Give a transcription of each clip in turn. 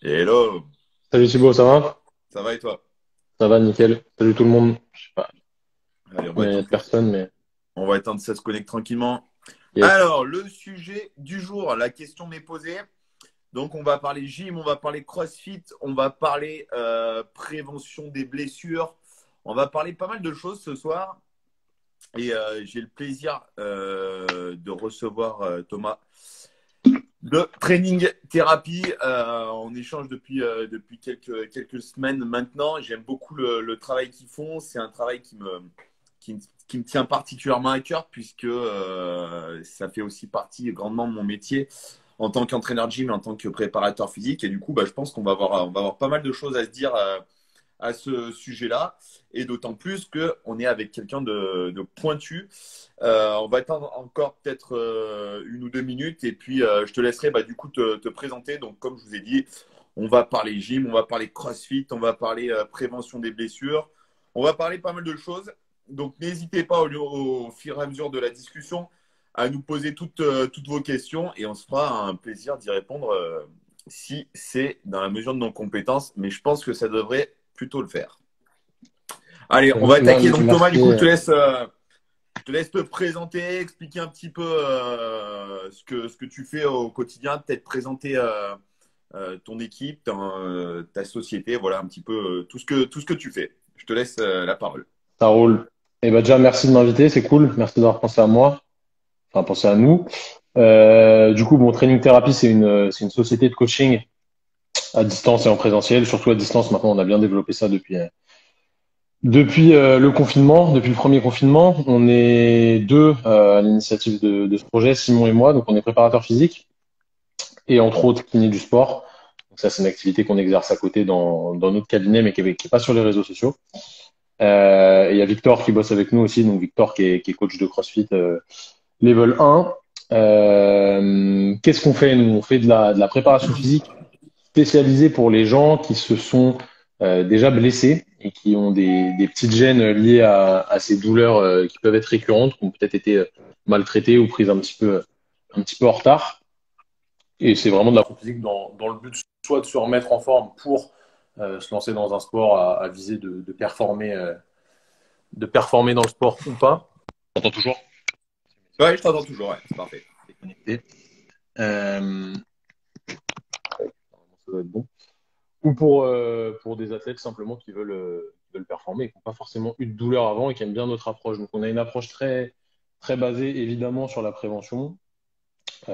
Hello, Salut Thibaut, ça va? ça va et toi? Ça va, nickel. Salut tout le monde. Je sais pas Allez, combien il y a de personnes, mais on va attendre que ça se connecte tranquillement. yes. Alors, le sujet du jour, la question m'est posée. Donc, on va parler gym, on va parler crossfit, on va parler prévention des blessures. On va parler pas mal de choses ce soir. Et j'ai le plaisir de recevoir Thomas de Training Thérapie. On échange depuis quelques semaines maintenant. J'aime beaucoup le travail qu'ils font. C'est un travail qui me tient particulièrement à cœur puisque ça fait aussi partie grandement de mon métier en tant qu'entraîneur gym, en tant que préparateur physique. Et du coup, je pense qu'on va avoir pas mal de choses à se dire à ce sujet-là. Et d'autant plus qu'on est avec quelqu'un de pointu. On va attendre encore peut-être 1 ou 2 minutes et puis je te laisserai du coup te présenter. Donc, comme je vous ai dit, on va parler gym, on va parler crossfit, on va parler prévention des blessures, on va parler pas mal de choses. Donc, n'hésitez pas au fur et à mesure de la discussion à nous poser toutes vos questions et on se fera un plaisir d'y répondre si c'est dans la mesure de nos compétences. Mais je pense que ça devrait plutôt le faire. Allez, on va attaquer. Donc, Thomas, du coup, Merci. je te laisse te présenter, expliquer un petit peu ce que tu fais au quotidien, peut-être présenter ton équipe, ta société, voilà un petit peu tout ce que tu fais. Je te laisse la parole. Ça roule. Et bah déjà, merci de m'inviter, c'est cool. Merci d'avoir pensé à moi, enfin pensé à nous. Du coup, bon, Training Therapy, c'est une société de coaching à distance et en présentiel, surtout à distance. Maintenant, on a bien développé ça depuis le confinement, depuis le premier confinement. On est deux à l'initiative de ce projet, Simon et moi. Donc, on est préparateur physique et entre autres kiné du sport. Donc ça, c'est une activité qu'on exerce à côté dans notre cabinet, mais qui est pas sur les réseaux sociaux. Et il y a Victor qui bosse avec nous aussi, donc Victor qui est coach de CrossFit Level 1. Qu'est-ce qu'on fait, nous? On fait de la préparation physique spécialisée pour les gens qui se sont déjà blessés et qui ont des petites gênes liées à ces douleurs qui peuvent être récurrentes, qui ont peut-être été maltraitées ou prises un petit peu en retard. Et c'est vraiment de la préparation physique dans le but soit de se remettre en forme pour se lancer dans un sport à viser de performer dans le sport ou pas. T'entends toujours? Ouais, je t'entends toujours, ouais, c'est parfait. C'est connecté. Euh, ça doit être bon. Ou pour des athlètes simplement qui veulent performer et qui n'ont pas forcément eu de douleur avant et qui aiment bien notre approche. Donc on a une approche très, très basée évidemment sur la prévention,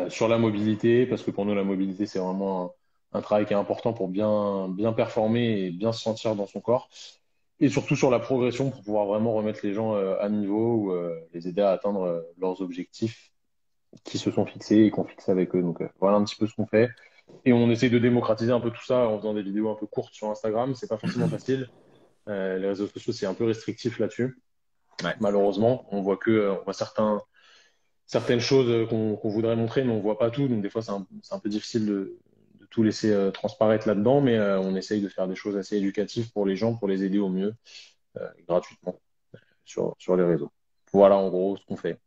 sur la mobilité, parce que pour nous la mobilité c'est vraiment un travail qui est important pour bien, bien performer et bien se sentir dans son corps. Et surtout sur la progression pour pouvoir vraiment remettre les gens à niveau ou les aider à atteindre leurs objectifs qui se sont fixés et qu'on fixe avec eux. Donc voilà un petit peu ce qu'on fait. Et on essaye de démocratiser un peu tout ça en faisant des vidéos un peu courtes sur Instagram. C'est pas forcément facile. Les réseaux sociaux, c'est un peu restrictif là-dessus. Ouais. Malheureusement, on voit certaines choses qu'on voudrait montrer, mais on voit pas tout. Donc des fois, c'est un peu difficile de tout laisser transparaître là-dedans. Mais on essaye de faire des choses assez éducatives pour les gens, pour les aider au mieux, gratuitement sur les réseaux. Voilà en gros ce qu'on fait.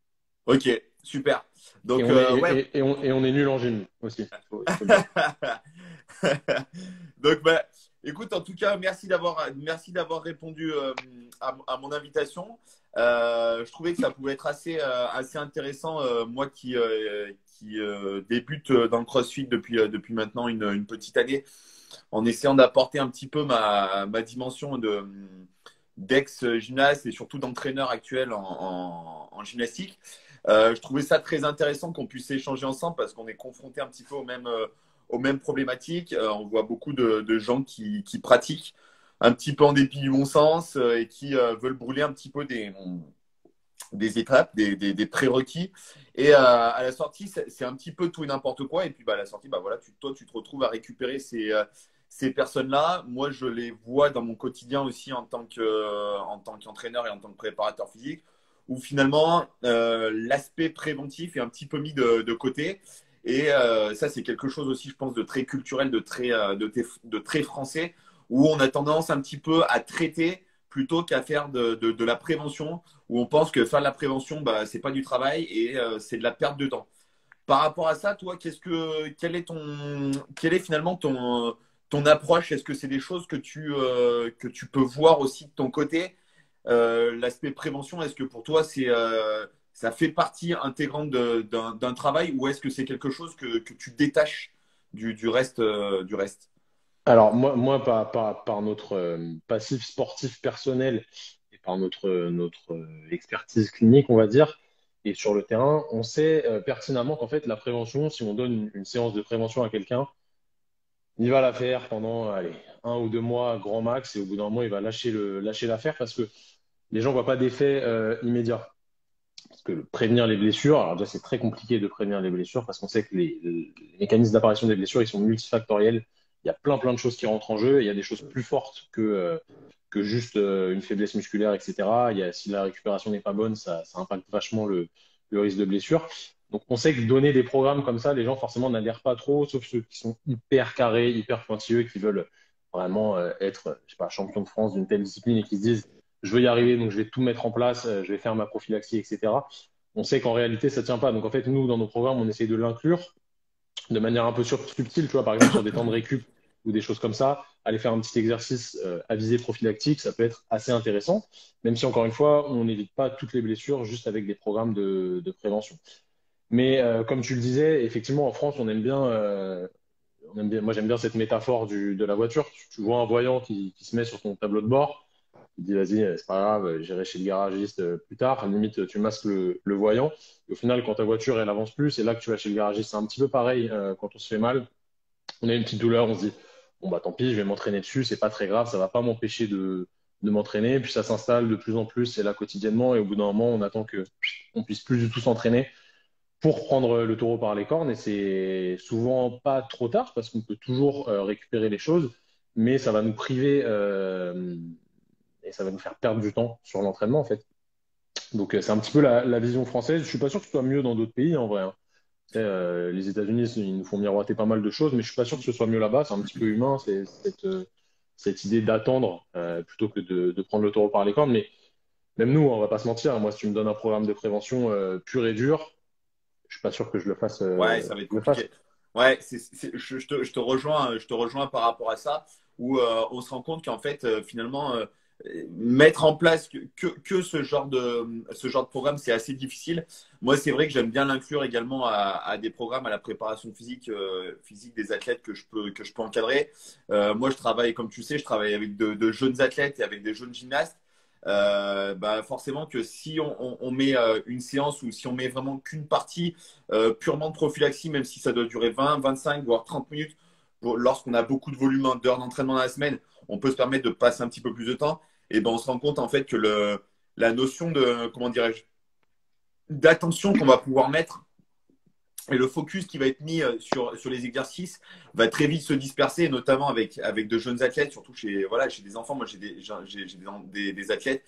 Ok, super. Et Donc, on est, ouais. et on est nul en gym aussi, il faut le dire. Donc, écoute, en tout cas, merci d'avoir répondu à mon invitation. Je trouvais que ça pouvait être assez intéressant, moi qui débute dans le CrossFit depuis maintenant une petite année, en essayant d'apporter un petit peu ma dimension d'ex-gymnaste et surtout d'entraîneur actuel en gymnastique. Je trouvais ça très intéressant qu'on puisse échanger ensemble parce qu'on est confronté un petit peu aux mêmes problématiques. On voit beaucoup de gens qui pratiquent un petit peu en dépit du bon sens et qui veulent brûler un petit peu des étapes, des prérequis. Et à la sortie, c'est un petit peu tout et n'importe quoi. Et puis à la sortie, voilà, toi, tu te retrouves à récupérer ces personnes-là. Moi, je les vois dans mon quotidien aussi en tant qu'entraîneur et en tant que préparateur physique, où finalement, l'aspect préventif est un petit peu mis de côté. Et ça, c'est quelque chose aussi, je pense, de très culturel, de très français, où on a tendance un petit peu à traiter plutôt qu'à faire de la prévention, où on pense que faire de la prévention, c'est pas du travail et c'est de la perte de temps. Par rapport à ça, toi, quel est finalement ton approche, est-ce que c'est des choses que tu peux voir aussi de ton côté? L'aspect prévention, est-ce que pour toi, ça fait partie intégrante d'un travail ou est-ce que c'est quelque chose que tu détaches du reste, du reste? Alors, moi par notre passif sportif personnel et par notre expertise clinique, on va dire, et sur le terrain, on sait pertinemment qu'en fait, la prévention, si on donne une séance de prévention à quelqu'un, il va la faire pendant, allez, 1 ou 2 mois, grand max, et au bout d'un moment, il va lâcher l'affaire parce que les gens ne voient pas d'effet immédiat. Parce que prévenir les blessures, alors déjà, c'est très compliqué de prévenir les blessures parce qu'on sait que les mécanismes d'apparition des blessures, ils sont multifactoriels. Il y a plein de choses qui rentrent en jeu. Il y a des choses plus fortes que juste une faiblesse musculaire, etc. Si la récupération n'est pas bonne, ça impacte vachement le risque de blessure. Donc, on sait que donner des programmes comme ça, les gens forcément n'adhèrent pas trop, sauf ceux qui sont hyper carrés, hyper pointilleux, qui veulent vraiment être, je sais pas, champion de France d'une telle discipline et qui se disent, je veux y arriver, donc je vais tout mettre en place, je vais faire ma prophylaxie, etc. On sait qu'en réalité, ça tient pas. Donc, en fait, nous, dans nos programmes, on essaye de l'inclure de manière un peu subtile, tu vois, par exemple, sur des temps de récup ou des choses comme ça, aller faire un petit exercice à visée prophylactique, ça peut être assez intéressant, même si, encore une fois, on n'évite pas toutes les blessures juste avec des programmes de prévention. Mais comme tu le disais, effectivement, en France, moi j'aime bien cette métaphore de la voiture. Tu vois un voyant qui se met sur ton tableau de bord, il dit vas-y, c'est pas grave, j'irai chez le garagiste plus tard. Limite, tu masques le voyant. Et au final, quand ta voiture elle avance plus, c'est là que tu vas chez le garagiste. C'est un petit peu pareil quand on se fait mal. On a une petite douleur, on se dit bon bah tant pis, je vais m'entraîner dessus, c'est pas très grave, ça va pas m'empêcher de m'entraîner. Puis ça s'installe de plus en plus, c'est là quotidiennement. Et au bout d'un moment, on attend que on puisse plus du tout s'entraîner pour prendre le taureau par les cornes. Et c'est souvent pas trop tard parce qu'on peut toujours récupérer les choses, mais ça va nous priver et ça va nous faire perdre du temps sur l'entraînement en fait. Donc c'est un petit peu la vision française. Je suis pas sûr que ce soit mieux dans d'autres pays en vrai, hein. Tu sais, les États-Unis, ils nous font miroiter pas mal de choses, mais je suis pas sûr que ce soit mieux là-bas. C'est un petit peu humain, c'est cette idée d'attendre plutôt que de prendre le taureau par les cornes. Mais même nous, on va pas se mentir, hein. Moi, si tu me donnes un programme de prévention pur et dur, je suis pas sûr que je le fasse. Ouais, ça va être Je le fasse. compliqué. Ouais, je te rejoins par rapport à ça, où on se rend compte qu'en fait, finalement, mettre en place que ce genre de programme, c'est assez difficile. Moi, c'est vrai que j'aime bien l'inclure également à des programmes, à la préparation physique, physique des athlètes que je peux encadrer. Moi, je travaille, comme tu sais, je travaille avec de jeunes athlètes et avec des jeunes gymnastes. Bah forcément que si on met une séance ou si on met vraiment qu'une partie purement de prophylaxie, même si ça doit durer 20, 25, voire 30 minutes, lorsqu'on a beaucoup de volume d'heures d'entraînement dans la semaine, on peut se permettre de passer un petit peu plus de temps. Et ben on se rend compte en fait que la notion de, comment dirais-je, d'attention qu'on va pouvoir mettre et le focus qui va être mis sur les exercices va très vite se disperser, notamment avec de jeunes athlètes, surtout chez des enfants. Moi, j'ai des athlètes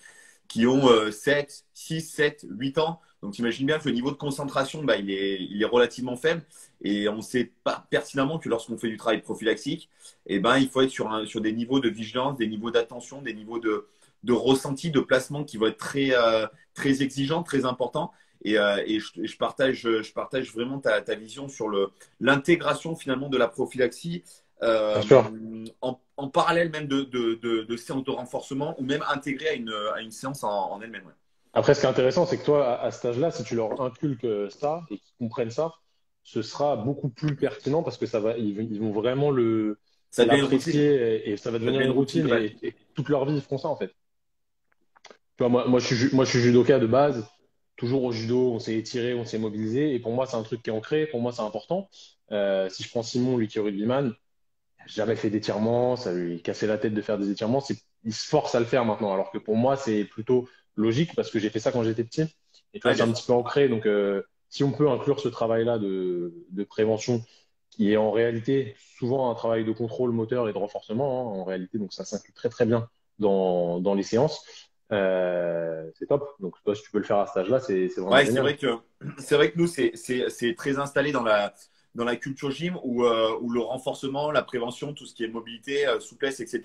qui ont 7, 6, 7, 8 ans. Donc, t'imagines bien que le niveau de concentration, bah, il est relativement faible. Et on sait pas pertinemment que lorsqu'on fait du travail prophylaxique, eh ben, il faut être sur des niveaux de vigilance, des niveaux d'attention, des niveaux de ressenti, de placement qui vont être très exigeants, très importants. Et je partage vraiment ta vision sur l'intégration finalement de la prophylaxie Bien sûr. en parallèle même de séances de renforcement ou même intégrée à une séance en elle-même. Ouais. Après, ce qui est intéressant, c'est que toi, à cet âge-là, si tu leur inculques ça et qu'ils comprennent ça, ce sera beaucoup plus pertinent parce que ils vont vraiment Ça devient une routine. l'apprécier et ça va Ça devenir devient une une routine. routine Ouais. et toute leur vie, ils feront ça en fait. Tu vois, moi, je suis judoka de base. Toujours au judo, on s'est étiré, on s'est mobilisé. Et pour moi, c'est un truc qui est ancré. Pour moi, c'est important. Si je prends Simon, lui qui est rugbyman, il n'a jamais fait d'étirements. Ça lui cassait la tête de faire des étirements. Il se force à le faire maintenant. Alors que pour moi, c'est plutôt logique parce que j'ai fait ça quand j'étais petit. Et tu vois, Ouais, c'est bien un sûr. petit peu ancré. Donc, si on peut inclure ce travail-là de prévention, qui est en réalité souvent un travail de contrôle moteur et de renforcement, hein, en réalité, donc ça s'inclut très très bien dans les séances. C'est top. Donc, toi, si tu peux le faire à cet âge-là, c'est vraiment Ouais, génial. c'est vrai que nous, c'est très installé dans la culture gym où le renforcement, la prévention, tout ce qui est mobilité, souplesse, etc.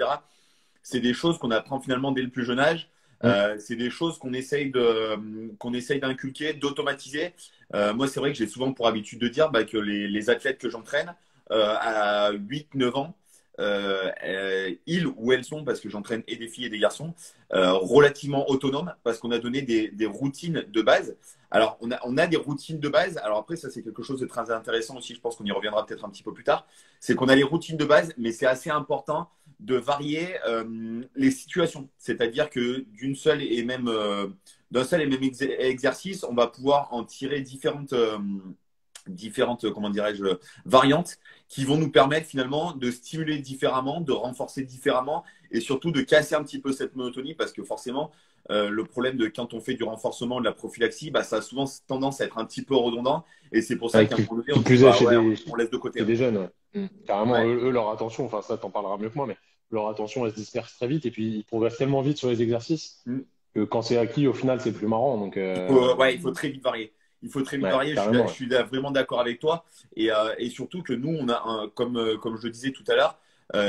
C'est des choses qu'on apprend finalement dès le plus jeune âge. Mm. C'est des choses qu'on essaye d'inculquer, d'automatiser. Moi, c'est vrai que j'ai souvent pour habitude de dire bah, que les athlètes que j'entraîne à 8, 9 ans, ils ou elles sont, parce que j'entraîne et des filles et des garçons, relativement autonomes parce qu'on a donné des routines de base. Alors, on a des routines de base. Alors après, ça, c'est quelque chose de très intéressant aussi. Je pense qu'on y reviendra peut-être un petit peu plus tard. C'est qu'on a les routines de base, mais c'est assez important de varier les situations. C'est-à-dire que d'un seul et même exercice, on va pouvoir en tirer différentes, comment dirais-je, variantes qui vont nous permettre finalement de stimuler différemment, de renforcer différemment et surtout de casser un petit peu cette monotonie parce que forcément, le problème de quand on fait du renforcement, de la prophylaxie, bah, ça a souvent tendance à être un petit peu redondant et c'est pour ça Ouais, qu'à un moment donné, on qui dit, plus est bah ouais, on laisse de côté. chez des jeunes. Ouais. Carrément, Ouais. eux, leur attention, enfin ça, t'en parleras mieux que moi, mais leur attention, elle se disperse très vite et puis ils progressent tellement vite sur les exercices Mm. que quand c'est acquis, au final, c'est plus marrant. Donc, Ouais, il faut très vite varier. Il faut très vite ouais, varier. carrément. Je Ouais. suis vraiment d'accord avec toi. Et surtout que nous, on a comme je le disais tout à l'heure,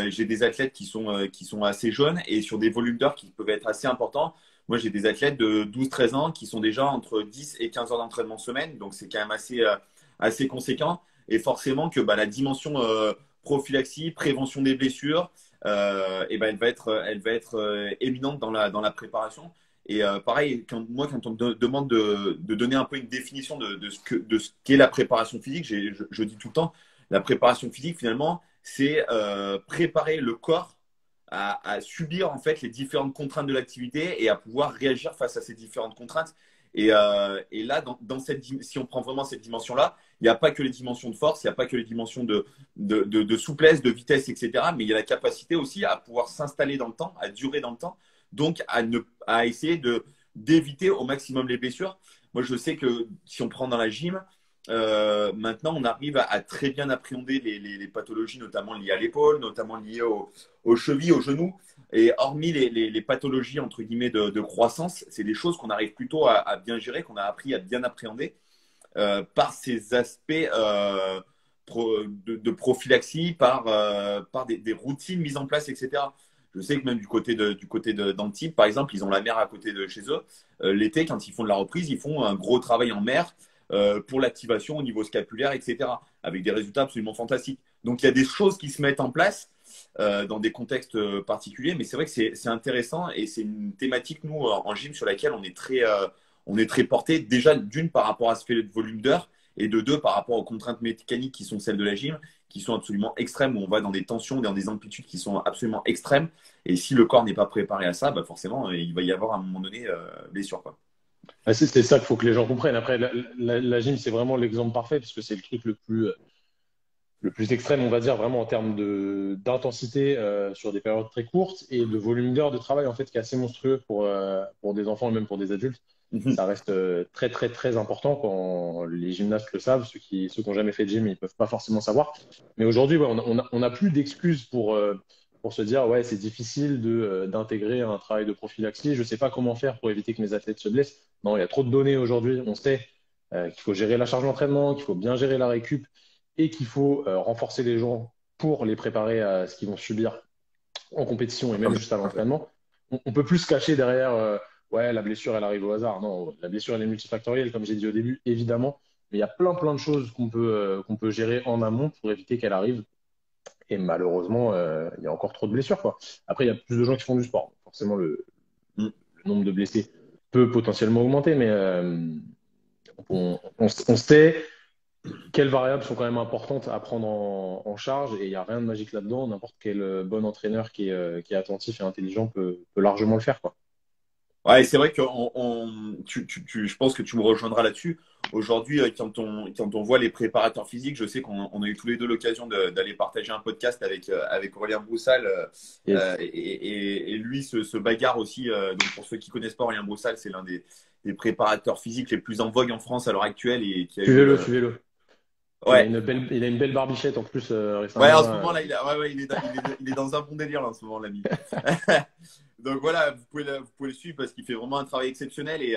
j'ai des athlètes qui sont assez jeunes et sur des volumes d'heures qui peuvent être assez importants. Moi, j'ai des athlètes de 12-13 ans qui sont déjà entre 10 et 15 heures d'entraînement semaine. Donc, c'est quand même assez conséquent. Et forcément que bah, la dimension prophylaxie, prévention des blessures, et ben, elle va être éminente dans la préparation. Et pareil, quand on me demande de donner un peu une définition de ce qu'est la préparation physique, je dis tout le temps, la préparation physique, finalement, c'est préparer le corps à subir en fait les différentes contraintes de l'activité et à pouvoir réagir face à ces différentes contraintes. Et là, si on prend vraiment cette dimension-là, il n'y a pas que les dimensions de force, il n'y a pas que les dimensions de souplesse, de vitesse, etc. Mais il y a la capacité aussi à pouvoir s'installer dans le temps, à durer dans le temps, donc à essayer d'éviter au maximum les blessures. Moi, je sais que si on prend dans la gym, maintenant, on arrive à très bien appréhender les pathologies, notamment liées à l'épaule, notamment liées aux chevilles, aux genoux. Et hormis les pathologies, entre guillemets, de croissance, c'est des choses qu'on arrive plutôt à bien gérer, qu'on a appris à bien appréhender par ces aspects de prophylaxie, par des routines mises en place, etc. Je sais que même du côté d'Antibes, par exemple, ils ont la mer à côté de chez eux. L'été, quand ils font de la reprise, ils font un gros travail en mer pour l'activation au niveau scapulaire, etc. Avec des résultats absolument fantastiques. Donc, il y a des choses qui se mettent en place dans des contextes particuliers, mais c'est vrai que c'est intéressant et c'est une thématique, nous, en gym, sur laquelle on est très porté, déjà d'une par rapport à ce fait de volume d'heures et de deux par rapport aux contraintes mécaniques qui sont celles de la gym, qui sont absolument extrêmes, où on va dans des tensions, dans des amplitudes qui sont absolument extrêmes. Et si le corps n'est pas préparé à ça, bah forcément, il va y avoir à un moment donné blessure, quoi. Ah, c'est ça qu'il faut que les gens comprennent. Après, la gym, c'est vraiment l'exemple parfait parce que c'est le truc le plus extrême, on va dire, vraiment en termes d'intensité sur des périodes très courtes et de volume d'heures de travail, en fait, qui est assez monstrueux pour des enfants et même pour des adultes. Ça reste très, très, très important quand les gymnastes le savent. Ceux qui n'ont jamais fait de gym, ils ne peuvent pas forcément savoir. Mais aujourd'hui, ouais, on a plus d'excuses pour se dire, ouais, c'est difficile d'intégrer un travail de prophylaxie. Je ne sais pas comment faire pour éviter que mes athlètes se blessent. Non, il y a trop de données aujourd'hui. On sait qu'il faut gérer la charge d'entraînement, qu'il faut bien gérer la récup et qu'il faut renforcer les gens pour les préparer à ce qu'ils vont subir en compétition et même juste à l'entraînement. On peut plus se cacher derrière ouais, la blessure, elle arrive au hasard. Non, la blessure, elle est multifactorielle, comme j'ai dit au début, évidemment. Mais il y a plein de choses qu'on peut gérer en amont pour éviter qu'elle arrive. Et malheureusement, il y a encore trop de blessures, quoi. Après, il y a plus de gens qui font du sport. Forcément, le nombre de blessés peut potentiellement augmenter, mais on sait quelles variables sont quand même importantes à prendre en charge et il n'y a rien de magique là-dedans. N'importe quel bon entraîneur qui est attentif et intelligent peut largement le faire, quoi. Ouais, c'est vrai que je pense que tu me rejoindras là-dessus. Aujourd'hui, quand on voit les préparateurs physiques, je sais qu'on a eu tous les deux l'occasion d'aller partager un podcast avec Aurélien Broussal. Yes. Et lui se bagarre aussi. Donc pour ceux qui connaissent pas Aurélien Broussal, c'est l'un des préparateurs physiques les plus en vogue en France à l'heure actuelle et qui a eu. Suivez-le. Ouais, Il a une belle barbichette en plus ouais, récemment. en ce Là. moment là, il est dans un bon délire là, en ce moment, l'ami. Donc voilà, vous pouvez le suivre parce qu'il fait vraiment un travail exceptionnel et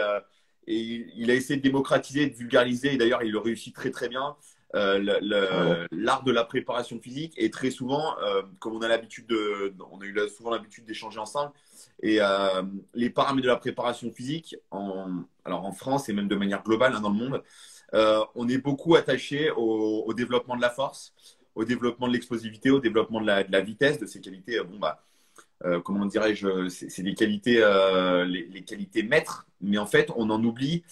il a essayé de démocratiser, de vulgariser. Et d'ailleurs, il le réussit très très bien. Carrément. L'art de la préparation physique et très souvent, comme on a eu souvent l'habitude d'échanger ensemble. Et les paramètres de la préparation physique, alors en France et même de manière globale hein, dans le monde, on est beaucoup attaché au développement de la force, au développement de l'explosivité, au développement de la vitesse, de ces qualités. Bon, bah, comment dirais-je, c'est des qualités, les qualités maîtres, mais en fait, on en oublie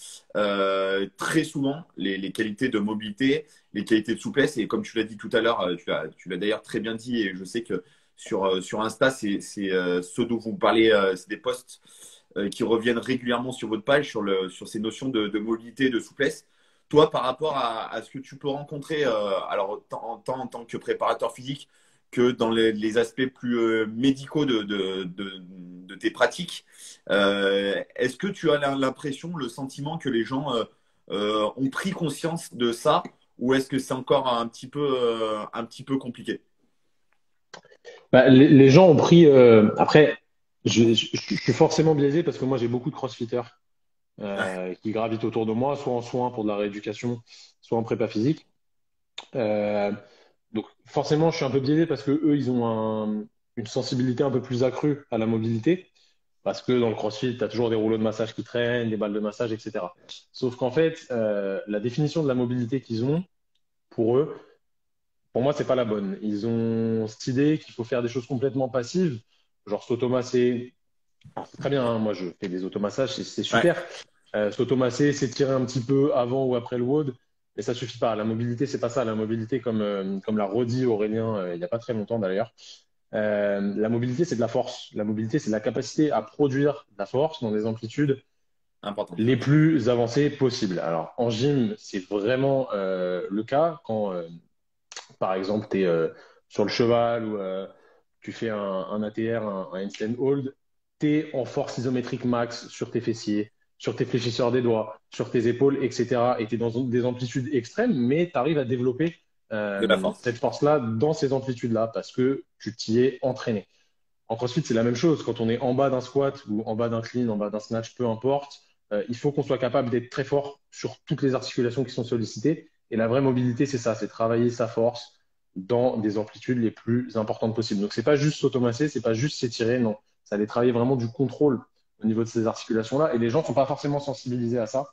très souvent les qualités de mobilité, les qualités de souplesse. Et comme tu l'as dit tout à l'heure, tu l'as d'ailleurs très bien dit, et je sais que sur Insta, c'est ce dont vous parlez, c'est des posts qui reviennent régulièrement sur votre page sur ces notions de mobilité, de souplesse. Toi, par rapport à ce que tu peux rencontrer, alors tant en tant que préparateur physique que dans les aspects plus médicaux de tes pratiques, est-ce que tu as l'impression, le sentiment que les gens ont pris conscience de ça, ou est-ce que c'est encore un petit peu compliqué? Bah, les gens ont pris. Après, je suis forcément biaisé parce que moi, j'ai beaucoup de crossfitters qui gravitent autour de moi, soit en soins pour de la rééducation, soit en prépa physique. Euh, donc, forcément, je suis un peu biaisé parce que eux, ils ont une sensibilité un peu plus accrue à la mobilité. Parce que dans le CrossFit, tu as toujours des rouleaux de massage qui traînent, des balles de massage, etc. Sauf qu'en fait, la définition de la mobilité qu'ils ont, pour eux, pour moi, c'est pas la bonne. Ils ont cette idée qu'il faut faire des choses complètement passives, genre s'automasser. Alors, c'est très bien, hein, moi je fais des automassages, c'est Ouais, super. S'automasser, s'étirer un petit peu avant ou après le WOD, mais ça suffit pas. La mobilité, c'est pas ça. La mobilité, comme l'a redit Aurélien il n'y a pas très longtemps d'ailleurs, la mobilité, c'est de la force. La mobilité, c'est la capacité à produire de la force dans des amplitudes important. les plus avancées possibles. Alors, en gym, c'est vraiment le cas quand par exemple, tu es sur le cheval ou tu fais un ATR, un handstand hold, tu es en force isométrique max sur tes fessiers, sur tes fléchisseurs des doigts, sur tes épaules, etc. Et tu es dans des amplitudes extrêmes, mais tu arrives à développer De la force. cette force-là dans ces amplitudes-là parce que tu t'y es entraîné. En CrossFit, c'est la même chose. Quand on est en bas d'un squat ou en bas d'un clean, en bas d'un snatch, peu importe, il faut qu'on soit capable d'être très fort sur toutes les articulations qui sont sollicitées. Et la vraie mobilité, c'est ça, c'est travailler sa force dans des amplitudes les plus importantes possibles. Donc, c'est pas juste s'automasser, c'est pas juste s'étirer, non. Ça allait travailler vraiment du contrôle au niveau de ces articulations-là. Et les gens sont pas forcément sensibilisés à ça.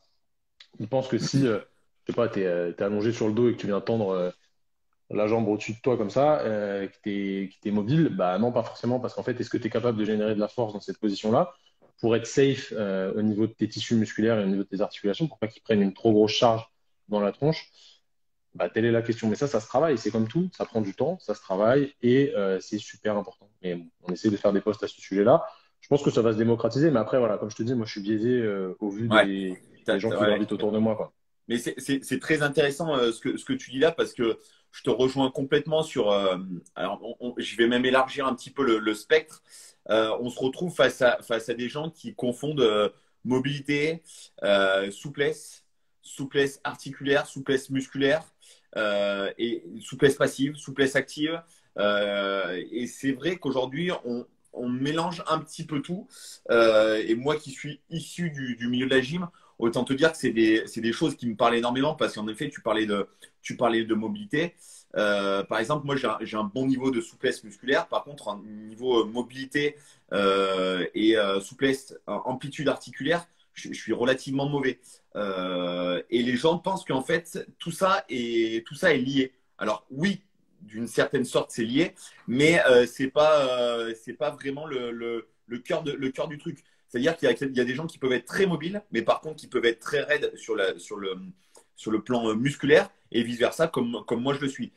Ils pensent que si, je sais pas, t'es allongé sur le dos et que tu viens tendre la jambe au-dessus de toi comme ça, que tu es mobile, bah non, pas forcément, parce qu'en fait, est-ce que tu es capable de générer de la force dans cette position-là pour être safe au niveau de tes tissus musculaires et au niveau de tes articulations, pour pas qu'ils prennent une trop grosse charge dans la tronche? Bah, telle est la question. Mais ça se travaille, c'est comme tout, ça prend du temps, ça se travaille et c'est super important. Mais bon, on essaie de faire des posts à ce sujet-là. Je pense que ça va se démocratiser, mais après, voilà, comme je te dis, moi je suis biaisé au vu Ouais. des gens qui Ouais. gravitent autour de moi, quoi. Mais c'est très intéressant ce que tu dis là parce que je te rejoins complètement sur. Alors, je vais même élargir un petit peu le spectre. On se retrouve face à des gens qui confondent mobilité, souplesse, souplesse articulaire, souplesse musculaire, et souplesse passive, souplesse active. Et c'est vrai qu'aujourd'hui, on mélange un petit peu tout. Et moi qui suis issu du milieu de la gym, autant te dire que c'est des choses qui me parlent énormément parce qu'en effet, tu parlais de mobilité. Par exemple, moi, j'ai un bon niveau de souplesse musculaire. Par contre, un niveau mobilité et souplesse, amplitude articulaire, je suis relativement mauvais. Et les gens pensent qu'en fait, tout ça est lié. Alors oui, d'une certaine sorte, c'est lié, mais c'est pas vraiment le cœur du truc. C'est-à-dire qu'il y a des gens qui peuvent être très mobiles, mais par contre qui peuvent être très raides sur le plan musculaire et vice-versa, comme moi je le suis.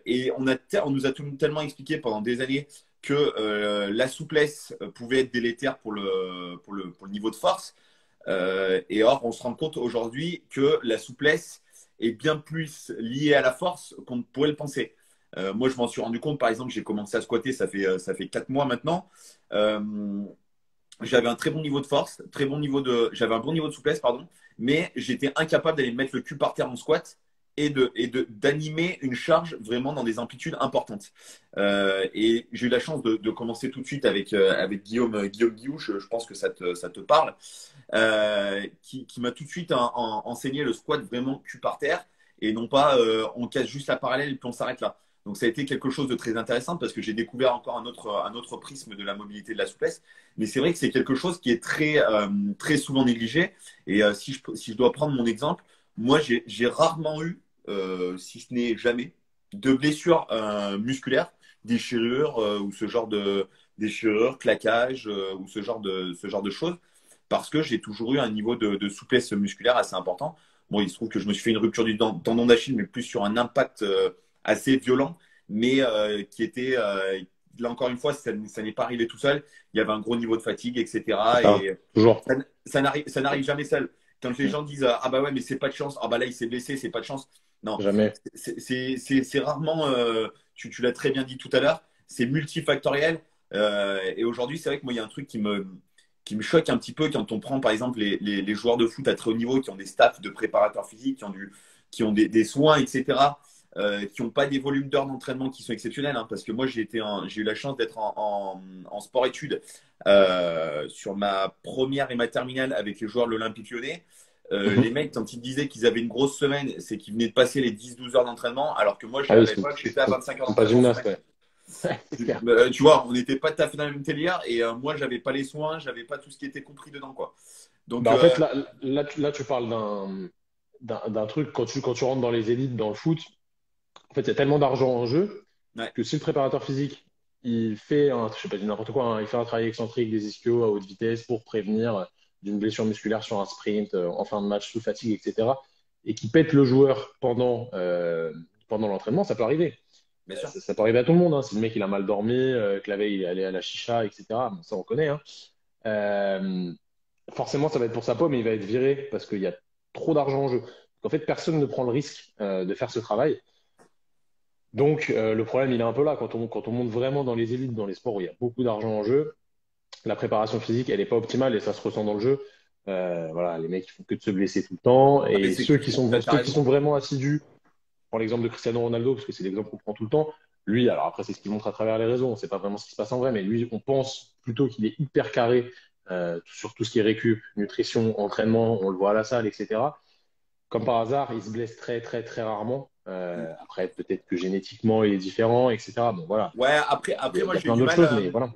Et on nous a tellement expliqué pendant des années que la souplesse pouvait être délétère pour le niveau de force. Et or, on se rend compte aujourd'hui que la souplesse est bien plus liée à la force qu'on ne pourrait le penser. Moi, je m'en suis rendu compte, par exemple, j'ai commencé à squatter, ça fait 4 mois maintenant. Euh, J'avais un très bon niveau de force, j'avais un bon niveau de souplesse, pardon, mais j'étais incapable d'aller mettre le cul par terre en squat d'animer une charge vraiment dans des amplitudes importantes. Et j'ai eu la chance de commencer tout de suite avec Guillaume Guillou, je pense que ça te parle, qui m'a tout de suite enseigné le squat vraiment cul par terre et non pas on casse juste la parallèle et puis on s'arrête là. Donc ça a été quelque chose de très intéressant parce que j'ai découvert encore un autre prisme de la mobilité et de la souplesse. Mais c'est vrai que c'est quelque chose qui est très souvent négligé. Et si je dois prendre mon exemple, moi j'ai rarement eu, si ce n'est jamais, de blessures musculaires, déchirures ou ce genre de déchirures, claquages ou ce genre de choses, parce que j'ai toujours eu un niveau de souplesse musculaire assez important. Bon, il se trouve que je me suis fait une rupture du tendon d'Achille, mais plus sur un impact assez violent, mais qui était, là encore une fois, ça n'est pas arrivé tout seul. Il y avait un gros niveau de fatigue, etc. Ça, Et toujours. ça n'arrive jamais seul. Quand les gens disent ah bah ouais, mais c'est pas de chance, ah bah là il s'est blessé, c'est pas de chance. Non, Jamais. c'est rarement, tu l'as très bien dit tout à l'heure, c'est multifactoriel. Et aujourd'hui, c'est vrai que moi, il y a un truc qui me choque un petit peu quand on prend par exemple les joueurs de foot à très haut niveau qui ont des staffs de préparateurs physiques, qui ont des soins, etc. Qui n'ont pas des volumes d'heures d'entraînement qui sont exceptionnels. Hein, parce que moi, j'ai eu la chance d'être en sport-études sur ma première et ma terminale avec les joueurs de l'Olympique Lyonnais. Les Mhm. mecs, quand ils disaient qu'ils avaient une grosse semaine, c'est qu'ils venaient de passer les 10-12 heures d'entraînement, alors que moi, je Ah oui, savais pas que j'étais à 25 heures sont pas d'entraînement gymnastes, semaine. ouais. C'est clair. Tu vois, on n'était pas tout à fait dans la même télé et moi, j'avais pas les soins, j'avais pas tout ce qui était compris dedans, quoi. Donc, Bah, en fait, là, tu parles d'un truc, quand tu rentres dans les élites, dans le foot, en fait, il y a tellement d'argent en jeu ouais, que si le préparateur physique, il fait je sais pas, je dis n'importe quoi, hein, il fait un travail excentrique des ischios à haute vitesse pour prévenir d'une blessure musculaire sur un sprint, en fin de match, sous fatigue, etc., et qui pète le joueur pendant l'entraînement, ça peut arriver. bien sûr. Ça peut arriver à tout le monde, hein. Si le mec il a mal dormi, que la veille il est allé à la chicha, etc., bon, ça on connaît, hein. Euh, Forcément, ça va être pour sa pomme, mais il va être viré parce qu'il y a trop d'argent en jeu. En fait, personne ne prend le risque de faire ce travail. Donc, le problème, il est un peu là. Quand on monte vraiment dans les élites, dans les sports où il y a beaucoup d'argent en jeu, la préparation physique, elle n'est pas optimale et ça se ressent dans le jeu. Voilà, les mecs, ils font que de se blesser tout le temps. Ah, mais Et t'as ceux qui raison. sont vraiment assidus, pour l'exemple de Cristiano Ronaldo, parce que c'est l'exemple qu'on prend tout le temps, lui, alors après, c'est ce qu'il montre à travers les réseaux, on ne sait pas vraiment ce qui se passe en vrai, mais lui, on pense plutôt qu'il est hyper carré sur tout ce qui est récup, nutrition, entraînement, on le voit à la salle, etc. Comme par hasard, il se blesse très, très, très rarement. Après, peut-être que génétiquement, il est différent, etc. Bon, voilà. Ouais, Il y a, moi, il y a j'ai plein du d'autres mal. choses, mais voilà.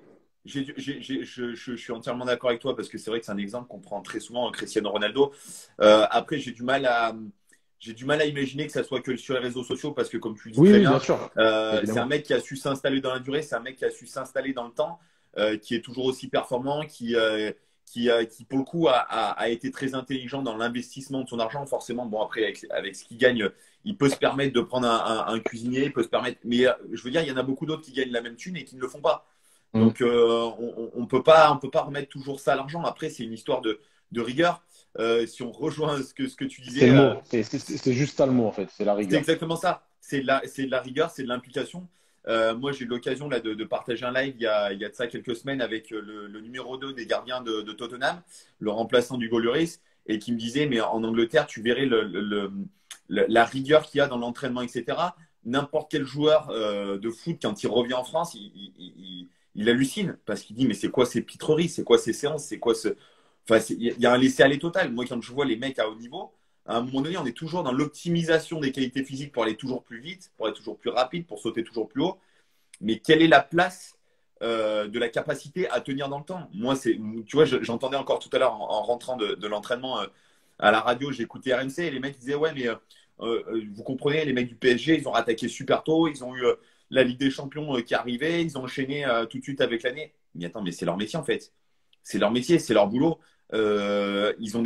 Je suis entièrement d'accord avec toi parce que c'est vrai que c'est un exemple qu'on prend très souvent, Cristiano Ronaldo. Après, j'ai du mal à imaginer que ça soit que sur les réseaux sociaux parce que, comme tu le dis Oui, très oui, bien bien, sûr, c'est un évidemment. mec qui a su s'installer dans la durée, c'est un mec qui a su s'installer dans le temps, qui est toujours aussi performant, qui pour le coup, a été très intelligent dans l'investissement de son argent. Forcément, bon, après, avec ce qu'il gagne, il peut se permettre de prendre un cuisinier, il peut se permettre. Mais je veux dire, il y en a beaucoup d'autres qui gagnent la même thune et qui ne le font pas. Mm. Donc, on peut pas remettre toujours ça à l'argent. Après, c'est une histoire de rigueur. Si on rejoint ce que tu C'est disais, le mot. C'est juste ça le mot, en fait. C'est la c'est rigueur. exactement ça. C'est de la rigueur, c'est de l'implication. Moi, j'ai eu l'occasion là, de partager un live il y a de ça quelques semaines avec le numéro 2 des gardiens de Tottenham, le remplaçant d'Hugo Lloris, et qui me disait, mais en Angleterre, tu verrais la rigueur qu'il y a dans l'entraînement, etc. N'importe quel joueur de foot, quand il revient en France, il hallucine parce qu'il dit, mais c'est quoi ces pitreries, c'est quoi ces séances, c'est quoi ce… Enfin, il y a un laisser-aller total. Moi, quand je vois les mecs à haut niveau, à un moment donné, on est toujours dans l'optimisation des qualités physiques pour aller toujours plus vite, pour être toujours plus rapide, pour sauter toujours plus haut. Mais quelle est la place de la capacité à tenir dans le temps? Moi, tu vois, j'entendais encore tout à l'heure en rentrant de l'entraînement à la radio, j'écoutais RMC et les mecs disaient, ouais, mais vous comprenez, les mecs du PSG, ils ont rattaqué super tôt, ils ont eu la Ligue des Champions qui arrivait, ils ont enchaîné tout de suite avec l'année. Mais attends, mais c'est leur métier en fait. C'est leur métier, c'est leur boulot. Ils ont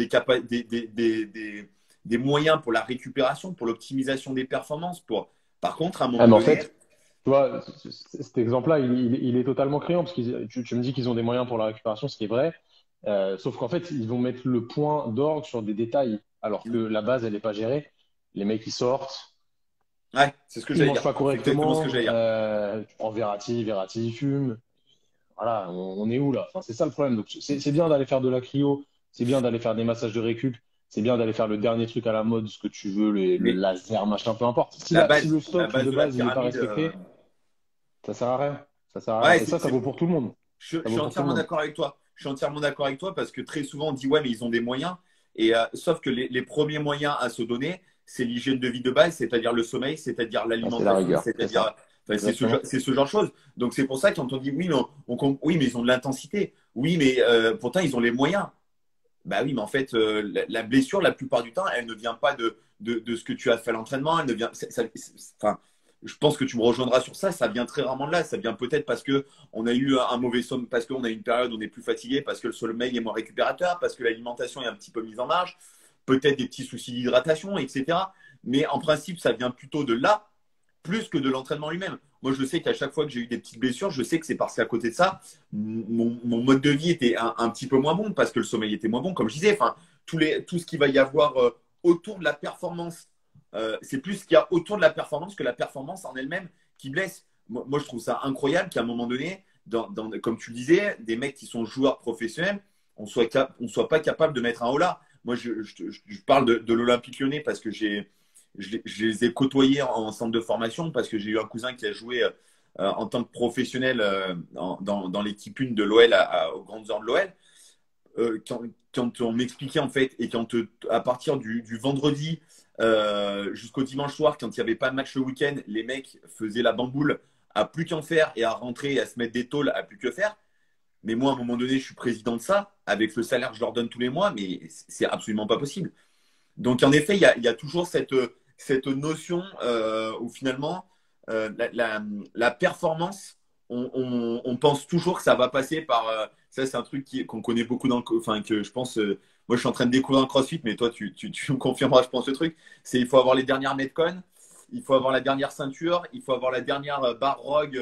des moyens pour la récupération, pour l'optimisation des performances. Par contre, à un Ah, moment mais en donné, fait, tu vois, cet exemple-là, il est totalement criant parce que tu me dis qu'ils ont des moyens pour la récupération, ce qui est vrai. Sauf qu'en fait, ils vont mettre le point d'orgue sur des détails, alors que la base, elle n'est pas gérée. Les mecs, ils sortent, ouais, c'est ce que ils j'allais mangent dire. pas C'est exactement ce que correctement. j'allais dire. Tu prends Verratti, il fume. Voilà, on est où là? Enfin, c'est ça le problème. Donc, c'est bien d'aller faire de la cryo, c'est bien d'aller faire des massages de récup, c'est bien d'aller faire le dernier truc à la mode, ce que tu veux, le Mais laser, machin, peu importe. Si le la socle base de de la base, il n'est pas pyramide. respecté, ça sert à rien. Ça sert à rien. Ouais, Et ça vaut pour tout le monde. je Ça suis vaut pour tout le entièrement monde. d'accord avec toi. Je suis entièrement d'accord avec toi parce que très souvent on dit ouais, mais ils ont des moyens. Et sauf que les premiers moyens à se donner, c'est l'hygiène de vie de base, c'est-à-dire le sommeil, c'est-à-dire Ah, c'est la l'alimentation, rigueur, c'est ça. c'est-à-dire enfin, Exactement. c'est ce genre de choses. Donc c'est pour ça que quand on dit oui, mais oui, mais ils ont de l'intensité. Oui, mais pourtant ils ont les moyens. Bah oui, mais en fait, la blessure, la plupart du temps, elle ne vient pas de ce que tu as fait à l'entraînement. Elle ne vient, enfin, je pense que tu me rejoindras sur ça. Ça vient très rarement de là. Ça vient peut-être parce que on a eu un mauvais sommeil, parce qu'on a une période où on est plus fatigué, parce que le sommeil est moins récupérateur, parce que l'alimentation est un petit peu mise en marge, peut-être des petits soucis d'hydratation, etc. Mais en principe, ça vient plutôt de là, plus que de l'entraînement lui-même. Moi, je sais qu'à chaque fois que j'ai eu des petites blessures, je sais que c'est parce qu'à côté de ça, mon mode de vie était un petit peu moins bon, parce que le sommeil était moins bon, comme je disais. Enfin, tout ce qu'il va y avoir autour de la performance, c'est plus ce qu'il y a autour de la performance que la performance en elle-même qui blesse. Moi, je trouve ça incroyable qu'à un moment donné, comme tu le disais, des mecs qui sont joueurs professionnels, on soit pas capable de mettre un haut là. Moi, je parle de l'Olympique Lyonnais parce que je les ai côtoyés en centre de formation parce que j'ai eu un cousin qui a joué en tant que professionnel dans l'équipe 1 de l'OL aux grandes heures de l'OL. Quand on m'expliquait en fait, et à partir du vendredi jusqu'au dimanche soir, quand il n'y avait pas de match le week-end, les mecs faisaient la bamboule à plus qu'en faire et à rentrer et à se mettre des tôles à plus que faire. Mais moi, à un moment donné, je suis président de ça, avec le salaire que je leur donne tous les mois, mais c'est absolument pas possible. Donc, en effet, il y a toujours cette notion où finalement, la performance, on pense toujours que ça va passer par. Ça, c'est un truc qu'on connaît beaucoup enfin, que je pense. Moi, je suis en train de découvrir un CrossFit, mais toi, tu me confirmeras, je pense, le truc. C'est il faut avoir les dernières Metcon, il faut avoir la dernière ceinture, il faut avoir la dernière barre Rogue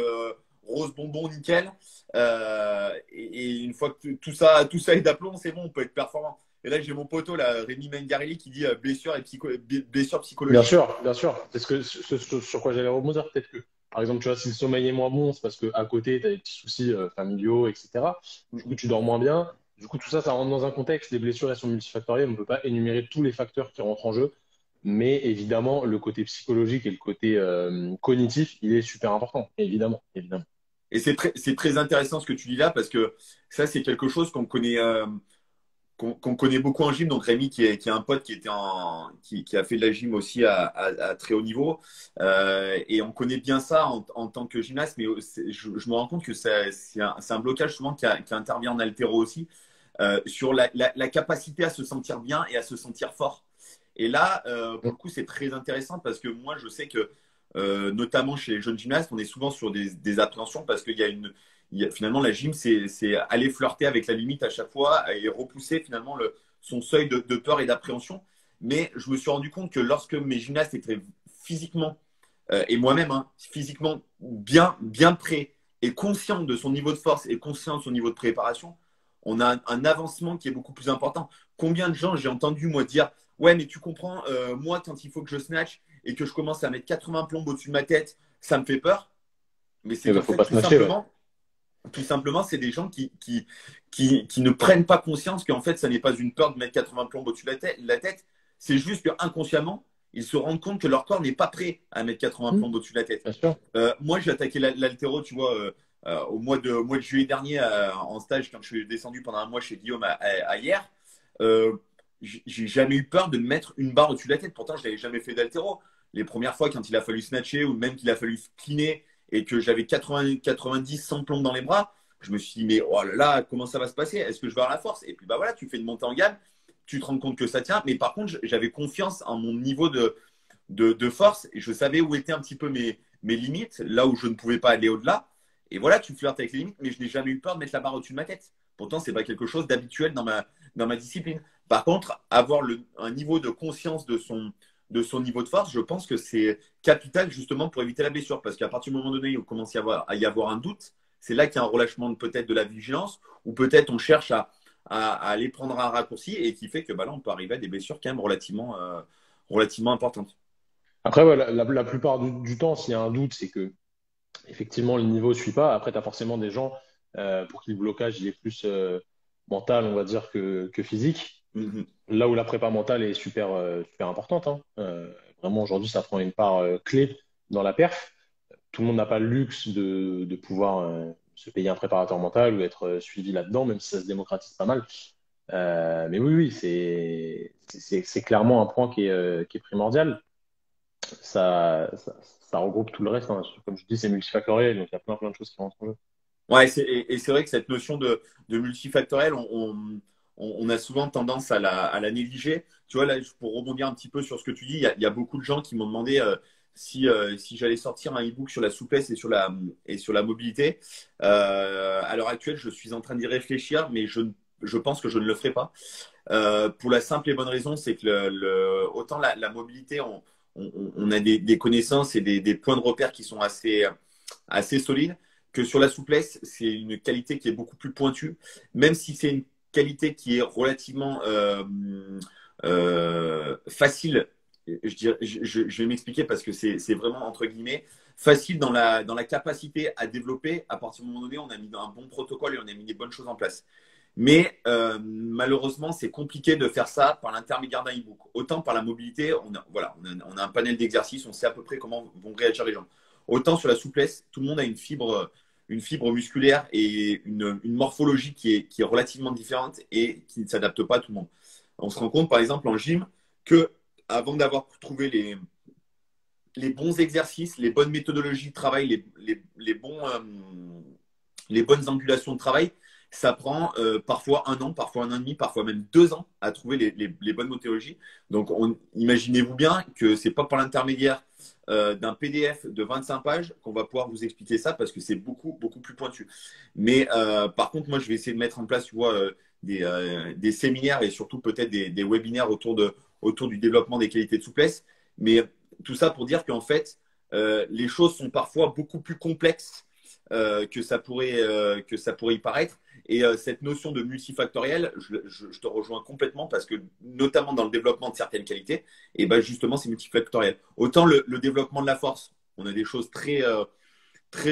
rose bonbon nickel. Et une fois que tout ça est d'aplomb, c'est bon, on peut être performant. Et là, j'ai mon poteau, là, Rémi Mengarelli, qui dit blessure Bien psychologique. sûr, bien sûr. C'est sur quoi j'allais rebondir. Peut-être que, par exemple, tu vois, si le sommeil est moins bon, c'est parce qu'à côté, tu as des petits soucis familiaux, etc. Du coup, tu dors moins bien. Du coup, tout ça, ça rentre dans un contexte. Les blessures, elles sont multifactorielles. On ne peut pas énumérer tous les facteurs qui rentrent en jeu. Mais évidemment, le côté psychologique et le côté cognitif, il est super important. Évidemment, évidemment. Et c'est très intéressant ce que tu dis là, parce que ça, c'est quelque chose qu'on connaît beaucoup en gym. Donc Rémi, qui est un pote qui a fait de la gym aussi à très haut niveau. Et on connaît bien ça en tant que gymnaste, mais je me rends compte que c'est un blocage souvent qui intervient en haltéro aussi, sur la capacité à se sentir bien et à se sentir fort. Et là, pour le coup, c'est très intéressant parce que moi, je sais que, notamment chez les jeunes gymnastes, on est souvent sur des appréhensions parce qu'il y a finalement, la gym, c'est aller flirter avec la limite à chaque fois et repousser finalement son seuil de peur et d'appréhension. Mais je me suis rendu compte que lorsque mes gymnastes étaient physiquement, et moi-même, hein, physiquement bien prêts et conscients de son niveau de force et conscients de son niveau de préparation, on a un avancement qui est beaucoup plus important. Combien de gens j'ai entendu, moi, dire ouais, mais tu comprends, moi, quand il faut que je snatch et que je commence à mettre 80 plombes au-dessus de ma tête, ça me fait peur. Mais c'est Il ne qu'en faut fait, pas se matcher, ouais. tout simplement, c'est des gens qui ne prennent pas conscience qu'en fait, ça n'est pas une peur de mettre 80 plombes au-dessus de la tête. C'est juste qu'inconsciemment, ils se rendent compte que leur corps n'est pas prêt à mettre 80 plombes au-dessus de la tête. Bien sûr. Moi, j'ai attaqué l'haltéro, tu vois, au mois de juillet dernier en stage, quand je suis descendu pendant un mois chez Guillaume à hier. J'ai jamais eu peur de me mettre une barre au-dessus de la tête. Pourtant, je n'avais jamais fait d'haltéro. Les premières fois, quand il a fallu snatcher ou même qu'il a fallu cleaner et que j'avais 80, 90, 100 plombes dans les bras, je me suis dit, mais oh là là, comment ça va se passer? Est-ce que je vais avoir la force? Et puis, bah voilà, tu fais une montée en gamme, tu te rends compte que ça tient. Mais par contre, j'avais confiance en mon niveau de force et je savais où étaient un petit peu mes limites, là où je ne pouvais pas aller au-delà. Et voilà, tu flirtes avec les limites, mais je n'ai jamais eu peur de mettre la barre au-dessus de ma tête. Pourtant, ce n'est pas quelque chose d'habituel dans ma discipline. Par contre, avoir un niveau de conscience de son niveau de force, je pense que c'est capital justement pour éviter la blessure. Parce qu'à partir du moment donné où il commence à y avoir un doute, c'est là qu'il y a un relâchement peut-être de la vigilance, ou peut-être on cherche à aller prendre un raccourci et qui fait que bah là, on peut arriver à des blessures quand même relativement importantes. Après, ouais, la plupart du temps, s'il y a un doute, c'est que effectivement, le niveau ne suit pas. Après, tu as forcément des gens pour qui le blocage il est plus mental, on va dire, que physique. Mhm. Là où la prépa mentale est super, super importante, hein. Vraiment, aujourd'hui, ça prend une part clé dans la perf. Tout le monde n'a pas le luxe de pouvoir se payer un préparateur mental ou être suivi là-dedans, même si ça se démocratise pas mal. Mais oui, oui, c'est clairement un point qui est primordial. Ça regroupe tout le reste, hein. Comme je dis, c'est multifactoriel, donc il y a plein, plein de choses qui rentrent en jeu. Ouais, et c'est vrai que cette notion de multifactoriel, on a souvent tendance à la négliger. Tu vois, là, pour rebondir un petit peu sur ce que tu dis, il y a beaucoup de gens qui m'ont demandé si j'allais sortir un e-book sur la souplesse et sur la mobilité. À l'heure actuelle, je suis en train d'y réfléchir, mais je pense que je ne le ferai pas. Pour la simple et bonne raison, c'est que autant la mobilité, on a des connaissances et des points de repère qui sont assez solides, que sur la souplesse, c'est une qualité qui est beaucoup plus pointue, même si c'est une qualité qui est relativement facile. Je vais m'expliquer parce que c'est vraiment entre guillemets facile dans la capacité à développer. À partir du moment donné, on a mis un bon protocole et on a mis des bonnes choses en place. Mais malheureusement, c'est compliqué de faire ça par l'intermédiaire d'un e-book. Autant par la mobilité, voilà, on a un panel d'exercices, on sait à peu près comment vont réagir les gens. Autant sur la souplesse, tout le monde a une fibre musculaire et une morphologie qui est relativement différente et qui ne s'adapte pas à tout le monde. On se rend compte, par exemple, en gym, que avant d'avoir trouvé les bons exercices, les bonnes méthodologies de travail, les bonnes angulations de travail, ça prend parfois un an, parfois un an et demi, parfois même 2 ans à trouver les bonnes méthodologies. Donc, imaginez-vous bien que ce n'est pas par l'intermédiaire d'un PDF de 25 pages qu'on va pouvoir vous expliquer ça parce que c'est beaucoup, beaucoup plus pointu. Mais par contre, moi, je vais essayer de mettre en place, tu vois, des séminaires et surtout peut-être des webinaires autour du développement des qualités de souplesse. Mais tout ça pour dire qu'en fait, les choses sont parfois beaucoup plus complexes que ça pourrait y paraître. Et cette notion de multifactoriel, je te rejoins complètement parce que notamment dans le développement de certaines qualités, et ben justement c'est multifactoriel. Autant le développement de la force, on a des choses très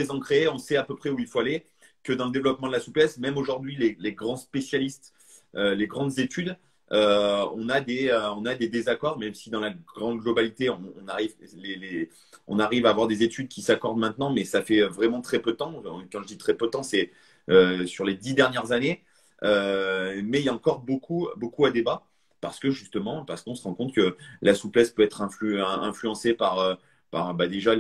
ancrées, on sait à peu près où il faut aller, que dans le développement de la souplesse, même aujourd'hui les grands spécialistes, les grandes études, on a des désaccords, même si dans la grande globalité, on arrive à avoir des études qui s'accordent maintenant, mais ça fait vraiment très peu de temps. Quand je dis très peu de temps, c'est sur les 10 dernières années. Mais il y a encore beaucoup, beaucoup à débat parce qu'on se rend compte que la souplesse peut être influencée par déjà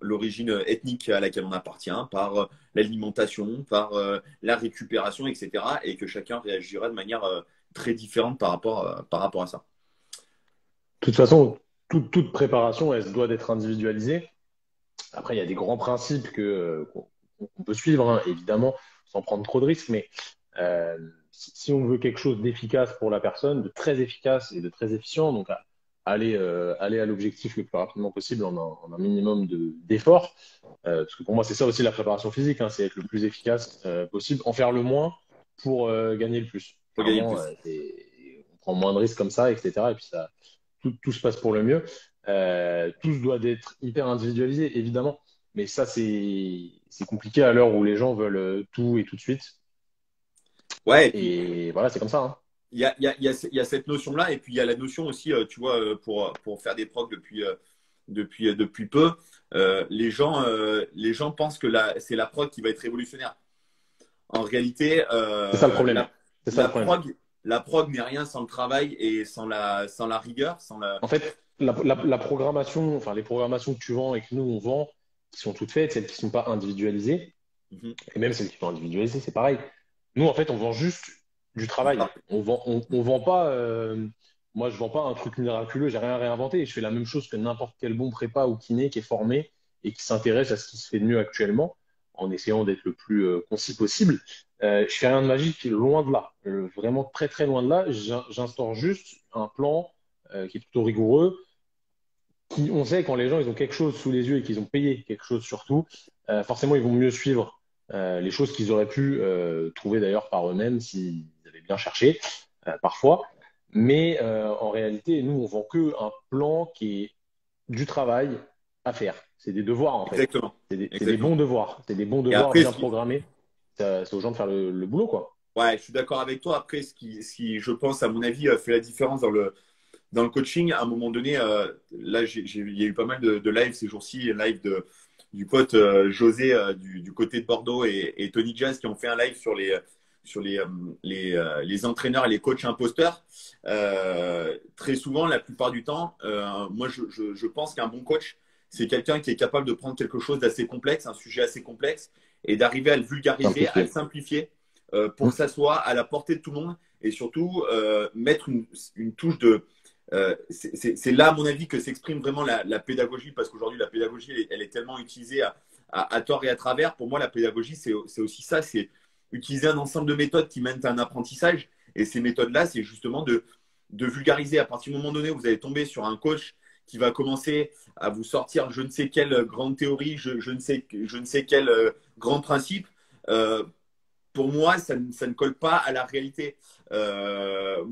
l'origine ethnique à laquelle on appartient, par l'alimentation, par la récupération, etc. Et que chacun réagira de manière très différente par rapport à ça. De toute façon, toute préparation, elle se doit d'être individualisée. Après, il y a des grands principes qu'on peut suivre, hein, évidemment, sans prendre trop de risques, mais si on veut quelque chose d'efficace pour la personne, de très efficace et de très efficient, donc aller à l'objectif le plus rapidement possible en un minimum d'effort, parce que pour moi, c'est ça aussi la préparation physique, hein, c'est être le plus efficace possible, en faire le moins pour gagner le plus. Pour gagner Clairement, plus. on prend moins de risques comme ça, etc. Et puis tout se passe pour le mieux. Tout se doit d'être hyper individualisé, évidemment. Mais ça, c'est compliqué à l'heure où les gens veulent tout et tout de suite. Ouais, et puis Et voilà, c'est comme ça, hein. il y a cette notion-là, et puis il y a la notion aussi, tu vois, pour faire des procs depuis peu, les gens pensent que c'est la prog qui va être révolutionnaire. En réalité, C'est ça le problème. C'est ça le problème. la prog n'est rien sans le travail et sans la rigueur, En fait, la programmation, enfin les programmations que tu vends et que nous on vend, qui sont toutes faites, celles qui sont pas individualisées, Mhm. et même celles qui sont individualisées, c'est pareil. Nous, en fait, on vend juste du Du travail. travail. On vend pas. Moi, je vends pas un truc miraculeux. J'ai rien réinventé. Je fais la même chose que n'importe quel bon prépa ou kiné qui est formé et qui s'intéresse à ce qui se fait de mieux actuellement, en essayant d'être le plus concis possible. Je fais rien de magique, loin de là. Vraiment très très loin de là. J'instaure juste un plan qui est plutôt rigoureux. On sait quand les gens ils ont quelque chose sous les yeux et qu'ils ont payé quelque chose surtout, forcément ils vont mieux suivre les choses qu'ils auraient pu trouver d'ailleurs par eux-mêmes s'ils avaient bien cherché parfois. Mais en réalité, nous on vend que un plan qui est du travail à faire. C'est des devoirs en fait. Exactement. C'est des bons Exactement. devoirs. C'est des bons Et devoirs après, bien programmés. C'est aux gens de faire le boulot quoi. ouais, je suis d'accord avec toi. Après, ce qui, je pense, à mon avis, fait la différence dans le coaching, à un moment donné, là, il y a eu pas mal de lives ces jours-ci, du pote José du côté de Bordeaux et Tony Jazz qui ont fait un live sur les entraîneurs et les coachs imposteurs. Très souvent, la plupart du temps, moi, je pense qu'un bon coach, c'est quelqu'un qui est capable de prendre quelque chose d'assez complexe, un sujet assez complexe, et d'arriver à le vulgariser, à le Simplifié. simplifier pour que ça soit à la portée de tout le monde et surtout mettre une touche c'est là, à mon avis, que s'exprime vraiment la pédagogie, parce qu'aujourd'hui, la pédagogie, elle est tellement utilisée à tort et à travers. Pour moi, la pédagogie, c'est aussi ça, c'est utiliser un ensemble de méthodes qui mènent à un apprentissage. Et ces méthodes-là, c'est justement de vulgariser. À partir du moment donné où vous allez tomber sur un coach qui va commencer à vous sortir je ne sais quelle grande théorie, je ne sais quel grand principe, euh, pour moi, ça ne colle pas à la réalité. Euh,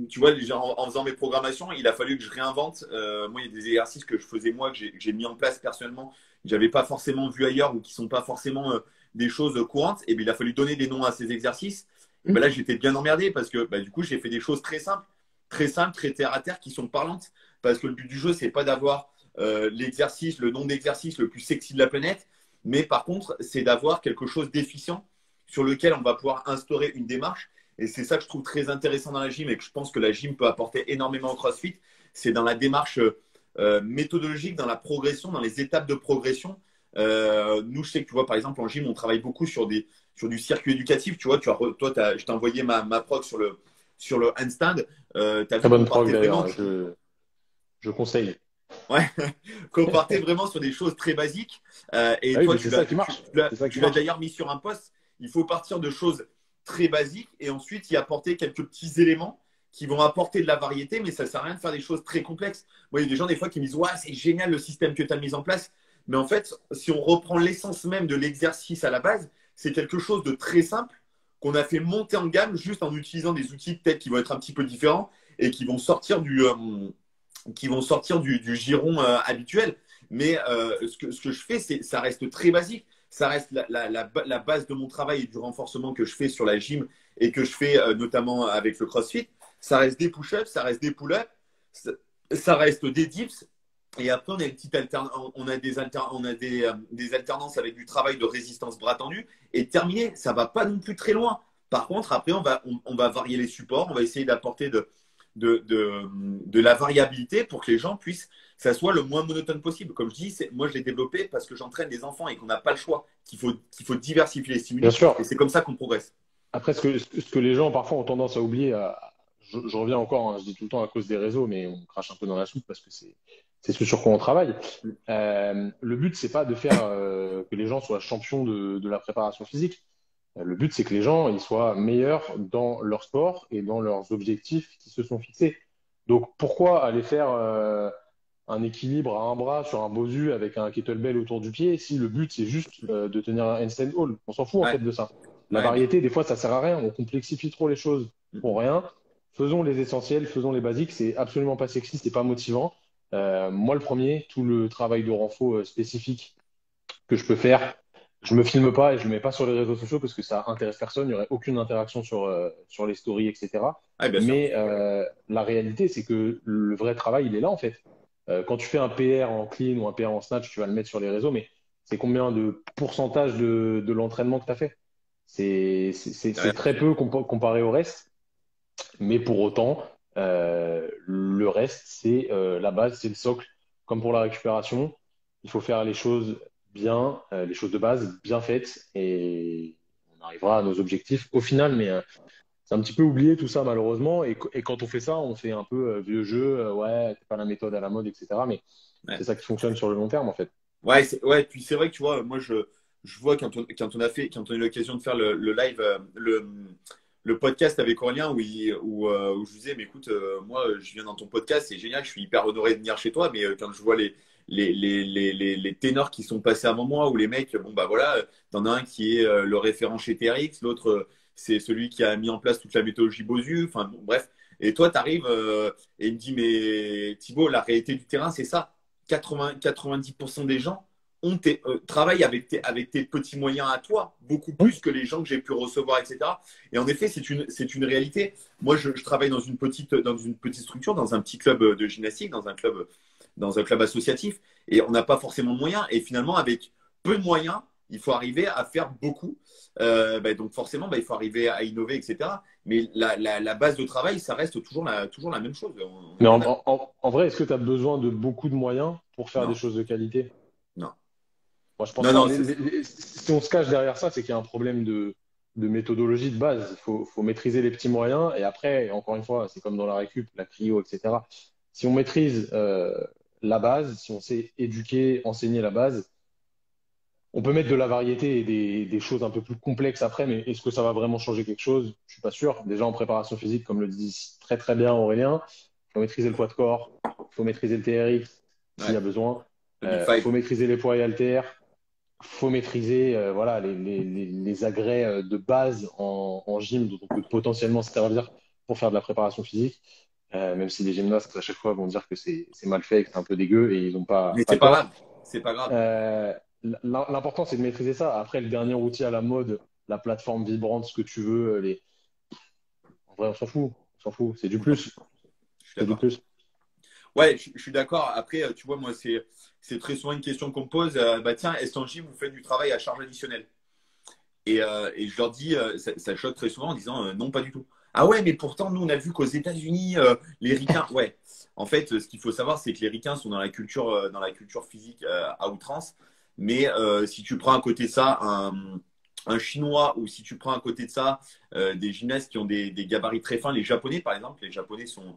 Tu vois, déjà, en faisant mes programmations, il a fallu que je réinvente. Moi, il y a des exercices que je faisais moi, que j'ai mis en place personnellement, que j'avais pas forcément vu ailleurs ou qui sont pas forcément des choses courantes. Et bien, il a fallu donner des noms à ces exercices. Et ben là, j'étais bien emmerdé parce que du coup, j'ai fait des choses très simples, très terre à terre, qui sont parlantes. Parce que le but du jeu, c'est pas d'avoir l'exercice, le nom d'exercice le plus sexy de la planète, mais par contre, c'est d'avoir quelque chose d'efficient sur lequel on va pouvoir instaurer une démarche. Et c'est ça que je trouve très intéressant dans la gym et que je pense que la gym peut apporter énormément au CrossFit. C'est dans la démarche méthodologique, dans la progression, dans les étapes de progression. Nous, je sais que tu vois, par exemple, en gym, on travaille beaucoup sur du circuit éducatif. Tu vois, je t'ai envoyé ma prog sur le handstand. Tu as Très vu qu'on bonne prog partait vraiment, d'ailleurs, je conseille. ouais, qu'on partait vraiment sur des choses très basiques. Et Ah oui, toi, mais c'est ça qui marche. C'est ça qui tu l'as marche. d'ailleurs mis sur un post. Il faut partir de choses très basiques et ensuite y apporter quelques petits éléments qui vont apporter de la variété, mais ça ne sert à rien de faire des choses très complexes. Moi, il y a des gens des fois qui me disent ouais, c'est génial le système que tu as mis en place. Mais en fait, si on reprend l'essence même de l'exercice à la base, c'est quelque chose de très simple qu'on a fait monter en gamme juste en utilisant des outils peut-être qui vont être un petit peu différents et qui vont sortir du giron habituel. Mais ce que je fais, ça reste très basique. Ça reste la base de mon travail et du renforcement que je fais sur la gym et que je fais notamment avec le CrossFit. Ça reste des push-ups, ça reste des pull-ups, ça reste des dips. Et après, on a, une petite on a des alternances avec du travail de résistance bras tendus. Et terminé, ça ne va pas non plus très loin. Par contre, après, on va varier les supports, on va essayer d'apporter de la variabilité pour que les gens puissent, ça soit le moins monotone possible. Comme je dis, moi je l'ai développé parce que j'entraîne des enfants et qu'on n'a pas le choix, qu'il faut diversifier les Bien stimuli sûr. et c'est comme ça qu'on progresse. Après, ce que les gens parfois ont tendance à oublier, je reviens encore, hein, je dis tout le temps à cause des réseaux, mais on crache un peu dans la soupe parce que c'est ce sur quoi on travaille. Le but, c'est pas de faire que les gens soient champions de la préparation physique. Le but, c'est que les gens ils soient meilleurs dans leur sport et dans leurs objectifs qui se sont fixés. Donc, pourquoi aller faire un équilibre à un bras sur un bosu avec un kettlebell autour du pied si le but, c'est juste de tenir un handstand hold? On s'en fout en Ouais, fait de ça. La ouais, variété, des fois, ça sert à rien. On complexifie trop les choses pour rien. Faisons les essentiels, faisons les basiques. C'est absolument pas sexy, c'est pas motivant. Moi, le premier, tout le travail de renfort spécifique que je peux faire, je me filme pas et je le mets pas sur les réseaux sociaux parce que ça intéresse personne. Il y aurait aucune interaction sur les stories, etc. ouais, bien sûr. Mais la réalité, c'est que le vrai travail, il est là en fait. Quand tu fais un PR en clean ou un PR en snatch, tu vas le mettre sur les réseaux, mais c'est combien de pourcentage de l'entraînement que tu as fait? C'est très peu comparé au reste, mais pour autant, le reste, c'est la base, c'est le socle. Comme pour la récupération, il faut faire les choses bien, les choses de base bien faites, et on arrivera à nos objectifs au final, mais c'est un petit peu oublié tout ça malheureusement, et quand on fait ça, on fait un peu vieux jeu, ouais, c'est pas la méthode à la mode, etc. Mais c'est Ouais. ça qui fonctionne sur le long terme en fait. Ouais, ouais, puis c'est vrai que tu vois, moi je vois quand on a eu l'occasion de faire le live, le podcast avec Aurélien où je disais, mais écoute, moi je viens dans ton podcast, c'est génial, je suis hyper honoré de venir chez toi, mais quand je vois les ténors qui sont passés avant moi ou les mecs, bon bah voilà, t'en as un qui est le référent chez TRX, l'autre c'est celui qui a mis en place toute la méthodologie Bosu, enfin bon, bref. Et toi, tu arrives et il me dit, mais Thibaut, la réalité du terrain, c'est ça. 90% des gens travaillent avec tes petits moyens à toi, beaucoup plus que les gens que j'ai pu recevoir, etc. Et en effet, c'est une réalité. Moi, je travaille dans une petite structure, dans un petit club de gymnastique, dans un club associatif, et on n'a pas forcément de moyens. Et finalement, avec peu de moyens, il faut arriver à faire beaucoup. Donc forcément, il faut arriver à innover, etc. Mais la base de travail, ça reste toujours la même chose. Mais On en a... en vrai, est-ce que tu as besoin de beaucoup de moyens pour faire des Non, choses de qualité? non. Moi, je pense Non, pas. non, Si on se cache derrière ça, c'est qu'il y a un problème de méthodologie de base. Faut maîtriser les petits moyens. Et après, encore une fois, c'est comme dans la récup, la cryo, etc. Si on maîtrise la base, si on sait éduquer, enseigner la base, on peut mettre de la variété et des choses un peu plus complexes après, mais est-ce que ça va vraiment changer quelque chose? Je suis pas sûr. Déjà en préparation physique, comme le dit très très bien Aurélien, il faut maîtriser le poids de corps, il faut maîtriser le TRX s'il y Ouais, a besoin, le Big il Five. faut maîtriser les poids et haltères, faut maîtriser voilà, les agrès de base en gym dont on peut potentiellement se servir pour faire de la préparation physique. Même si les gymnastes à chaque fois vont dire que c'est mal fait, que c'est un peu dégueu et ils n'ont Mais pas c'est pas tort. grave. C'est pas grave. Euh, L'important, c'est de maîtriser ça. Après, le dernier outil à la mode, la plateforme vibrante, ce que tu veux, en vrai, on s'en fout. On s'en fout. C'est du On s'en fout. plus. Je suis C'est du d'accord. plus. Ouais, je suis d'accord. Après, tu vois, moi, c'est très souvent une question qu'on me pose. Bah, tiens, est-ce qu'en gym, vous faites du travail à charge additionnelle? Et je leur dis, ça choque très souvent en disant non, pas du tout. Ah ouais, mais pourtant, nous, on a vu qu'aux États-Unis, les ricains. Ouais, en fait, ce qu'il faut savoir, c'est que les ricains sont dans la culture physique à outrance. Mais si tu prends à côté de ça un Chinois ou si tu prends à côté de ça des gymnastes qui ont des gabarits très fins, les Japonais, par exemple, les Japonais sont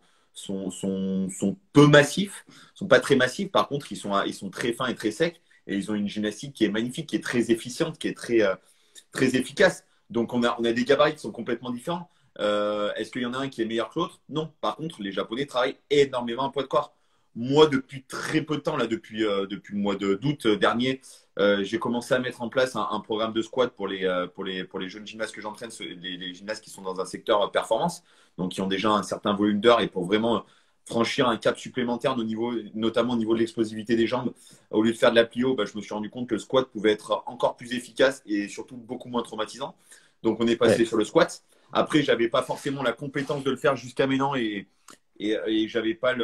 peu massifs, sont pas très massifs. Par contre, ils sont très fins et très secs. Et ils ont une gymnastique qui est magnifique, qui est très efficiente, qui est très efficace. Donc on a des gabarits qui sont complètement différents. Est-ce qu'il y en a un qui est meilleur que l'autre? Non. Par contre, les Japonais travaillent énormément en poids de corps. Moi, depuis très peu de temps, là, depuis le mois d'août dernier, j'ai commencé à mettre en place un programme de squat pour les jeunes gymnastes que j'entraîne, les gymnastes qui sont dans un secteur performance, donc qui ont déjà un certain volume d'heures et pour vraiment franchir un cap supplémentaire notamment au niveau de l'explosivité des jambes. Au lieu de faire de la plio, bah, je me suis rendu compte que le squat pouvait être encore plus efficace et surtout beaucoup moins traumatisant. Donc on est passé Ouais. sur le squat. Après, j'avais pas forcément la compétence de le faire jusqu'à maintenant et j'avais pas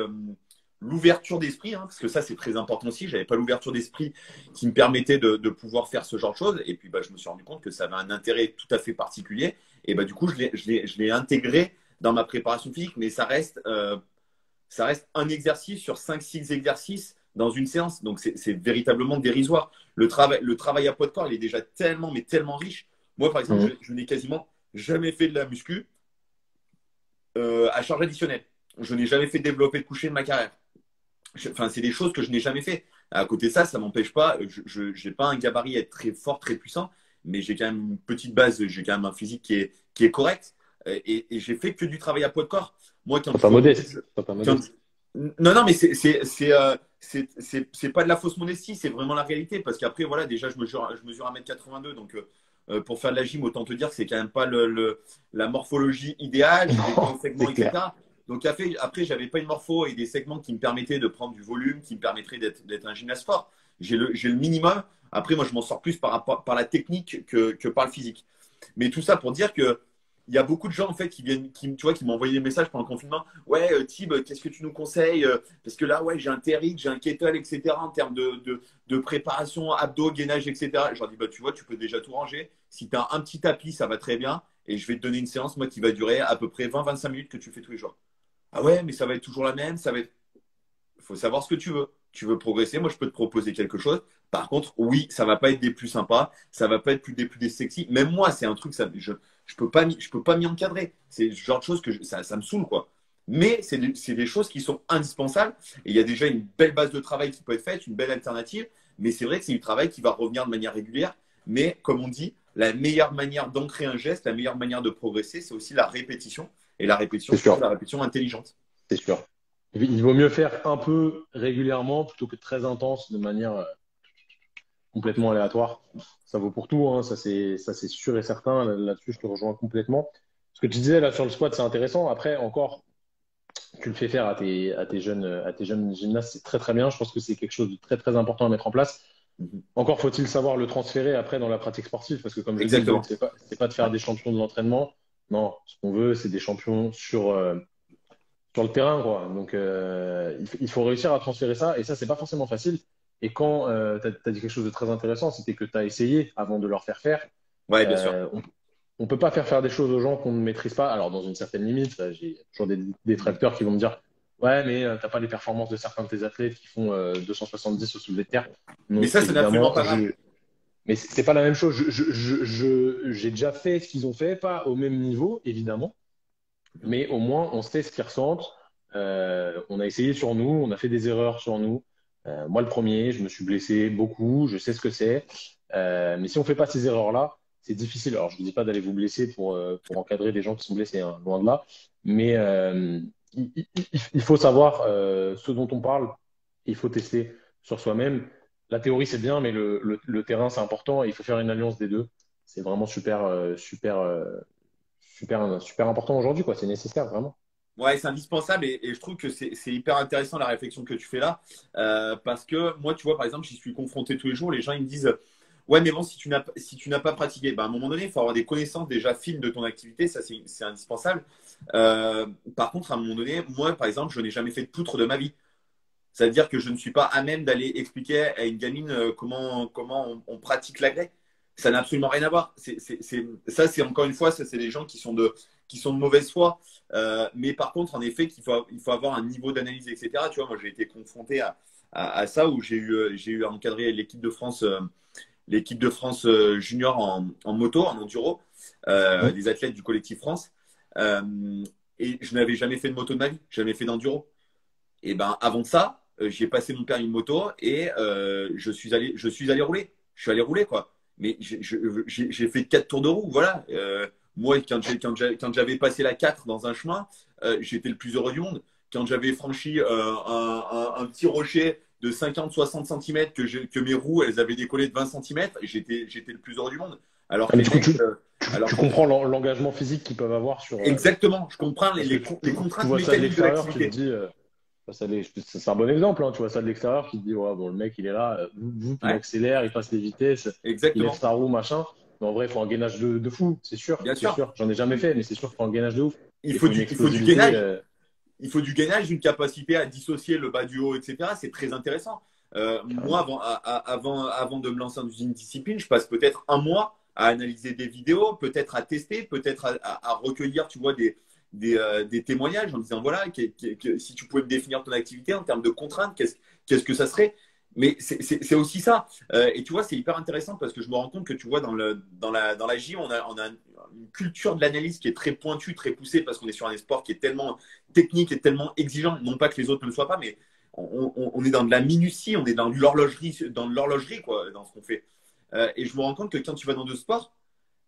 l'ouverture d'esprit, hein, parce que ça c'est très important aussi. J'avais pas l'ouverture d'esprit qui me permettait de pouvoir faire ce genre de choses. Et puis bah, je me suis rendu compte que ça avait un intérêt tout à fait particulier. Et bah, du coup, je l'ai intégré dans ma préparation physique, mais ça reste un exercice sur 5-6 exercices dans une séance. Donc, c'est véritablement dérisoire. Le travail à poids de corps, il est déjà tellement, mais tellement riche. Moi, par exemple, Mhm. je n'ai quasiment jamais fait de la muscu à charge additionnelle. Je n'ai jamais fait de développé de coucher de ma carrière. Enfin, c'est des choses que je n'ai jamais fait. À côté de ça, ça m'empêche pas. Je n'ai pas un gabarit à être très fort, très puissant, mais j'ai quand même une petite base. J'ai quand même un physique qui est correct. Et j'ai fait que du travail à poids de corps. Moi, Sois pas modeste. Sois pas quand- modeste. non, non, mais c'est pas de la fausse modestie, c'est vraiment la réalité. Parce qu'après, voilà, déjà, je mesure 1,82 m. Donc, pour faire de la gym, autant te dire que c'est quand même pas la morphologie idéale. J'ai des grands Non, segments, c'est clair. etc. Donc, après, j'avais pas une morpho et des segments qui me permettaient de prendre du volume, qui me permettraient d'être un gymnaste fort. J'ai le minimum. Après, moi, je m'en sors plus par la technique que par le physique. Mais tout ça pour dire que il y a beaucoup de gens en fait tu vois, qui m'ont envoyé des messages pendant le confinement. Ouais, Tib, qu'est-ce que tu nous conseilles? Parce que là, ouais, j'ai un TRX, j'ai un kettle, etc. En termes de préparation, abdos, gainage, etc. Je leur dis, bah, tu vois, tu peux déjà tout ranger. Si tu as un petit tapis, ça va très bien. Et je vais te donner une séance, moi, qui va durer à peu près 20-25 minutes que tu fais tous les jours. Ah ouais, mais ça va être toujours la même. Il faut savoir ce que tu veux. Tu veux progresser, moi, je peux te proposer quelque chose. Par contre, oui, ça va pas être des plus sympas, ça va pas être des plus des sexy. Même moi, c'est un truc, je peux pas m'y encadrer. C'est le genre de choses ça me saoule, quoi. Mais c'est des choses qui sont indispensables. Et il y a déjà une belle base de travail qui peut être faite, une belle alternative. Mais c'est vrai que c'est du travail qui va revenir de manière régulière. Mais comme on dit, la meilleure manière d'ancrer un geste, la meilleure manière de progresser, c'est aussi la répétition. Et la répétition, C'est surtout sûr. la répétition intelligente. C'est sûr. Il vaut mieux faire un peu régulièrement plutôt que très intense de manière complètement aléatoire. Ça vaut pour tout, hein. Ça, c'est sûr et certain. Là-dessus, je te rejoins complètement. Ce que tu disais là sur le squat, c'est intéressant. Après, encore, tu le fais faire à tes jeunes gymnastes, c'est très très bien. Je pense que c'est quelque chose de très très important à mettre en place. Mhm. Encore faut-il savoir le transférer après dans la pratique sportive, parce que comme je dis, le but, Exactement. c'est pas de faire des champions de l'entraînement. Non, ce qu'on veut, c'est des champions sur le terrain, quoi. Donc, il faut réussir à transférer ça, et ça, c'est pas forcément facile. Et quand tu as dit quelque chose de très intéressant, c'était que tu as essayé avant de leur faire faire. Ouais, bien sûr. Euh, on peut pas faire des choses aux gens qu'on ne maîtrise pas. Alors, dans une certaine limite, j'ai toujours des détracteurs qui vont me dire, ouais, mais t'as pas les performances de certains de tes athlètes qui font 270 au soulevé de terre. Mais Non, ça n'est absolument évidemment, pas grave. Mais c'est pas la même chose. J'ai déjà fait ce qu'ils ont fait, pas au même niveau, évidemment, mais au moins on sait ce qu'ils ressentent. On a essayé sur nous, on a fait des erreurs sur nous. Moi, le premier, je me suis blessé beaucoup, je sais ce que c'est. Mais si on fait pas ces erreurs-là, c'est difficile. Alors, je ne vous dis pas d'aller vous blesser pour encadrer des gens qui sont blessés, hein, loin de là. Mais il faut savoir ce dont on parle. Il faut tester sur soi-même. La théorie, c'est bien, mais le terrain, c'est important. Et il faut faire une alliance des deux. C'est vraiment super important aujourd'hui, quoi. C'est nécessaire, vraiment. Ouais, c'est indispensable et je trouve que c'est hyper intéressant la réflexion que tu fais là. Parce que moi, tu vois, par exemple, j'y suis confronté tous les jours. Les gens, ils me disent, ouais, mais bon, si tu n'as pas pratiqué, ben, à un moment donné, il faut avoir des connaissances déjà fines de ton activité. Ça, c'est indispensable. Par contre, à un moment donné, moi, par exemple, je n'ai jamais fait de poutre de ma vie. C'est-à-dire que je ne suis pas à même d'aller expliquer à une gamine comment on pratique l'agret. Ça n'a absolument rien à voir. Ça, c'est encore une fois, ça, c'est des gens qui sont de mauvaise foi. Mais par contre, en effet, il faut avoir un niveau d'analyse, etc. Tu vois, moi, j'ai été confronté à ça où j'ai eu à encadrer l'équipe de France junior en moto, en enduro, Hum. des athlètes du collectif France. Et je n'avais jamais fait de moto de ma vie, jamais fait d'enduro. Et ben avant ça, j'ai passé mon permis de moto et je suis allé rouler. Je suis allé rouler quoi. Mais j'ai fait 4 tours de roue, voilà. Moi, quand j'avais passé la 4 dans un chemin, j'étais le plus heureux du monde. Quand j'avais franchi un petit rocher de 50-60 cm que mes roues, elles avaient décollé de 20 cm, j'étais le plus heureux du monde. Alors Ah, que mais les du coup, mecs, alors tu que comprends l'engagement physique qu'ils peuvent avoir sur. exactement, je comprends Parce que les tu contraintes vois ça de mécaniques de l'extérieur, tu te l'activité. dis. C'est un bon exemple, hein. Tu vois ça de l'extérieur, tu te dis, ouais, bon, le mec, il est là, il Ouais, accélère, il passe les vitesses, il lève exactement, sa roue, machin. Mais en vrai, il faut un gainage de fou, c'est sûr, bien c'est sûr. sûr. J'en ai jamais fait, mais c'est sûr qu'il faut un gainage de ouf. Il faut une Il faut du explosivité. gainage. Il faut du gainage, une capacité à dissocier le bas du haut, etc. C'est très intéressant. Moi, Carrément. avant de me lancer dans une discipline, je passe peut-être un mois à analyser des vidéos, peut-être à tester, peut-être à recueillir, tu vois, des témoignages en disant, voilà, si tu pouvais me définir ton activité en termes de contraintes, qu'est-ce que ça serait? Mais c'est aussi ça. Et tu vois, c'est hyper intéressant parce que je me rends compte que tu vois, dans la gym, on a une culture de l'analyse qui est très pointue, très poussée parce qu'on est sur un sport qui est tellement technique et tellement exigeant. Non pas que les autres ne le soient pas, mais on est dans de la minutie, on est dans de l'horlogerie, quoi, dans ce qu'on fait. Et je me rends compte que quand tu vas dans deux sports,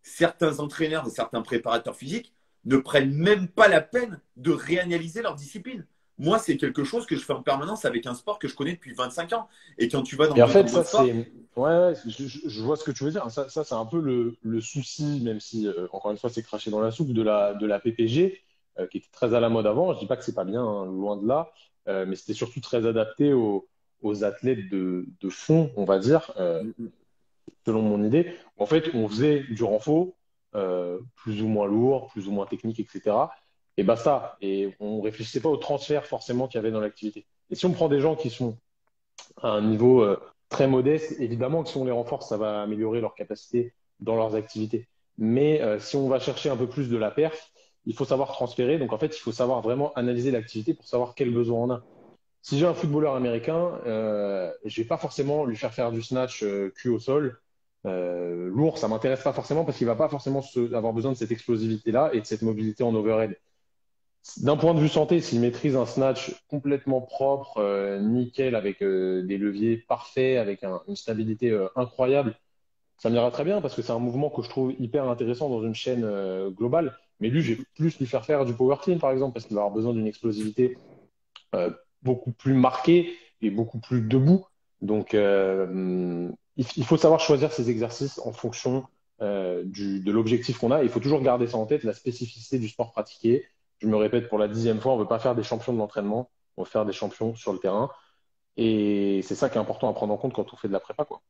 certains entraîneurs et certains préparateurs physiques ne prennent même pas la peine de réanalyser leur discipline. Moi, c'est quelque chose que je fais en permanence avec un sport que je connais depuis 25 ans. Et quand tu vas Et en dans fait, ça, d'autres sports, c'est. Ouais, je vois ce que tu veux dire. Ça c'est un peu le souci, même si, encore une fois, c'est craché dans la soupe de la PPG, qui était très à la mode avant. Je dis pas que c'est pas bien, hein, loin de là, mais c'était surtout très adapté aux athlètes de fond, on va dire, selon mon idée. En fait, on faisait du renfort, plus ou moins lourd, plus ou moins technique, etc. Et basta. Et on réfléchissait pas au transfert forcément qu'il y avait dans l'activité. Et si on prend des gens qui sont à un niveau très modeste. Évidemment que si on les renforce, ça va améliorer leur capacité dans leurs activités. Mais si on va chercher un peu plus de la perf, il faut savoir transférer. Donc en fait, il faut savoir vraiment analyser l'activité pour savoir quel besoin on a. Si j'ai un footballeur américain, je vais pas forcément lui faire du snatch cul au sol. Lourd, ça m'intéresse pas forcément parce qu'il va pas forcément avoir besoin de cette explosivité-là et de cette mobilité en overhead. D'un point de vue santé, s'il maîtrise un snatch complètement propre, nickel, avec des leviers parfaits, avec une stabilité incroyable, ça m'ira très bien parce que c'est un mouvement que je trouve hyper intéressant dans une chaîne globale. Mais lui, j'ai plus lui faire du power clean, par exemple, parce qu'il va avoir besoin d'une explosivité euh, beaucoup plus marquée et beaucoup plus debout. Donc, il faut savoir choisir ses exercices en fonction de l'objectif qu'on a. Il faut toujours garder ça en tête, la spécificité du sport pratiqué. Je me répète pour la 10e fois, on ne veut pas faire des champions de l'entraînement, on veut faire des champions sur le terrain. Et c'est ça qui est important à prendre en compte quand on fait de la prépa, quoi.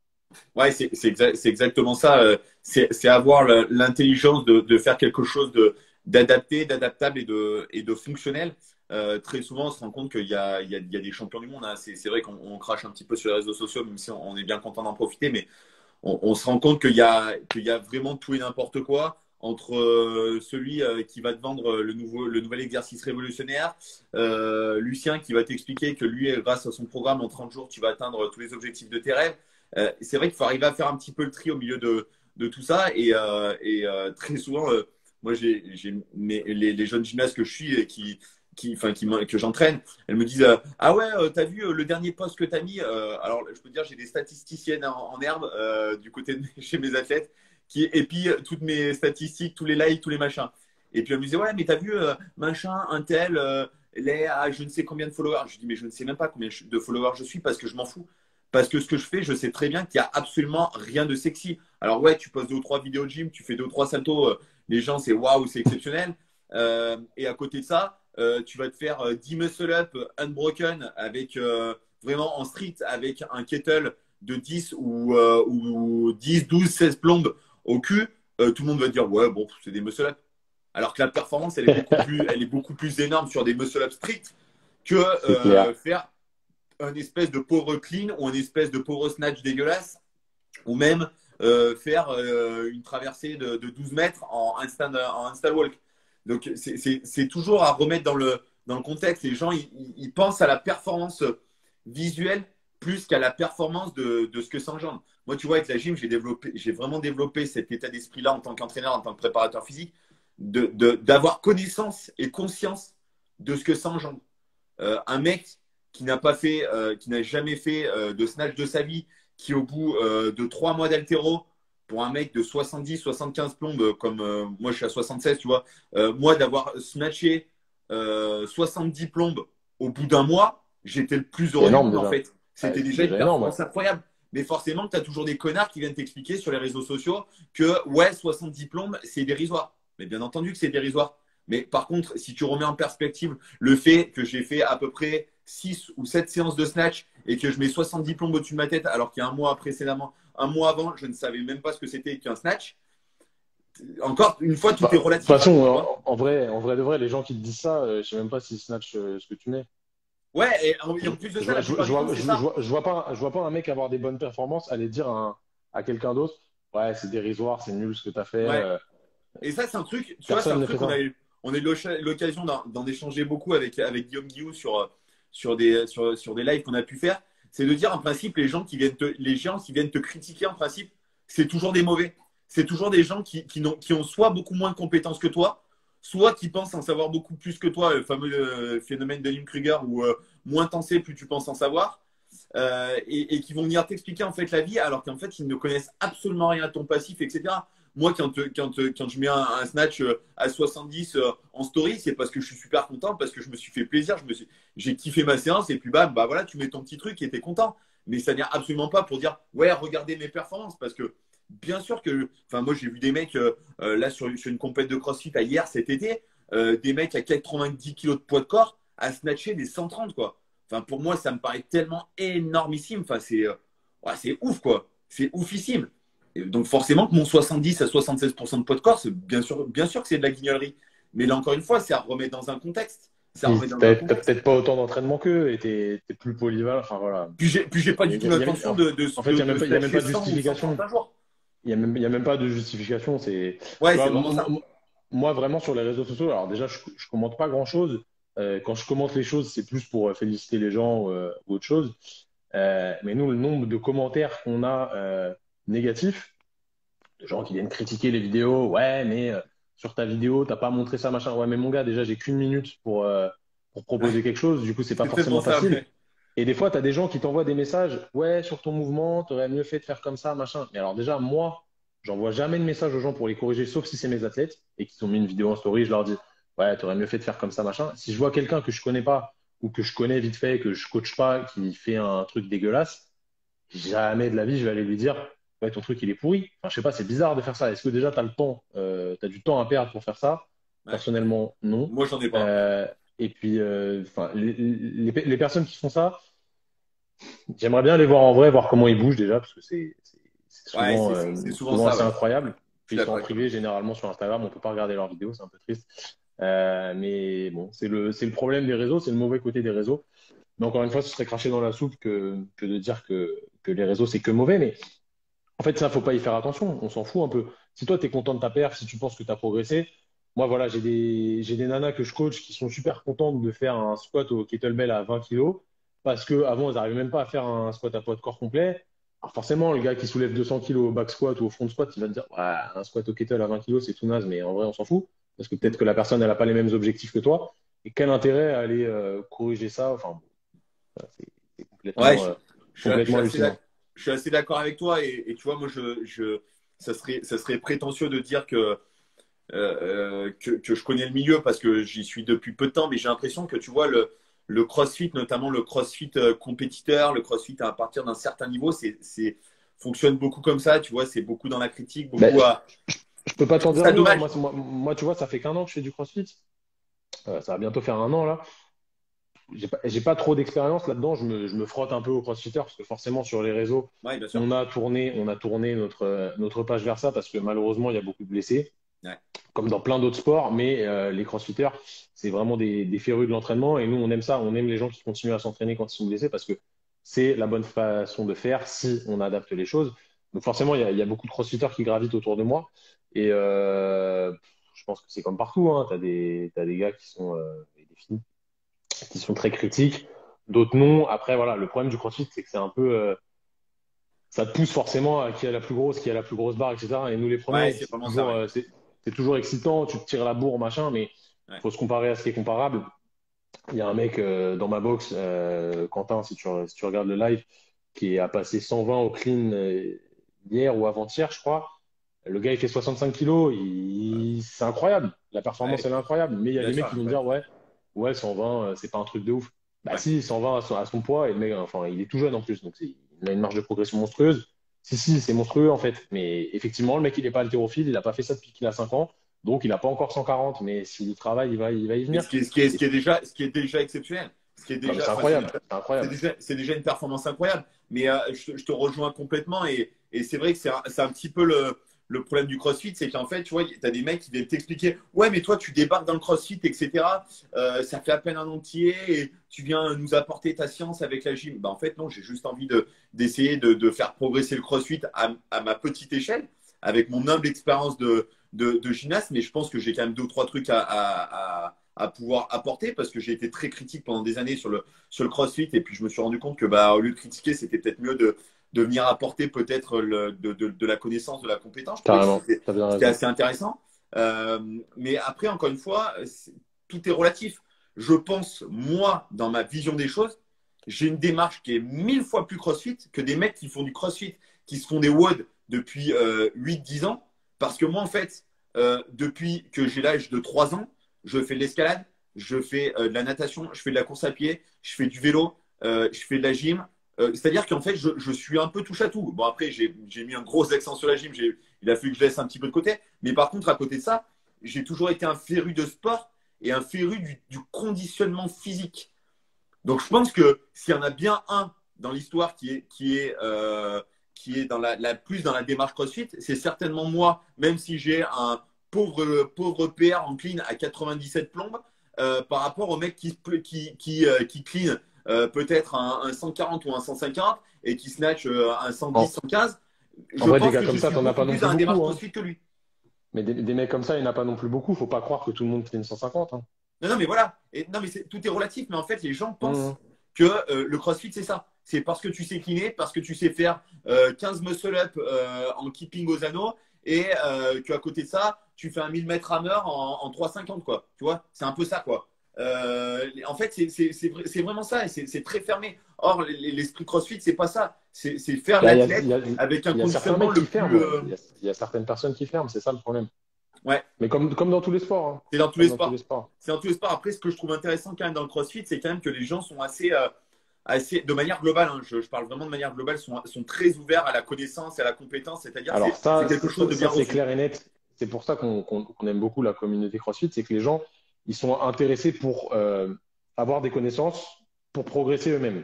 ouais, c'est exactement ça. C'est avoir l'intelligence de faire quelque chose d'adapté, d'adaptable et de fonctionnel. Très souvent, on se rend compte qu'il y a des champions du monde, hein. C'est vrai qu'on crache un petit peu sur les réseaux sociaux, même si on est bien content d'en profiter, mais on se rend compte qu'il y a vraiment tout et n'importe quoi. entre celui qui va te vendre le nouvel exercice révolutionnaire, Lucien qui va t'expliquer que lui, grâce à son programme, en 30 jours, tu vas atteindre tous les objectifs de tes rêves. C'est vrai qu'il faut arriver à faire un petit peu le tri au milieu de tout ça. Très souvent, moi, les jeunes gymnastes que je suis et que j'entraîne, elles me disent ah ouais, t'as vu le dernier post que t'as mis alors, je peux te dire, j'ai des statisticiennes en herbe du côté de chez mes athlètes qui épient toutes mes statistiques, tous les likes, tous les machins. Et puis elle me disait ouais, mais t'as vu machin, un tel, les à je ne sais combien de followers. Je dis mais je ne sais même pas combien de followers je suis parce que je m'en fous. Parce que ce que je fais, je sais très bien qu'il n'y a absolument rien de sexy. Alors ouais, tu postes 2 ou 3 vidéos de gym, tu fais 2 ou 3 saltos, les gens c'est waouh, c'est exceptionnel. Et à côté de ça, tu vas te faire 10 muscle-up unbroken avec vraiment en street avec un kettle de 10 ou 10, 12, 16 plombes au cul. Tout le monde va te dire ouais, bon, c'est des muscle-up. Alors que la performance, elle est beaucoup plus énorme sur des muscle-up street que C'est clair. faire un espèce de pauvre clean ou un espèce de pauvre snatch dégueulasse ou même faire une traversée de 12 mètres en handstand walk. Donc, c'est toujours à remettre dans le contexte. Les gens, ils pensent à la performance visuelle plus qu'à la performance de ce que ça engendre. Moi, tu vois, avec la gym, j'ai vraiment développé cet état d'esprit-là en tant qu'entraîneur, en tant que préparateur physique, d'avoir connaissance et conscience de ce que ça engendre. Un mec qui n'a jamais fait de snatch de sa vie, qui au bout de 3 mois d'haltéro, pour un mec de 70, 75 plombes, comme moi je suis à 76, tu vois, moi d'avoir snatché 70 plombes au bout d'un mois, j'étais le plus C'est heureux du énorme monde en déjà. fait. Ouais, C'était c'est déjà une déjà énorme, ouais. performance incroyable. Mais forcément, tu as toujours des connards qui viennent t'expliquer sur les réseaux sociaux que ouais, 70 plombes, c'est dérisoire. Mais bien entendu que c'est dérisoire. Mais par contre, si tu remets en perspective le fait que j'ai fait à peu près 6 ou 7 séances de snatch et que je mets 70 plombes au-dessus de ma tête, alors qu'il y a un mois précédemment, un mois avant, je ne savais même pas ce que c'était qu'un snatch. Encore une fois, tout est Enfin, de toute relatif. façon, Tu vois. en vrai de vrai, les gens qui te disent ça, je sais même pas s'ils snatchent ce que tu mets. Ouais, et en plus de ça, la plupart du temps, c'est ça. Je vois pas un mec avoir des bonnes performances aller dire à quelqu'un d'autre, ouais, c'est dérisoire, c'est nul ce que tu as fait. Ouais. Et ça, c'est un truc, tu vois, c'est Personne un ne fait truc qu'on a ça. eu, on a eu l'occasion d'en échanger beaucoup avec Guillaume Guillou sur des lives qu'on a pu faire. C'est de dire, en principe, les gens qui viennent te critiquer, en principe, c'est toujours des mauvais. C'est toujours des gens qui ont soit beaucoup moins de compétences que toi, soit qui pensent en savoir beaucoup plus que toi, le fameux phénomène de Kruger où moins t'en sais, plus tu penses en savoir. Et qui vont venir t'expliquer en fait la vie alors qu'en fait ils ne connaissent absolument rien à ton passif, etc. Moi, quand je mets un snatch à 70 en story, c'est parce que je suis super content, parce que je me suis fait plaisir, j'ai kiffé ma séance, et puis bah voilà, tu mets ton petit truc et t'es content. Mais ça n'est absolument pas pour dire, ouais, regardez mes performances, parce que bien sûr que, enfin, moi j'ai vu des mecs là sur une compète de CrossFit hier cet été, des mecs à 90 kilos de poids de corps à snatcher des 130, quoi. Enfin, pour moi, ça me paraît tellement énormissime. Enfin, ouais, c'est ouf, quoi. C'est oufissime. Et donc, forcément, que mon 70 à 76% de poids de corps, c'est bien sûr que c'est de la guignolerie. Mais là, encore une fois, c'est à remettre dans un contexte. C'est à Puis remettre dans un t'as contexte. peut-être pas autant d'entraînement qu'eux et t'es plus polyvalent. Enfin voilà. Puis j'ai pas du tout l'intention En fait, de il y a même snatcher pas de 100 ou 130 justification. un jour. Il y a même pas de justification. Tu Ouais, vois, c'est vraiment ça. moi, vraiment sur les réseaux sociaux, alors déjà, je commente pas grand-chose. Quand je commente les choses, c'est plus pour féliciter les gens ou autre chose. Mais nous, le nombre de commentaires qu'on a négatifs, de gens qui viennent critiquer les vidéos, ouais, mais sur ta vidéo, t'as pas montré ça, machin. Ouais, mais mon gars, déjà, j'ai qu'une minute pour Ouais, proposer quelque chose. Du coup, c'est pas c'est peut-être forcément pour ça. facile. Ouais. Et des fois, tu as des gens qui t'envoient des messages, ouais, sur ton mouvement, tu aurais mieux fait de faire comme ça, machin. Mais alors déjà, moi, j'envoie jamais de message aux gens pour les corriger, sauf si c'est mes athlètes et qu'ils ont mis une vidéo en story, je leur dis, ouais, tu aurais mieux fait de faire comme ça, machin. Si je vois quelqu'un que je connais pas ou que je connais vite fait, que je coach pas, qui fait un truc dégueulasse, jamais de la vie, je vais aller lui dire, ouais, ton truc, il est pourri. Enfin, je sais pas, c'est bizarre de faire ça. Est-ce que déjà, tu as le temps, tu as du temps à perdre pour faire ça? Ouais. Personnellement, non. Moi, j'en ai pas. Euh, et puis, enfin, les personnes qui font ça, j'aimerais bien les voir en vrai, voir comment ils bougent déjà, parce que Ouais, c'est souvent souvent ça, assez ouais. incroyable. Je suis Puis ils sont d'accord en avec toi. privé, généralement sur Instagram, on peut pas regarder leurs vidéos, c'est un peu triste. Mais bon, c'est le problème des réseaux, c'est le mauvais côté des réseaux. Mais encore une fois, ce serait cracher dans la soupe que de dire que les réseaux, c'est que mauvais. Mais En fait, ça, faut pas y faire attention. On s'en fout un peu. Si toi, tu es content de ta perf, si tu penses que tu as progressé, moi, voilà, j'ai des nanas que je coach qui sont super contentes de faire un squat au kettlebell à 20 kilos parce qu'avant, elles n'arrivaient même pas à faire un squat à poids de corps complet. Alors, forcément, le gars qui soulève 200 kilos au back squat ou au front squat, il va te dire, ouais, un squat au kettle à 20 kilos, c'est tout naze, mais en vrai, on s'en fout. Parce que peut-être que la personne, elle n'a pas les mêmes objectifs que toi. Et quel intérêt à aller corriger ça? Enfin, c'est Ouais, complètement, je suis complètement assez hallucinant. je suis assez d'accord avec toi. Et tu vois, moi, ça serait prétentieux de dire que je connais le milieu parce que j'y suis depuis peu de temps, mais j'ai l'impression que tu vois, le CrossFit, notamment le CrossFit compétiteur, le CrossFit à partir d'un certain niveau, fonctionne beaucoup comme ça. Tu vois, c'est beaucoup dans la critique, Ben, beaucoup à. je peux pas Je t'en trouve dire ça mieux, hein. dommage. Moi, tu vois, ça fait qu'un an que je fais du CrossFit. Ça va bientôt faire un an là. J'ai pas trop d'expérience là-dedans. Je me frotte un peu aux crossfitters parce que forcément sur les réseaux, Oui, bien sûr. on a tourné notre page vers ça parce que malheureusement il y a beaucoup de blessés, Ouais. comme dans plein d'autres sports. Mais les crossfitters, c'est vraiment des férus de l'entraînement et nous on aime ça. On aime les gens qui continuent à s'entraîner quand ils sont blessés parce que c'est la bonne façon de faire si on adapte les choses. Donc forcément il y a beaucoup de crossfitters qui gravitent autour de moi et je pense que c'est comme partout. Hein. T'as des gars et des filles qui sont très critiques, d'autres non. Après, voilà, le problème du CrossFit, c'est que c'est un peu, ça te pousse forcément à qui a la plus grosse barre, etc. Et nous, les Ouais, premiers, c'est c'est vraiment ça. toujours, Ouais. c'est toujours excitant, tu te tires la bourre, machin, mais Ouais. faut se comparer à ce qui est comparable. Il y a un mec dans ma box, Quentin, si tu regardes le live, qui a passé 120 au clean hier ou avant-hier, je crois. Le gars, il fait 65 kilos, c'est incroyable. La performance, Ouais, elle est incroyable. Mais il y a bien des mecs sûr. qui vont Ouais. dire, ouais, ouais, 120, c'est pas un truc de ouf. Bah Ouais. si, 120 à son poids, et le mec, enfin, il est tout jeune en plus, donc il a une marge de progression monstrueuse. Si, si, c'est monstrueux en fait. Mais effectivement, le mec, il n'est pas haltérophile, il n'a pas fait ça depuis qu'il a 5 ans, donc il n'a pas encore 140. Mais s'il travaille, il va y Mais venir. ce Et- qui est déjà, ce qui est déjà exceptionnel. Ce qui est non, mais déjà, c'est enfin, incroyable, c'est incroyable. c'est déjà une performance incroyable. Mais je te rejoins complètement. Et c'est vrai que c'est un petit peu le problème du CrossFit. C'est qu'en fait, tu vois, tu as des mecs qui viennent t'expliquer, ouais, mais toi, tu débarques dans le CrossFit, etc. Ça fait à peine un entier et tu viens nous apporter ta science avec la gym. Bah, en fait, non, j'ai juste envie d'essayer de faire progresser le CrossFit à ma petite échelle, avec mon humble expérience de gymnaste. Mais je pense que j'ai quand même deux ou trois trucs à pouvoir apporter parce que j'ai été très critique pendant des années sur le CrossFit et puis je me suis rendu compte que bah, au lieu de critiquer, c'était peut-être mieux de venir apporter peut-être de la connaissance, de la compétence. Je trouvais que Carrément, t'as bien c'était raison. assez intéressant. Mais après, encore une fois, tout est relatif. Je pense, moi, dans ma vision des choses, j'ai une démarche qui est 1000 fois plus CrossFit que des mecs qui font du CrossFit, qui se font des WOD depuis 8-10 ans. Parce que moi, en fait, depuis que j'ai l'âge de 3 ans, je fais de l'escalade, je fais de la natation, je fais de la course à pied, je fais du vélo, je fais de la gym. C'est-à-dire qu'en fait, je suis un peu touche à tout. Bon, après, j'ai mis un gros accent sur la gym, il a fallu que je laisse un petit peu de côté. Mais par contre, à côté de ça, j'ai toujours été un féru de sport et un féru du conditionnement physique. Donc, je pense que s'il y en a bien un dans l'histoire qui est dans plus dans la démarche CrossFit, c'est certainement moi, même si j'ai un pauvre PR en clean à 97 plombes, par rapport au mec qui clean peut-être un 140 ou un 150 et qui snatch un 110, En, 115. en Je vrai, des pense gars que je comme ça, suis t'en as beaucoup pas non plus plus dans la démarche beaucoup, hein. CrossFit que lui. Mais des mecs comme ça, il n'y en a pas non plus beaucoup. Faut pas croire que tout le monde fait une 150, hein. Non, non, mais voilà. Non, mais tout est relatif. Mais en fait, les gens pensent Mhm. que le CrossFit, c'est ça. C'est parce que tu sais cleaner, parce que tu sais faire 15 muscle-up en keeping aux anneaux et qu'à côté de ça, tu fais un 1000 mètres hammer en 3,50, quoi. Tu vois, c'est un peu ça, quoi. En fait, c'est vraiment ça. Et c'est très fermé. Or, l'esprit CrossFit, c'est pas ça. C'est faire Bah, il y l'athlète a, avec un il y a certains conditionnement mecs qui le ferment, plus. ouais. Il y a certaines personnes qui ferment, c'est ça le problème. Ouais. Mais comme dans tous les sports, hein. C'est dans tous les Comme dans tous les sports. sports. C'est dans tous les sports. Après, ce que je trouve intéressant quand même dans le CrossFit, c'est quand même que les gens sont assez de manière globale, hein, je parle vraiment de manière globale, sont très ouverts à la connaissance et à la compétence, c'est-à-dire Alors c'est ça, quelque chose ça, de bien ça, c'est reçu. clair et net. C'est pour ça qu'on aime beaucoup la communauté CrossFit, c'est que les gens, ils sont intéressés pour avoir des connaissances, pour progresser eux-mêmes.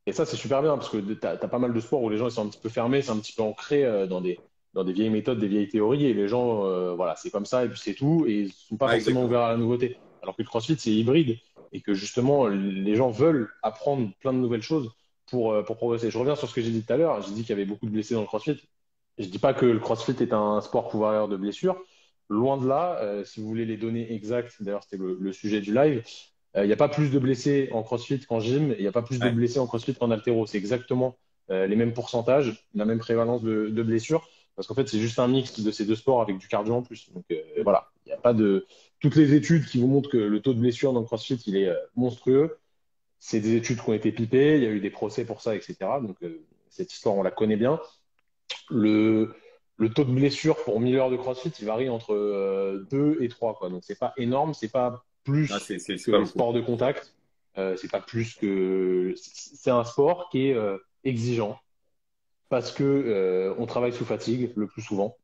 Et ça, c'est super bien parce que tu as pas mal de sports où les gens ils sont un petit peu fermés, c'est un petit peu ancré dans des vieilles méthodes, des vieilles théories. Et les gens, voilà, c'est comme ça et puis c'est tout. Et ils ne sont pas Ouais, forcément exactement. ouverts à la nouveauté. Alors que le CrossFit, c'est hybride et que justement, les gens veulent apprendre plein de nouvelles choses. pour progresser. Je reviens sur ce que j'ai dit tout à l'heure. J'ai dit qu'il y avait beaucoup de blessés dans le CrossFit. Je dis pas que le CrossFit est un sport pourvoyeur de blessures. Loin de là, si vous voulez les données exactes, d'ailleurs c'était le sujet du live, il n'y a pas plus de blessés en CrossFit qu'en gym, il n'y a pas plus de Ouais. blessés en CrossFit qu'en haltéro. C'est exactement les mêmes pourcentages, la même prévalence de blessures, parce qu'en fait c'est juste un mix de ces deux sports avec du cardio en plus. Donc voilà, il n'y a pas de… Toutes les études qui vous montrent que le taux de blessure dans le CrossFit il est monstrueux, c'est des études qui ont été pipées, il y a eu des procès pour ça, etc. Donc cette histoire on la connaît bien. Le, le taux de blessure pour 1000 heures de CrossFit, il varie entre 2 et 3, quoi. Donc, c'est pas énorme, c'est pas Ah, plus c'est que pas les beaucoup. sports de contact. C'est pas plus que. C'est un sport qui est exigeant parce que on travaille sous fatigue le plus souvent.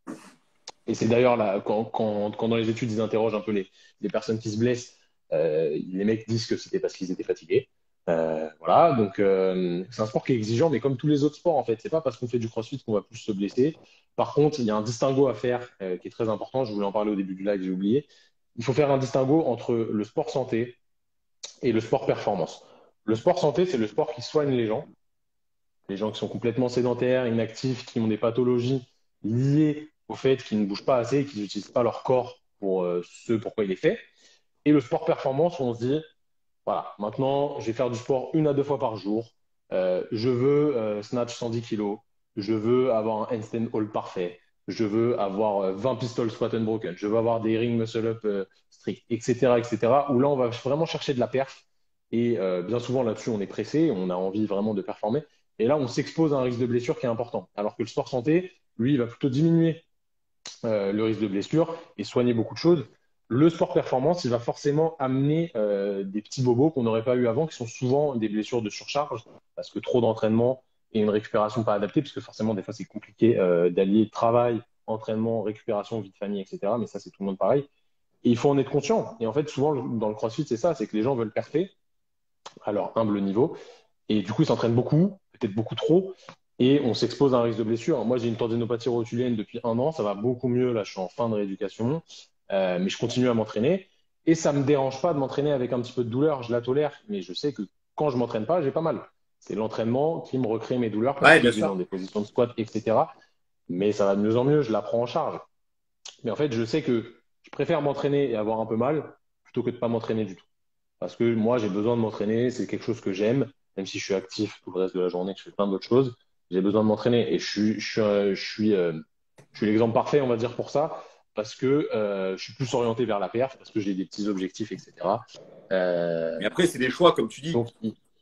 Et c'est d'ailleurs là, quand dans les études, ils interrogent un peu les personnes qui se blessent, les mecs disent que c'était parce qu'ils étaient fatigués. Voilà, donc c'est un sport qui est exigeant, mais comme tous les autres sports, en fait, c'est pas parce qu'on fait du CrossFit qu'on va plus se blesser. Par contre, il y a un distinguo à faire qui est très important. Je voulais en parler au début du live, j'ai oublié. Il faut faire un distinguo entre le sport santé et le sport performance. Le sport santé, c'est le sport qui soigne les gens qui sont complètement sédentaires, inactifs, qui ont des pathologies liées au fait qu'ils ne bougent pas assez, qu'ils n'utilisent pas leur corps pour ce pourquoi il est fait. Et le sport performance, où on se dit, voilà, maintenant, je vais faire du sport 1 à 2 fois par jour. Je veux snatch 110 kilos. Je veux avoir un handstand hold parfait. Je veux avoir 20 pistoles squat unbroken. Je veux avoir des ring muscle up strict, etc., etc. Où là, on va vraiment chercher de la perf. Et bien souvent, là-dessus, on est pressé. On a envie vraiment de performer. Et là, on s'expose à un risque de blessure qui est important. Alors que le sport santé, lui, il va plutôt diminuer le risque de blessure et soigner beaucoup de choses. Le sport performance, il va forcément amener des petits bobos qu'on n'aurait pas eu avant, qui sont souvent des blessures de surcharge, parce que trop d'entraînement et une récupération pas adaptée, parce que forcément, des fois, c'est compliqué d'allier travail, entraînement, récupération, vie de famille, etc. Mais ça, c'est tout le monde pareil. Et il faut en être conscient. Et en fait, souvent, dans le CrossFit, c'est ça, c'est que les gens veulent perfer à leur humble niveau. Et du coup, ils s'entraînent beaucoup, peut-être beaucoup trop, et on s'expose à un risque de blessure. Moi, j'ai une tendinopathie rotulienne depuis 1 an, ça va beaucoup mieux. Là, je suis en fin de rééducation, mais je continue à m'entraîner. Et ça ne me dérange pas de m'entraîner avec un petit peu de douleur, je la tolère, mais je sais que quand je m'entraîne pas, j'ai pas mal. C'est l'entraînement qui me recrée mes douleurs parce Ouais, que bien je vais sûr. dans des positions de squat, etc. Mais ça va de mieux en mieux, je la prends en charge. Mais en fait, je sais que je préfère m'entraîner et avoir un peu mal plutôt que de pas m'entraîner du tout. Parce que moi, j'ai besoin de m'entraîner, c'est quelque chose que j'aime, même si je suis actif tout le reste de la journée, que je fais plein d'autres choses, j'ai besoin de m'entraîner. Et je suis l'exemple parfait, on va dire, pour ça, parce que je suis plus orienté vers la perf, parce que j'ai des petits objectifs, etc. Euh, Mais après, c'est des choix, comme tu dis. donc,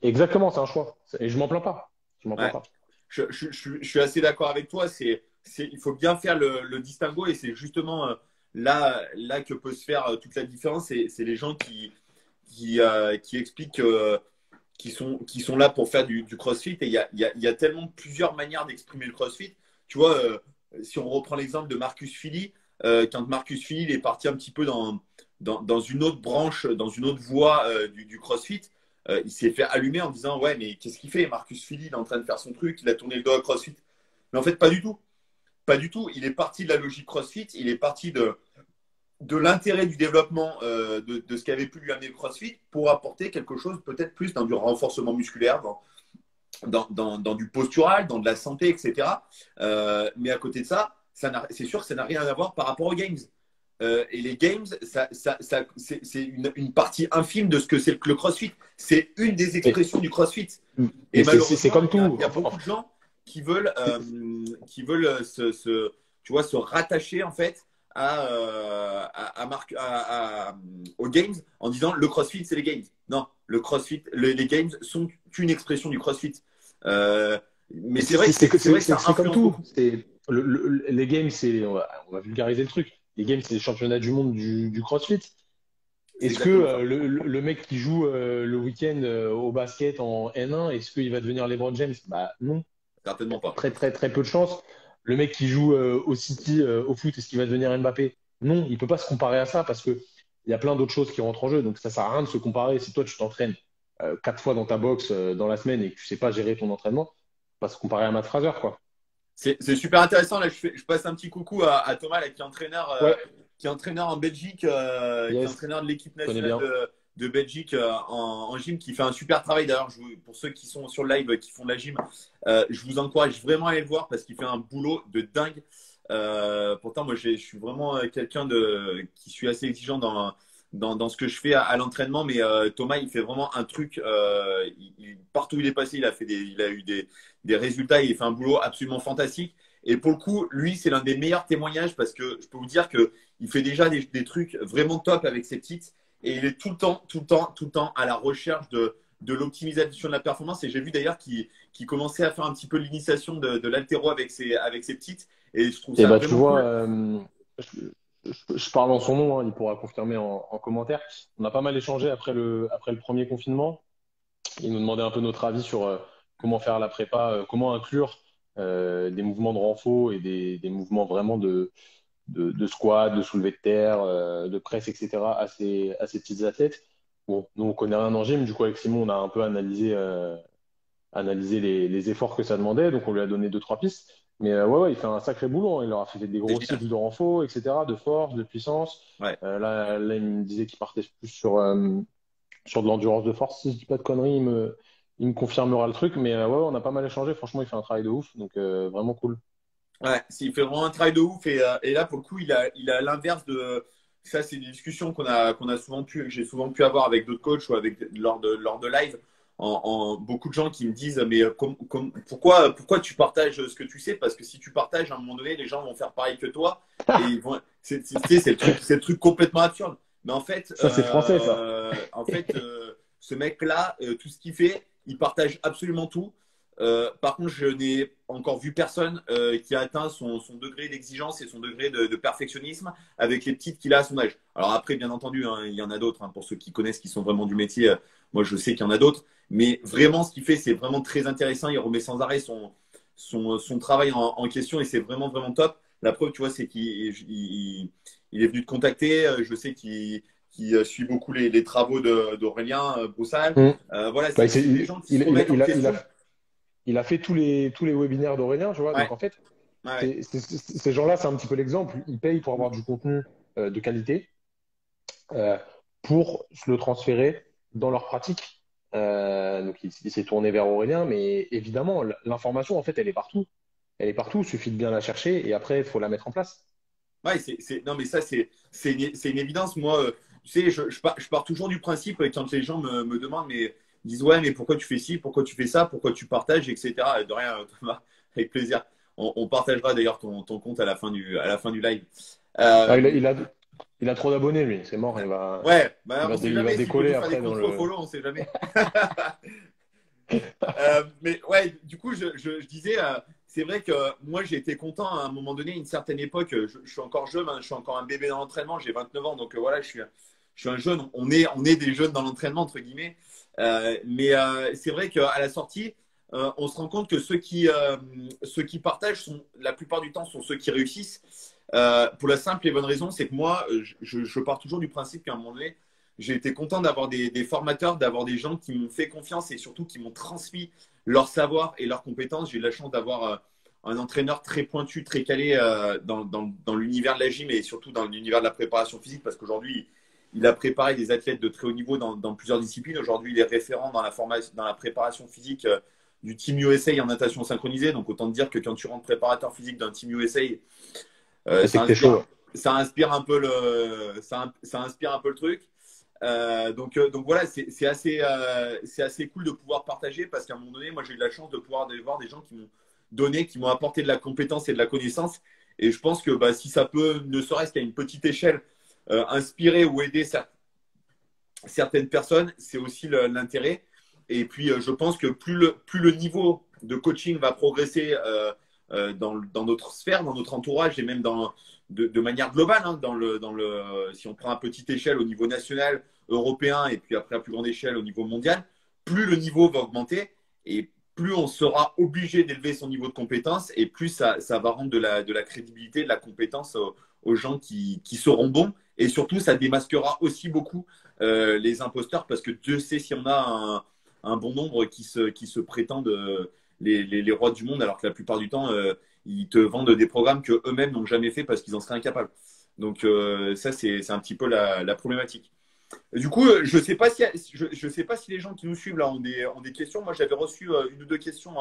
exactement, c'est un choix. Et je m'en plains pas. Je m'en plains Ouais. pas. Je suis assez d'accord avec toi. Il faut bien faire le distinguo et c'est justement là que peut se faire toute la différence. C'est les gens qui expliquent qui sont là pour faire du CrossFit. Et il y a tellement plusieurs manières d'exprimer le CrossFit. Tu vois, si on reprend l'exemple de Marcus Filly, quand Marcus Filly il est parti un petit peu dans une autre branche, dans une autre voie du CrossFit, il s'est fait allumer en disant ouais, mais qu'est-ce qu'il fait Marcus Filly, il est en train de faire son truc, il a tourné le dos à CrossFit. Mais en fait, pas du tout. Pas du tout. Il est parti de la logique CrossFit, il est parti de l'intérêt du développement de ce qu'avait pu lui amener le CrossFit pour apporter quelque chose peut-être plus dans du renforcement musculaire, dans du postural, dans de la santé, etc. Mais à côté de ça, c'est sûr que ça n'a rien à voir par rapport aux games. Et les games, c'est une partie infime de ce que c'est que le CrossFit. C'est une des Mais, expressions du CrossFit. Et mais c'est malheureusement, comme tout. il y a beaucoup de gens qui veulent tu vois, se rattacher en fait aux games en disant le CrossFit, c'est les games. Non, le CrossFit, les games sont une expression du CrossFit. Euh, mais c'est vrai que ça C'est comme influence tout. beaucoup. Les games, on va vulgariser le truc. Les games, c'est les championnats du monde du CrossFit. C'est Est-ce que exactement ça. le mec qui joue le week-end au basket en N1, est-ce qu'il va devenir LeBron James? Bah non, Certainement pas. très très très peu de chance. Le mec qui joue au City au foot, est-ce qu'il va devenir Mbappé? Non, il peut pas se comparer à ça parce que il y a plein d'autres choses qui rentrent en jeu. Donc ça sert à rien de se comparer. Si toi tu t'entraînes 4 fois dans ta box dans la semaine et que tu sais pas gérer ton entraînement, faut pas se comparer à Matt Fraser quoi. C'est super intéressant. Là, je passe un petit coucou à Thomas, là, Ouais, qui est entraîneur en Belgique, qui est yes, entraîneur de l'équipe je connais nationale bien. de Belgique en gym qui fait un super travail. D'ailleurs, pour ceux qui sont sur le live, qui font de la gym, je vous encourage vraiment à aller le voir parce qu'il fait un boulot de dingue. Pourtant, moi, je suis vraiment quelqu'un qui suis assez exigeant dans ce que je fais à l'entraînement. Mais Thomas, il fait vraiment un truc. Partout où il est passé, il a eu des résultats. Il fait un boulot absolument fantastique. Et pour le coup, lui, c'est l'un des meilleurs témoignages parce que je peux vous dire qu'il fait déjà des trucs vraiment top avec ses petites. Et il est tout le temps, tout le temps, tout le temps à la recherche de l'optimisation de la performance. Et j'ai vu d'ailleurs qu'il commençait à faire un petit peu l'initiation de l'haltéro avec ses petites. Et je trouve Et ça bah, tu vraiment vois, cool. je parle en son nom, hein, il pourra confirmer en commentaire. On a pas mal échangé après le premier confinement. Il nous demandait un peu notre avis sur comment faire la prépa, comment inclure des mouvements de renfo et des mouvements vraiment de squat, de soulevé de terre, de presse, etc. à ces petites athlètes. Bon, nous, on connaît rien en gym. Du coup, avec Simon, on a un peu analysé les efforts que ça demandait. Donc, on lui a donné deux, trois pistes. Mais ouais, il fait un sacré boulot, hein. Il leur a fait des C'est gros génial. cycles de renfo, etc., de force, de puissance. Ouais. Là, il me disait qu'il partait plus sur de l'endurance de force. Si je dis pas de conneries, il me confirmera le truc. Mais ouais, on a pas mal échangé. Franchement, il fait un travail de ouf. Donc, vraiment cool. Ouais, il fait vraiment un travail de ouf. Et là, pour le coup, il a l'inverse de. Ça, c'est des discussions qu'on a souvent que j'ai souvent pu avoir avec d'autres coachs ou lors de live. Beaucoup de gens qui me disent, mais pourquoi tu partages ce que tu sais? Parce que si tu partages, à un moment donné, les gens vont faire pareil que toi. Et c'est le truc complètement absurde. Mais Ça, c'est français, ça. en fait ce mec-là, tout ce qu'il fait, il partage absolument tout. Par contre, je n'ai encore vu personne qui a atteint son degré d'exigence et son degré de perfectionnisme avec les petites qu'il a à son âge. Alors après, bien entendu, hein, il y en a d'autres. Hein, pour ceux qui connaissent, qui sont vraiment du métier, moi je sais qu'il y en a d'autres. Mais vraiment, ce qu'il fait, c'est vraiment très intéressant. Il remet sans arrêt son travail en question et c'est vraiment, vraiment top. La preuve, tu vois, c'est qu'il est venu te contacter. Je sais qu'il suit beaucoup les travaux d'Aurélien Broussal. Mm. Voilà, Bah, c'est des gens qui se remettent en question. il a fait tous les webinaires d'Aurélien, tu vois. Ouais, Donc, en fait, ouais, ces gens-là, c'est un petit peu l'exemple. Ils payent pour avoir du contenu de qualité euh, pour se le transférer dans leur pratique. Donc, il s'est tourné vers Aurélien, mais évidemment, l'information, en fait, elle est partout. Elle est partout, il suffit de bien la chercher et après, il faut la mettre en place. ouais. Non, mais ça, c'est une évidence. Moi, tu sais, je pars toujours du principe quand les gens me demandent, mais ils disent, ouais, mais pourquoi tu fais ci, pourquoi tu fais ça, pourquoi tu partages, etc. De rien, Thomas, avec plaisir. On partagera d'ailleurs ton compte à la fin du live. Ah, Euh, il a trop d'abonnés, lui. C'est mort, ouais, bah, on sait il va jamais s'il peut décoller nous faire des après dans le. contre-follow, on sait jamais. Mais ouais, du coup, je disais, c'est vrai que moi, j'ai été content à un moment donné, une certaine époque. Je suis encore jeune, hein, je suis encore un bébé dans l'entraînement, j'ai 29 ans, donc voilà, je suis un jeune. On est des jeunes dans l'entraînement, entre guillemets. Mais c'est vrai qu'à la sortie, on se rend compte que ceux qui partagent, la plupart du temps, sont ceux qui réussissent. Pour la simple et bonne raison, c'est que moi, je pars toujours du principe qu'à un moment donné, j'ai été content d'avoir des formateurs, d'avoir des gens qui m'ont fait confiance et surtout qui m'ont transmis leur savoir et leurs compétences. J'ai eu la chance d'avoir un entraîneur très pointu, très calé dans l'univers de la gym et surtout dans l'univers de la préparation physique parce qu'aujourd'hui, il a préparé des athlètes de très haut niveau dans plusieurs disciplines. Aujourd'hui, il est référent dans la préparation physique du Team USA en natation synchronisée. Donc, autant te dire que quand tu rentres préparateur physique d'un Team USA, C'est ça que t'es chaud. inspire, ça inspire un peu ça inspire un peu le truc. Donc voilà, c'est assez cool de pouvoir partager parce qu'à un moment donné, moi j'ai eu la chance de pouvoir aller voir des gens qui m'ont donné, qui m'ont apporté de la compétence et de la connaissance. Et je pense que si ça peut, ne serait-ce qu'à une petite échelle, inspirer ou aider certaines personnes, c'est aussi l'intérêt. Et puis je pense que plus le niveau de coaching va progresser dans notre sphère, dans notre entourage et même de manière globale, hein, si on prend à petite échelle au niveau national, européen et puis après à plus grande échelle au niveau mondial, plus le niveau va augmenter et plus on sera obligé d'élever son niveau de compétence et plus ça va rendre de la crédibilité, de la compétence aux gens qui seront bons. Et surtout, ça démasquera aussi beaucoup les imposteurs parce que Dieu sait si on a un bon nombre qui se prétendent les rois du monde alors que la plupart du temps, ils te vendent des programmes qu'eux-mêmes n'ont jamais fait parce qu'ils en seraient incapables. Donc ça, c'est un petit peu la problématique. Du coup, je sais pas si les gens qui nous suivent là ont des questions. Moi, j'avais reçu une ou deux questions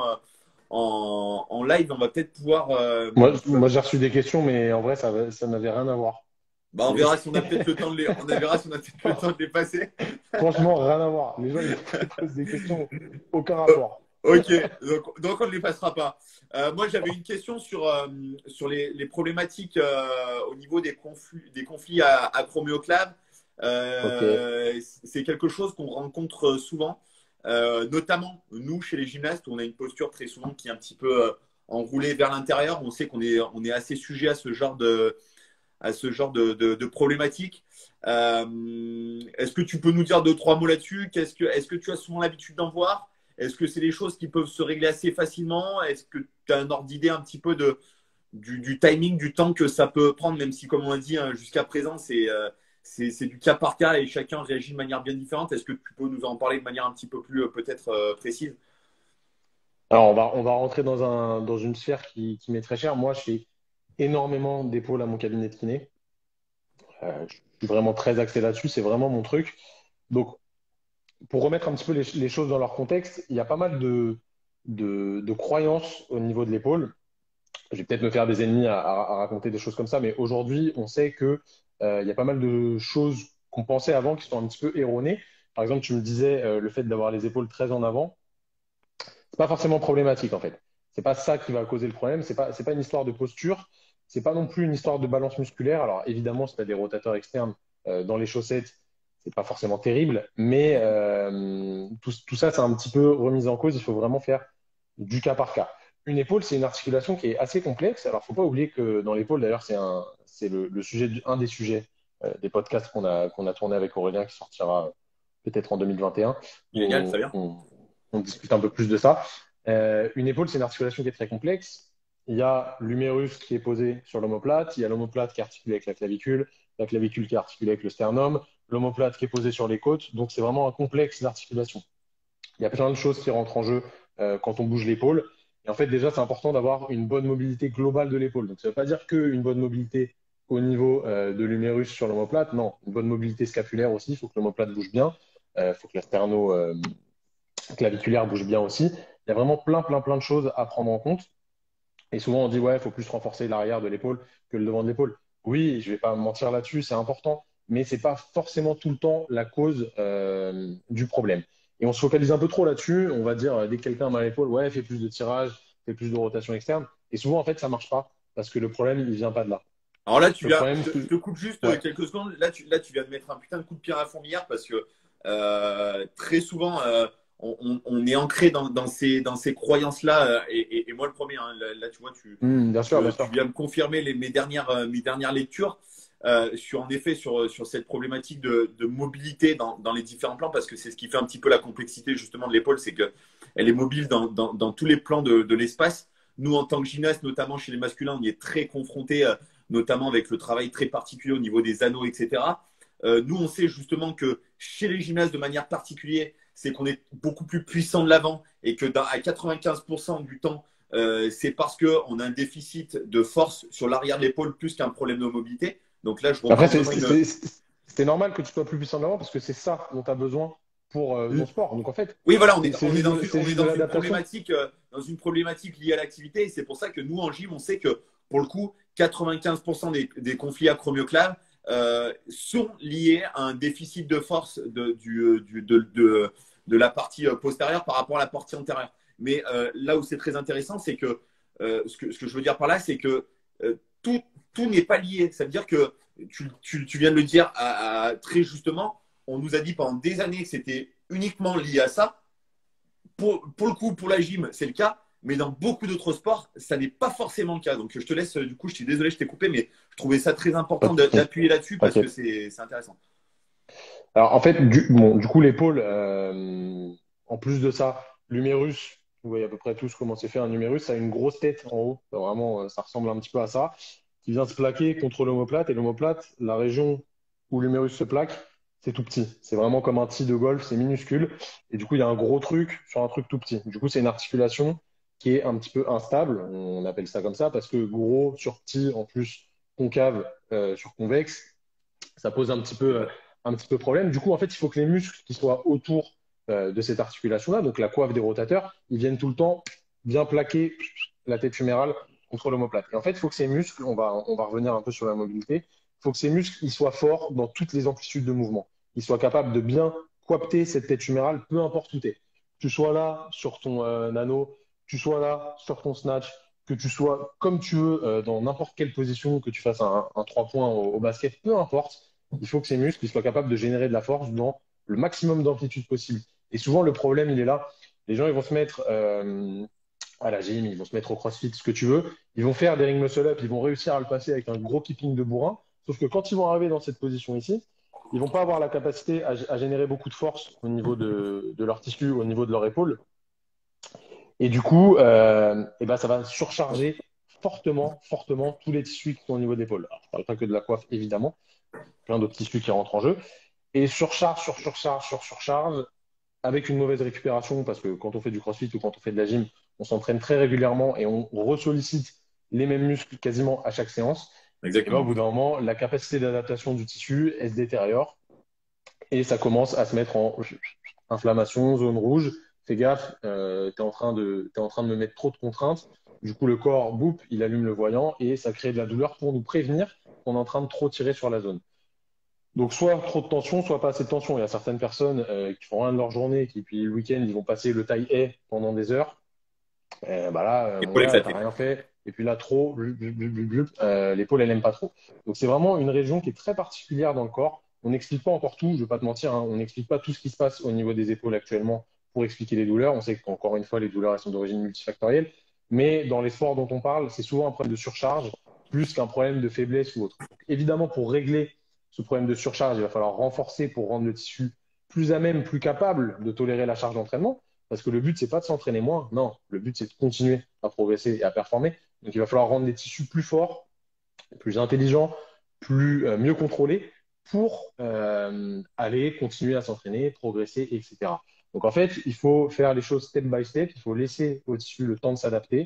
en live. On va peut-être pouvoir. Moi j'ai reçu des questions, mais en vrai, ça n'avait rien à voir. Bah, on Les- verra si on a peut-être le temps on verra si on a peut-être le temps de les passer. Franchement, rien à voir. Les gens, ils posent des questions, aucun rapport. Ok, donc on ne les passera pas. Moi, j'avais une question sur les problématiques au niveau des conflits à chromioclave. Ok. C'est quelque chose qu'on rencontre souvent, notamment nous chez les gymnastes, où on a une posture très souvent qui est un petit peu enroulée vers l'intérieur. On sait on est assez sujet à ce genre de problématiques. Est-ce que tu peux nous dire deux, trois mots là-dessus? Est-ce que tu as souvent l'habitude d'en voir? Est-ce que c'est des choses qui peuvent se régler assez facilement? Est-ce que tu as un ordre d'idée un petit peu du timing, du temps que ça peut prendre, même si, comme on a dit jusqu'à présent, c'est du cas par cas et chacun réagit de manière bien différente. Est-ce que tu peux nous en parler de manière un petit peu plus peut-être précise? Alors, on va rentrer dans une sphère qui m'est très chère. Moi, je fais énormément d'épaules à mon cabinet de kiné. Je suis vraiment très axé là-dessus. C'est vraiment mon truc. Donc, pour remettre un petit peu les choses dans leur contexte, il y a pas mal de croyances au niveau de l'épaule. Je vais peut-être me faire des ennemis à raconter des choses comme ça, mais aujourd'hui, on sait que il y a pas mal de choses qu'on pensait avant qui sont un petit peu erronées. Par exemple, tu me disais le fait d'avoir les épaules très en avant, c'est pas forcément problématique en fait. C'est pas ça qui va causer le problème. C'est pas une histoire de posture. C'est pas non plus une histoire de balance musculaire. Alors évidemment, si tu as des rotateurs externes dans les chaussettes, c'est pas forcément terrible, mais tout ça, c'est un petit peu remis en cause. Il faut vraiment faire du cas par cas. Une épaule, c'est une articulation qui est assez complexe. Alors, faut pas oublier que dans l'épaule, d'ailleurs, c'est le sujet, un des sujets des podcasts qu'on a tourné avec Aurélien qui sortira peut-être en 2021, où Génial, très bien. on discute un peu plus de ça. Une épaule, c'est une articulation qui est très complexe. Il y a l'humérus qui est posé sur l'omoplate, il y a l'omoplate qui est articulée avec la clavicule qui est articulée avec le sternum, l'omoplate qui est posée sur les côtes. Donc, c'est vraiment un complexe d'articulation. Il y a plein de choses qui rentrent en jeu quand on bouge l'épaule. Et en fait, déjà, c'est important d'avoir une bonne mobilité globale de l'épaule. Donc, ça ne veut pas dire qu'une bonne mobilité au niveau de l'humérus sur l'omoplate. Non, une bonne mobilité scapulaire aussi. Il faut que l'omoplate bouge bien. Il faut que la sterno-claviculaire bouge bien aussi. Il y a vraiment plein, plein, plein de choses à prendre en compte. Et souvent, on dit, ouais, il faut plus renforcer l'arrière de l'épaule que le devant de l'épaule. Oui, je ne vais pas me mentir là-dessus, c'est important, mais ce n'est pas forcément tout le temps la cause du problème. Et on se focalise un peu trop là-dessus. On va dire, dès que quelqu'un a mal à l'épaule, ouais, fais plus de tirage, fais plus de rotation externe. Et souvent, en fait, ça ne marche pas parce que le problème, il ne vient pas de là. Alors là, Le problème, je te coupe juste ouais, quelques secondes. Là, tu viens de mettre un putain de coup de pied à la fourmilière parce que très souvent, on est ancré dans ces croyances-là. Et moi, le premier, hein, là, tu vois, Bien sûr, bien tu sûr. viens me confirmer mes dernières lectures sur, en effet, sur cette problématique de mobilité dans les différents plans parce que c'est ce qui fait un petit peu la complexité justement de l'épaule, c'est qu'elle est mobile dans tous les plans de l'espace. Nous, en tant que gymnaste, notamment chez les masculins, on y est très confronté notamment avec le travail très particulier au niveau des anneaux, etc. Nous, on sait justement que chez les gymnastes, de manière particulière, c'est qu'on est beaucoup plus puissant de l'avant et que à 95% du temps, c'est parce qu'on a un déficit de force sur l'arrière de l'épaule plus qu'un problème de mobilité. Donc là, je Après, reprends vraiment une. c'est normal que tu sois plus puissant de l'avant parce que c'est ça dont tu as besoin pour ton sport. Donc, en fait, Oui, voilà, c'est juste c'est on est juste de l'adaptation. dans une problématique liée à l'activité. Et c'est pour ça que nous, en gym, on sait que pour le coup, 95% des conflits acromioclaves sont liés à un déficit de force de la partie postérieure par rapport à la partie antérieure. Mais là où c'est très intéressant, c'est que, ce que je veux dire par là, c'est que tout, tout n'est pas lié. Ça veut dire que tu viens de le dire très justement, on nous a dit pendant des années que c'était uniquement lié à ça. Pour le coup, pour la gym, c'est le cas, mais dans beaucoup d'autres sports, ça n'est pas forcément le cas. Donc je te laisse, du coup, je suis désolé, je t'ai coupé, mais je trouvais ça très Pas important de souci. d'appuyer là-dessus parce que T'inquiète. c'est intéressant. Alors, en fait, bon, du coup, l'épaule, en plus de ça, l'humérus, vous voyez à peu près tous comment c'est fait un humérus, ça a une grosse tête en haut. Vraiment, ça ressemble un petit peu à ça, qui vient se plaquer contre l'omoplate. Et l'omoplate, la région où l'humérus se plaque, c'est tout petit. C'est vraiment comme un tee de golf, c'est minuscule. Et du coup, il y a un gros truc sur un truc tout petit. Du coup, c'est une articulation qui est un petit peu instable. On appelle ça comme ça parce que gros sur petit, en plus concave sur convexe, ça pose un petit peu un petit peu problème. Du coup, en fait, il faut que les muscles qui soient autour de cette articulation-là, donc la coiffe des rotateurs, ils viennent tout le temps bien plaquer la tête humérale contre l'omoplate. Et en fait, il faut que ces muscles, on va revenir un peu sur la mobilité, il faut que ces muscles ils soient forts dans toutes les amplitudes de mouvement. Ils soient capables de bien coapter cette tête humérale, peu importe où tu es. Que tu sois là sur ton nano, que tu sois là sur ton snatch, que tu sois comme tu veux dans n'importe quelle position, que tu fasses un 3 points au basket, peu importe, il faut que ces muscles ils soient capables de générer de la force dans le maximum d'amplitude possible. Et souvent, le problème, il est là. Les gens, ils vont se mettre à la gym, ils vont se mettre au crossfit, ce que tu veux. Ils vont faire des ring muscle-up, ils vont réussir à le passer avec un gros keeping de bourrin. Sauf que quand ils vont arriver dans cette position ici, ils vont pas avoir la capacité à générer beaucoup de force au niveau de leur tissu, au niveau de leur épaule. Et du coup, et ben, ça va surcharger fortement, fortement tous les tissus qui sont au niveau de l'épaule. Alors, je parle pas que de la coiffe, évidemment, plein d'autres tissus qui rentrent en jeu. Et surcharge, surcharge, avec une mauvaise récupération, parce que quand on fait du crossfit ou quand on fait de la gym, on s'entraîne très régulièrement et on ressollicite les mêmes muscles quasiment à chaque séance. Et ben, au Exactement. bout d'un moment, la capacité d'adaptation du tissu, elle se détériore et ça commence à se mettre en inflammation, zone rouge. Fais gaffe, t'es en train de me mettre trop de contraintes. Du coup, le corps, boum, il allume le voyant et ça crée de la douleur pour nous prévenir qu'on est en train de trop tirer sur la zone. Donc, soit trop de tension, soit pas assez de tension. Il y a certaines personnes qui font rien de leur journée, qui puis le week-end, ils vont passer le taille haie pendant des heures. Bah là, mon Épaule gars, t'as éclatée. rien fait. Et puis là, trop, l'épaule, elle n'aime pas trop. Donc, c'est vraiment une région qui est très particulière dans le corps. On n'explique pas encore tout, je vais pas te mentir, hein. On n'explique pas tout ce qui se passe au niveau des épaules actuellement pour expliquer les douleurs. On sait qu'encore une fois, les douleurs, elles sont d'origine multifactorielle. Mais dans les sports dont on parle, c'est souvent un problème de surcharge plus qu'un problème de faiblesse ou autre. Donc, évidemment, pour régler ce problème de surcharge, il va falloir renforcer pour rendre le tissu plus à même, plus capable de tolérer la charge d'entraînement. Parce que le but, c'est pas de s'entraîner moins. Non, le but, c'est de continuer à progresser et à performer. Donc, il va falloir rendre les tissus plus forts, plus intelligents, mieux contrôlés pour aller continuer à s'entraîner, progresser, etc. Donc, en fait, il faut faire les choses step by step. Il faut laisser au tissu le temps de s'adapter.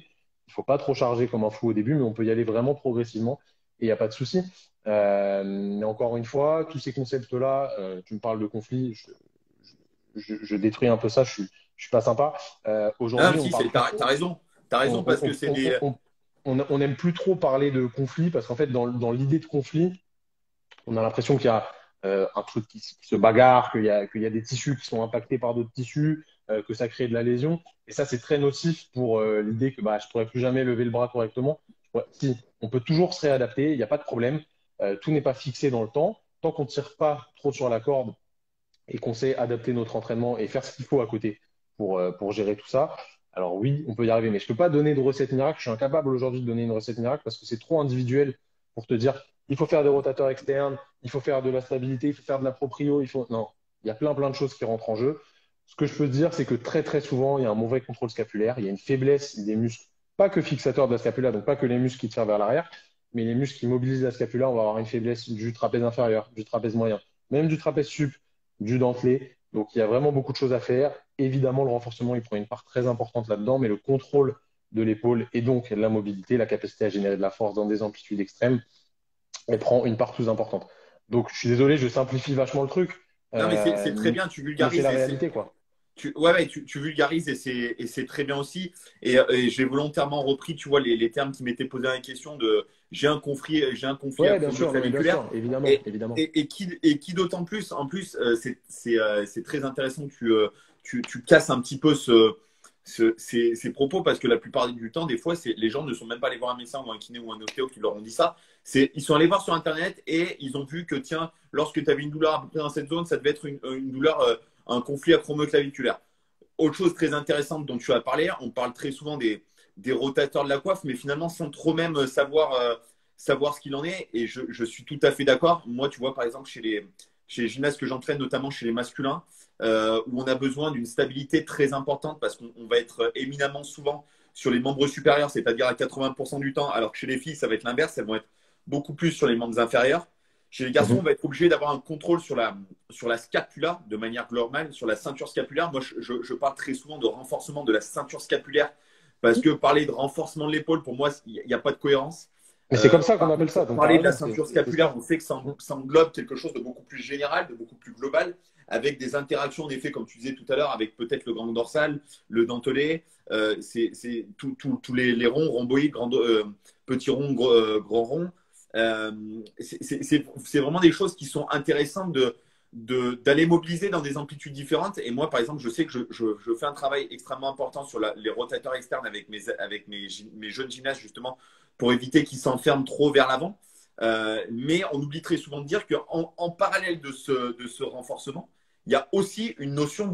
Il ne faut pas trop charger comme un fou au début, mais on peut y aller vraiment progressivement et il n'y a pas de souci. Mais encore une fois, tous ces concepts-là, tu me parles de conflit, je détruis un peu ça, je suis pas sympa. Ah, Aujourd'hui, mais on si, parle plus t'as trop. raison. T'as On, raison parce que on, c'est on, des. on, on n'aime plus trop parler de conflit parce qu'en fait, dans l'idée de conflit, on a l'impression qu'il y a un truc qui se bagarre, qu'il y a des tissus qui sont impactés par d'autres tissus, que ça crée de la lésion. Et ça, c'est très nocif pour l'idée que bah, je ne pourrais plus jamais lever le bras correctement. Ouais, si, on peut toujours se réadapter, il n'y a pas de problème. Tout n'est pas fixé dans le temps. Tant qu'on ne tire pas trop sur la corde et qu'on sait adapter notre entraînement et faire ce qu'il faut à côté pour gérer tout ça, alors oui, on peut y arriver. Mais je ne peux pas donner de recette miracle. Je suis incapable aujourd'hui de donner une recette miracle parce que c'est trop individuel pour te dire il faut faire des rotateurs externes, il faut faire de la stabilité, il faut faire de la proprio. Non, il y a plein de choses qui rentrent en jeu. Ce que je peux te dire, c'est que très très souvent, il y a un mauvais contrôle scapulaire, il y a une faiblesse des muscles, pas que fixateurs de la scapula, donc pas que les muscles qui tirent vers l'arrière, mais les muscles qui mobilisent la scapula, on va avoir une faiblesse du trapèze inférieur, du trapèze moyen, même du trapèze sup, du dentelé. Donc il y a vraiment beaucoup de choses à faire. Évidemment, le renforcement, il prend une part très importante là-dedans, mais le contrôle de l'épaule et donc la mobilité, la capacité à générer de la force dans des amplitudes extrêmes, elle prend une part plus importante. Donc je suis désolé, je simplifie vachement le truc, Non, mais c'est très euh, bien, tu mais c'est vulgarises la et c'est. réalité, quoi. Ouais, tu vulgarises et c'est très bien aussi. Et j'ai volontairement repris, tu vois, les termes qui m'étaient posés dans la question de j'ai un conflit Ouais, bien sûr, non, mais bien acromioclaviculaire. sûr, évidemment, Et, évidemment. qui d'autant plus, en plus, c'est très intéressant que tu casses un petit peu ces propos parce que la plupart du temps, des fois, les gens ne sont même pas allés voir un médecin ou un kiné ou un ostéo qui leur ont dit ça. Ils sont allés voir sur Internet et ils ont vu que, tiens, lorsque tu avais une douleur à peu près dans cette zone, ça devait être une douleur, un conflit acromioclaviculaire. Autre chose très intéressante dont tu as parlé, on parle très souvent des rotateurs de la coiffe, mais finalement sans trop même savoir ce qu'il en est. Et je suis tout à fait d'accord. Moi, tu vois, par exemple, chez les gymnastes que j'entraîne, notamment chez les masculins, où on a besoin d'une stabilité très importante parce qu'on va être éminemment souvent sur les membres supérieurs, c'est-à-dire à 80% du temps, alors que chez les filles, ça va être l'inverse, elles vont être beaucoup plus sur les membres inférieurs. Chez les garçons, on Mhm. va être obligé d'avoir un contrôle sur la scapula de manière globale, sur la ceinture scapulaire. Moi, je parle très souvent de renforcement de la ceinture scapulaire parce que parler de renforcement de l'épaule, pour moi, il n'y a pas de cohérence. Mais c'est comme ça qu'on Par appelle contre, ça. pour Donc, t'as parler de la raison, ceinture c'est scapulaire, ça. on sait que ça englobe quelque chose de beaucoup plus général, de beaucoup plus global, avec des interactions, en effet, comme tu disais tout à l'heure, avec peut-être le grand dorsal, le dentelé, c'est tous les ronds, rhomboïdes, petits ronds, grands ronds. Euh, c'est vraiment des choses qui sont intéressantes d'aller mobiliser dans des amplitudes différentes. Et moi, par exemple, je sais que je fais un travail extrêmement important sur les rotateurs externes avec mes jeunes gymnastes, justement, pour éviter qu'ils s'enferment trop vers l'avant. Mais on oublie très souvent de dire qu'en parallèle de ce renforcement, il y a aussi une notion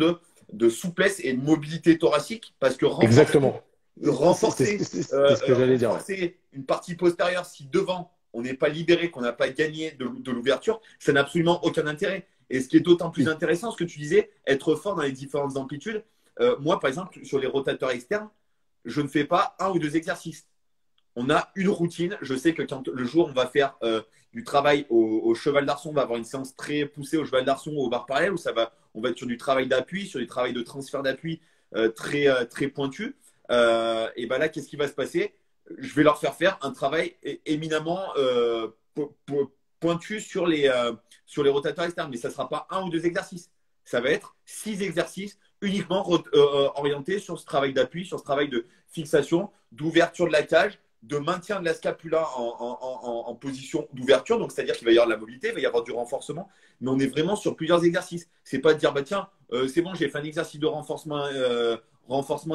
de souplesse et de mobilité thoracique, parce que Exactement. C'est ce que j'allais dire. Ouais. renforcer une partie postérieure, si devant on n'est pas libéré, qu'on n'a pas gagné de l'ouverture, ça n'a absolument aucun intérêt. Et ce qui est d'autant plus intéressant, ce que tu disais, être fort dans les différentes amplitudes. Moi, par exemple, sur les rotateurs externes, je ne fais pas un ou deux exercices. On a une routine. Je sais que quand le jour on va faire du travail au cheval d'arçon, on va avoir une séance très poussée au cheval d'arçon ou au barre parallèle où on va être sur du travail d'appui, sur du travail de transfert d'appui très pointu. Et ben là, qu'est-ce qui va se passer? Je vais leur faire un travail éminemment pointu sur les rotateurs externes, mais ça ne sera pas un ou deux exercices. Ça va être 6 exercices uniquement orientés sur ce travail d'appui, sur ce travail de fixation, d'ouverture de la cage, de maintien de la scapula en position d'ouverture. Donc, c'est-à-dire qu'il va y avoir de la mobilité, il va y avoir du renforcement, mais on est vraiment sur plusieurs exercices. C'est pas de dire, bah tiens, c'est bon, j'ai fait un exercice de renforcement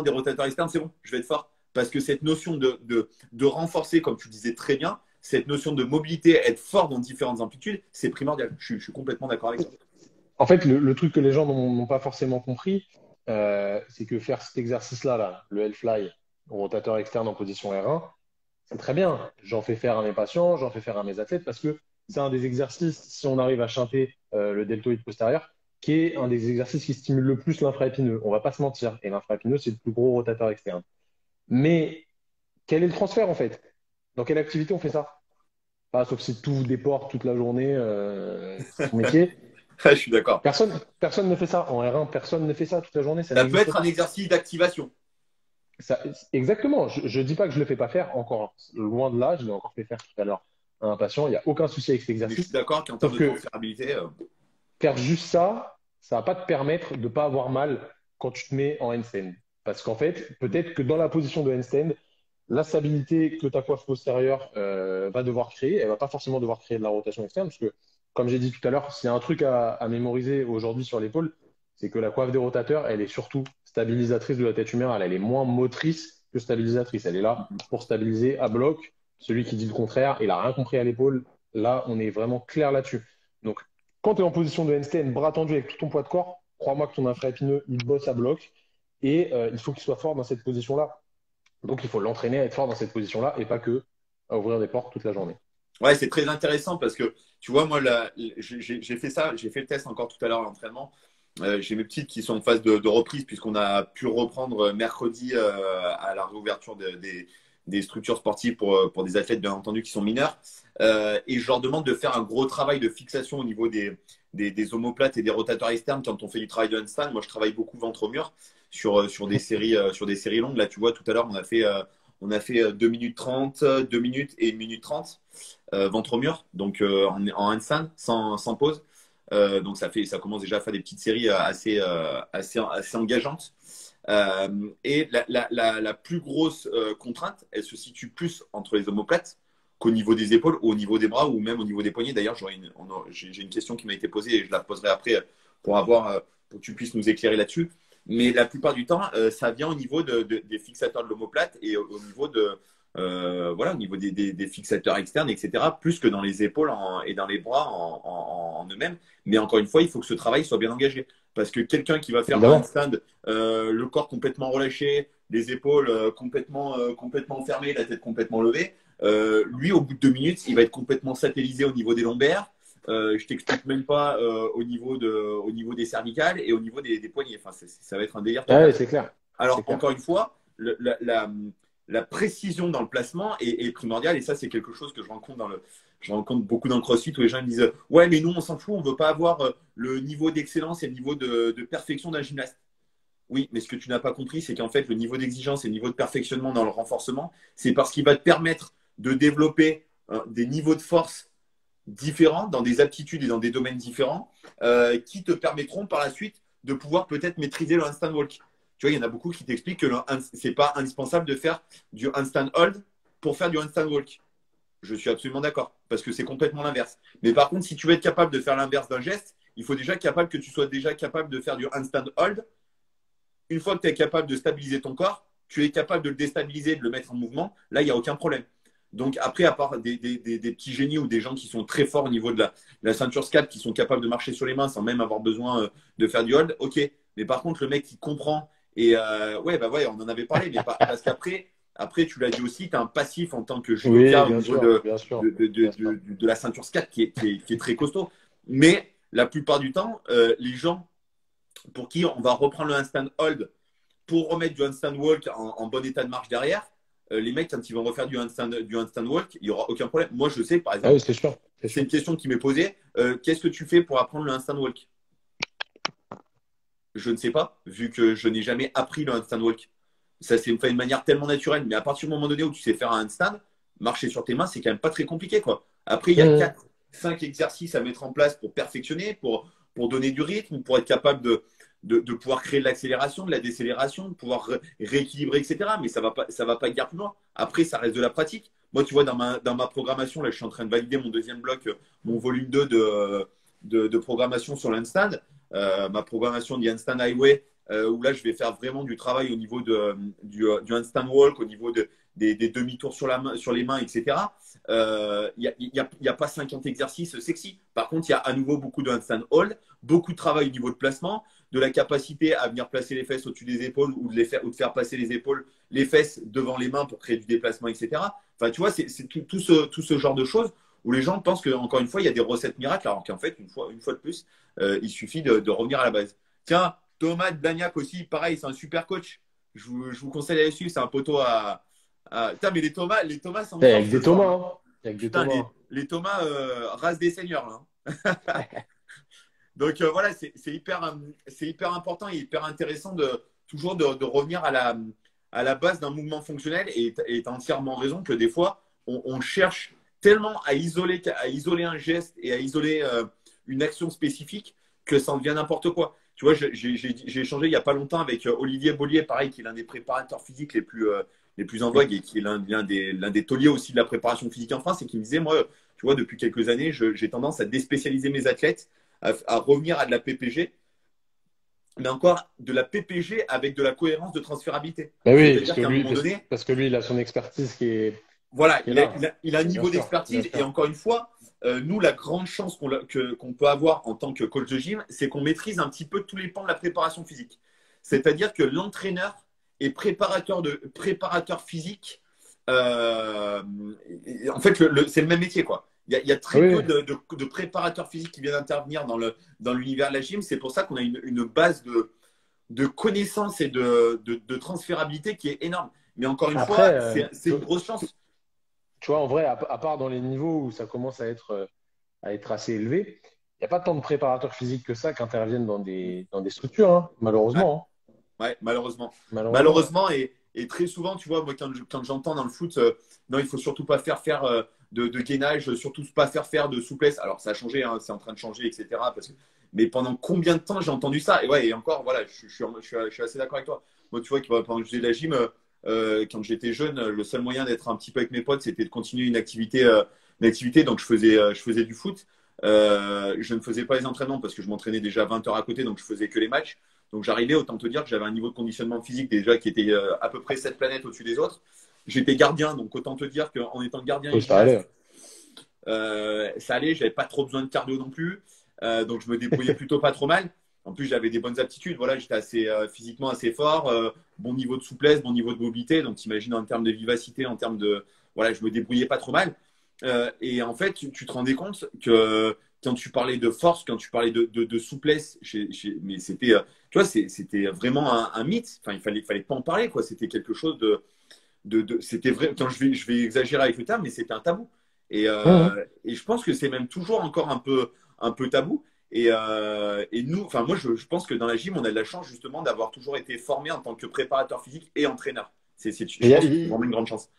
des rotateurs externes, c'est bon, je vais être fort. Parce que cette notion de renforcer, comme tu disais très bien, cette notion de mobilité, être fort dans différentes amplitudes, c'est primordial. Je suis complètement d'accord avec ça. En fait, le truc que les gens n'ont pas forcément compris, c'est que faire cet exercice-là, là, le L-fly, rotateur externe en position R1, c'est très bien. J'en fais faire à mes patients, j'en fais faire à mes athlètes parce que c'est un des exercices, si on arrive à chanter le deltoïde postérieur, qui est un des exercices qui stimule le plus l'infraépineux. On va pas se mentir. Et l'infraépineux, c'est le plus gros rotateur externe. Mais quel est le transfert en fait? Dans quelle activité on fait ça? Pas sauf si tout vous déporte toute la journée, c'est ton métier. Je suis d'accord. Personne ne fait ça. En R1, personne ne fait ça toute la journée, ça Ça peut n'existe être un pas. exercice d'activation. Exactement. Je ne dis pas que je ne le fais pas faire, encore loin de là, je l'ai encore fait faire tout à l'heure à un patient, il n'y a aucun souci avec cet Mais je suis exercice. d'accord qu'en termes Sauf de que transférabilité, faire juste ça, ça va pas te permettre de ne pas avoir mal quand tu te mets en handstand. Parce qu'en fait, peut-être que dans la position de handstand, la stabilité que ta coiffe postérieure va devoir créer, elle va pas forcément devoir créer de la rotation externe, parce que, comme j'ai dit tout à l'heure, s'il y a un truc à mémoriser aujourd'hui sur l'épaule, c'est que la coiffe des rotateurs, elle est surtout stabilisatrice de la tête humérale. Elle est moins motrice que stabilisatrice. Elle est là pour stabiliser à bloc. Celui qui dit le contraire, il a rien compris à l'épaule. Là, on est vraiment clair là-dessus. Donc, quand tu es en position de handstand, bras tendu avec tout ton poids de corps, crois-moi que ton infraépineux, il bosse à bloc. Et il faut qu'il soit fort dans cette position-là. Donc, il faut l'entraîner à être fort dans cette position-là et pas que à ouvrir des portes toute la journée. ouais, c'est très intéressant parce que tu vois, moi, j'ai fait ça, j'ai fait le test encore tout à l'heure à l'entraînement. J'ai mes petites qui sont en phase de reprise puisqu'on a pu reprendre mercredi à la réouverture des structures sportives pour des athlètes, bien entendu, qui sont mineurs. Et je leur demande de faire un gros travail de fixation au niveau des omoplates et des rotateurs externes quand on fait du travail de handstand. Moi, je travaille beaucoup ventre au mur sur sur des séries longues. Là, tu vois, tout à l'heure, on a fait 2 minutes 30, 2 minutes et 1 minute 30 ventre au mur, donc en handstand, sans pause. Donc ça commence déjà à faire des petites séries assez engageantes. Et la plus grosse contrainte, elle se situe plus entre les omoplates qu'au niveau des épaules, ou au niveau des bras ou même au niveau des poignets. D'ailleurs, j'ai une question qui m'a été posée et je la poserai après pour que tu puisses nous éclairer là-dessus. Mais la plupart du temps, ça vient au niveau des fixateurs de l'omoplate et au niveau voilà, au niveau des fixateurs externes, etc., plus que dans les épaules et dans les bras en eux-mêmes. Mais encore une fois, il faut que ce travail soit bien engagé. Parce que quelqu'un qui va faire un Évidemment. handstand, le corps complètement relâché, les épaules complètement fermées, la tête complètement levée, lui, au bout de 2 minutes, il va être complètement satellisé au niveau des lombaires. Je t'explique même pas au niveau des cervicales et au niveau des poignets. Enfin, ça va être un délire Ah total. ouais, c'est clair. Alors, C'est clair. encore une fois, la précision dans le placement est primordiale et ça, c'est quelque chose que je rencontre beaucoup dans le CrossFit où les gens me disent ouais, mais nous, on s'en fout, on veut pas avoir le niveau d'excellence et le niveau de perfection d'un gymnaste. Oui, mais ce que tu n'as pas compris, c'est qu'en fait, le niveau d'exigence et le niveau de perfectionnement dans le renforcement, c'est parce qu'il va te permettre de développer des niveaux de force différents, dans des aptitudes et dans des domaines différents, qui te permettront par la suite de pouvoir peut-être maîtriser le handstand walk. Tu vois, il y en a beaucoup qui t'expliquent que ce n'est pas indispensable de faire du handstand hold pour faire du handstand walk. Je suis absolument d'accord, parce que c'est complètement l'inverse. Mais par contre, si tu veux être capable de faire l'inverse d'un geste, il faut déjà que tu sois déjà capable de faire du handstand hold. Une fois que tu es capable de stabiliser ton corps, tu es capable de le déstabiliser, de le mettre en mouvement. Là, il n'y a aucun problème. Donc après, à part des petits génies ou des gens qui sont très forts au niveau de la ceinture SCAT, qui sont capables de marcher sur les mains sans même avoir besoin de faire du hold, ok. Mais par contre, le mec qui comprend, et ouais, bah ouais, on en avait parlé, mais parce qu'après, tu l'as dit aussi, tu as un passif en tant que Oui, judoka au bien niveau sûr, bien sûr, bien sûr. de la ceinture SCAT qui est très costaud. Mais la plupart du temps, les gens pour qui on va reprendre le handstand hold pour remettre du handstand walk en bon état de marche derrière, les mecs, quand ils vont refaire du handstand walk, il n'y aura aucun problème. Moi, je sais, par Ah oui, exemple, c'est sûr, c'est c'est sûr. une question qui m'est posée. Qu'est-ce que tu fais pour apprendre le handstand walk? Je ne sais pas, vu que je n'ai jamais appris le handstand walk. Ça s'est fait de manière tellement naturelle. Mais à partir du moment donné où tu sais faire un handstand, marcher sur tes mains, c'est quand même pas très compliqué, quoi. Après, il y a Mhm. 4, 5 exercices à mettre en place pour perfectionner, pour donner du rythme, pour être capable de pouvoir créer de l'accélération, de la décélération, de pouvoir rééquilibrer, etc. Mais ça va pas guère plus loin. Après, ça reste de la pratique. Moi, tu vois, dans ma programmation, là, je suis en train de valider mon deuxième bloc, mon volume 2 de programmation sur l'handstand, ma programmation de handstand highway, où là, je vais faire vraiment du travail au niveau du handstand walk, au niveau des demi-tours sur les mains, etc. Y a pas 50 exercices sexy. Par contre, il y a à nouveau beaucoup de handstand hold, beaucoup de travail au niveau de placement, de la capacité à venir placer les fesses au-dessus des épaules ou de faire passer les fesses devant les mains pour créer du déplacement, etc. Enfin, tu vois, c'est tout ce genre de choses où les gens pensent qu'encore une fois, il y a des recettes miracles, alors qu'en fait, une fois de plus, il suffit de revenir à la base. Tiens, Thomas Blagnac aussi, pareil, c'est un super coach. Je vous conseille d'aller suivre, c'est un poteau Putain, mais les Thomas sont forts Avec des ce soir, Thomas, hein. hein. Avec des Putain, Thomas. les Thomas race des seigneurs, là, hein. Donc voilà, c'est hyper important et hyper intéressant toujours de revenir à la base d'un mouvement fonctionnel. Et tu as entièrement raison que des fois, on cherche tellement à isoler un geste et à isoler une action spécifique que ça en devient n'importe quoi. Tu vois, j'ai échangé il n'y a pas longtemps avec Olivier Bollier, pareil, qui est l'un des préparateurs physiques les plus en vogue et qui est l'un des tauliers aussi de la préparation physique en France et qui me disait, moi, tu vois, depuis quelques années, j'ai tendance à déspécialiser mes athlètes, à revenir à de la PPG, mais encore de la PPG avec de la cohérence de transférabilité. Mais oui, C'est-à-dire qu'à un moment donné, parce que lui, il a son expertise voilà, qui est là. il a un Bien niveau sûr, bien d'expertise et sûr. encore une fois, nous, la grande chance qu'on peut avoir en tant que coach de gym, c'est qu'on maîtrise un petit peu tous les pans de la préparation physique. C'est-à-dire que l'entraîneur est préparateur physique. En fait, c'est le même métier, quoi. Il y a très peu Oui, de préparateurs physiques qui viennent intervenir dans l'univers de la gym. C'est pour ça qu'on a une base de connaissances et de transférabilité qui est énorme. Mais encore une après, fois, c'est une grosse chance. tu vois, en vrai, à part dans les niveaux où ça commence à être assez élevé, il n'y a pas tant de préparateurs physiques que ça qui interviennent dans des structures, hein, Ouais. malheureusement, hein. Ouais, malheureusement. Malheureusement. Malheureusement, et très souvent, tu vois, moi, quand j'entends dans le foot, non, il faut surtout pas faire de gainage, surtout pas faire de souplesse. Alors, ça a changé, hein, c'est en train de changer, etc. Mais pendant combien de temps j'ai entendu ça? Et ouais, et encore, voilà, je suis assez d'accord avec toi. Moi, tu vois, pendant que je faisais de la gym, quand j'étais jeune, le seul moyen d'être un petit peu avec mes potes, c'était de continuer une activité. Donc, je faisais du foot. Je ne faisais pas les entraînements parce que je m'entraînais déjà 20 heures à côté, donc je faisais que les matchs. Donc j'arrivais, autant te dire que j'avais un niveau de conditionnement physique déjà qui était à peu près 7 planètes au-dessus des autres. J'étais gardien, donc autant te dire qu'en étant gardien et Oui, ça allait. gymnaste, ça allait, j'avais pas trop besoin de cardio non plus. Donc je me débrouillais plutôt pas trop mal. En plus, j'avais des bonnes aptitudes. Voilà, j'étais physiquement assez fort, bon niveau de souplesse, bon niveau de mobilité. Donc, t'imagines en termes de vivacité, en termes de. Voilà, je me débrouillais pas trop mal. Et en fait, tu te rendais compte que quand tu parlais de force, quand tu parlais de souplesse, mais c'était, tu vois, c'était vraiment un mythe. Enfin, fallait pas en parler, quoi. C'était quelque chose c'était vrai. Quand je vais exagérer avec le terme, mais c'était un tabou. Mhm. Et je pense que c'est même toujours encore un peu tabou. Et nous, enfin, moi, je pense que dans la gym, on a de la chance justement d'avoir toujours été formé en tant que préparateur physique et entraîneur. Mais Je pense que c'est vraiment une grande chance.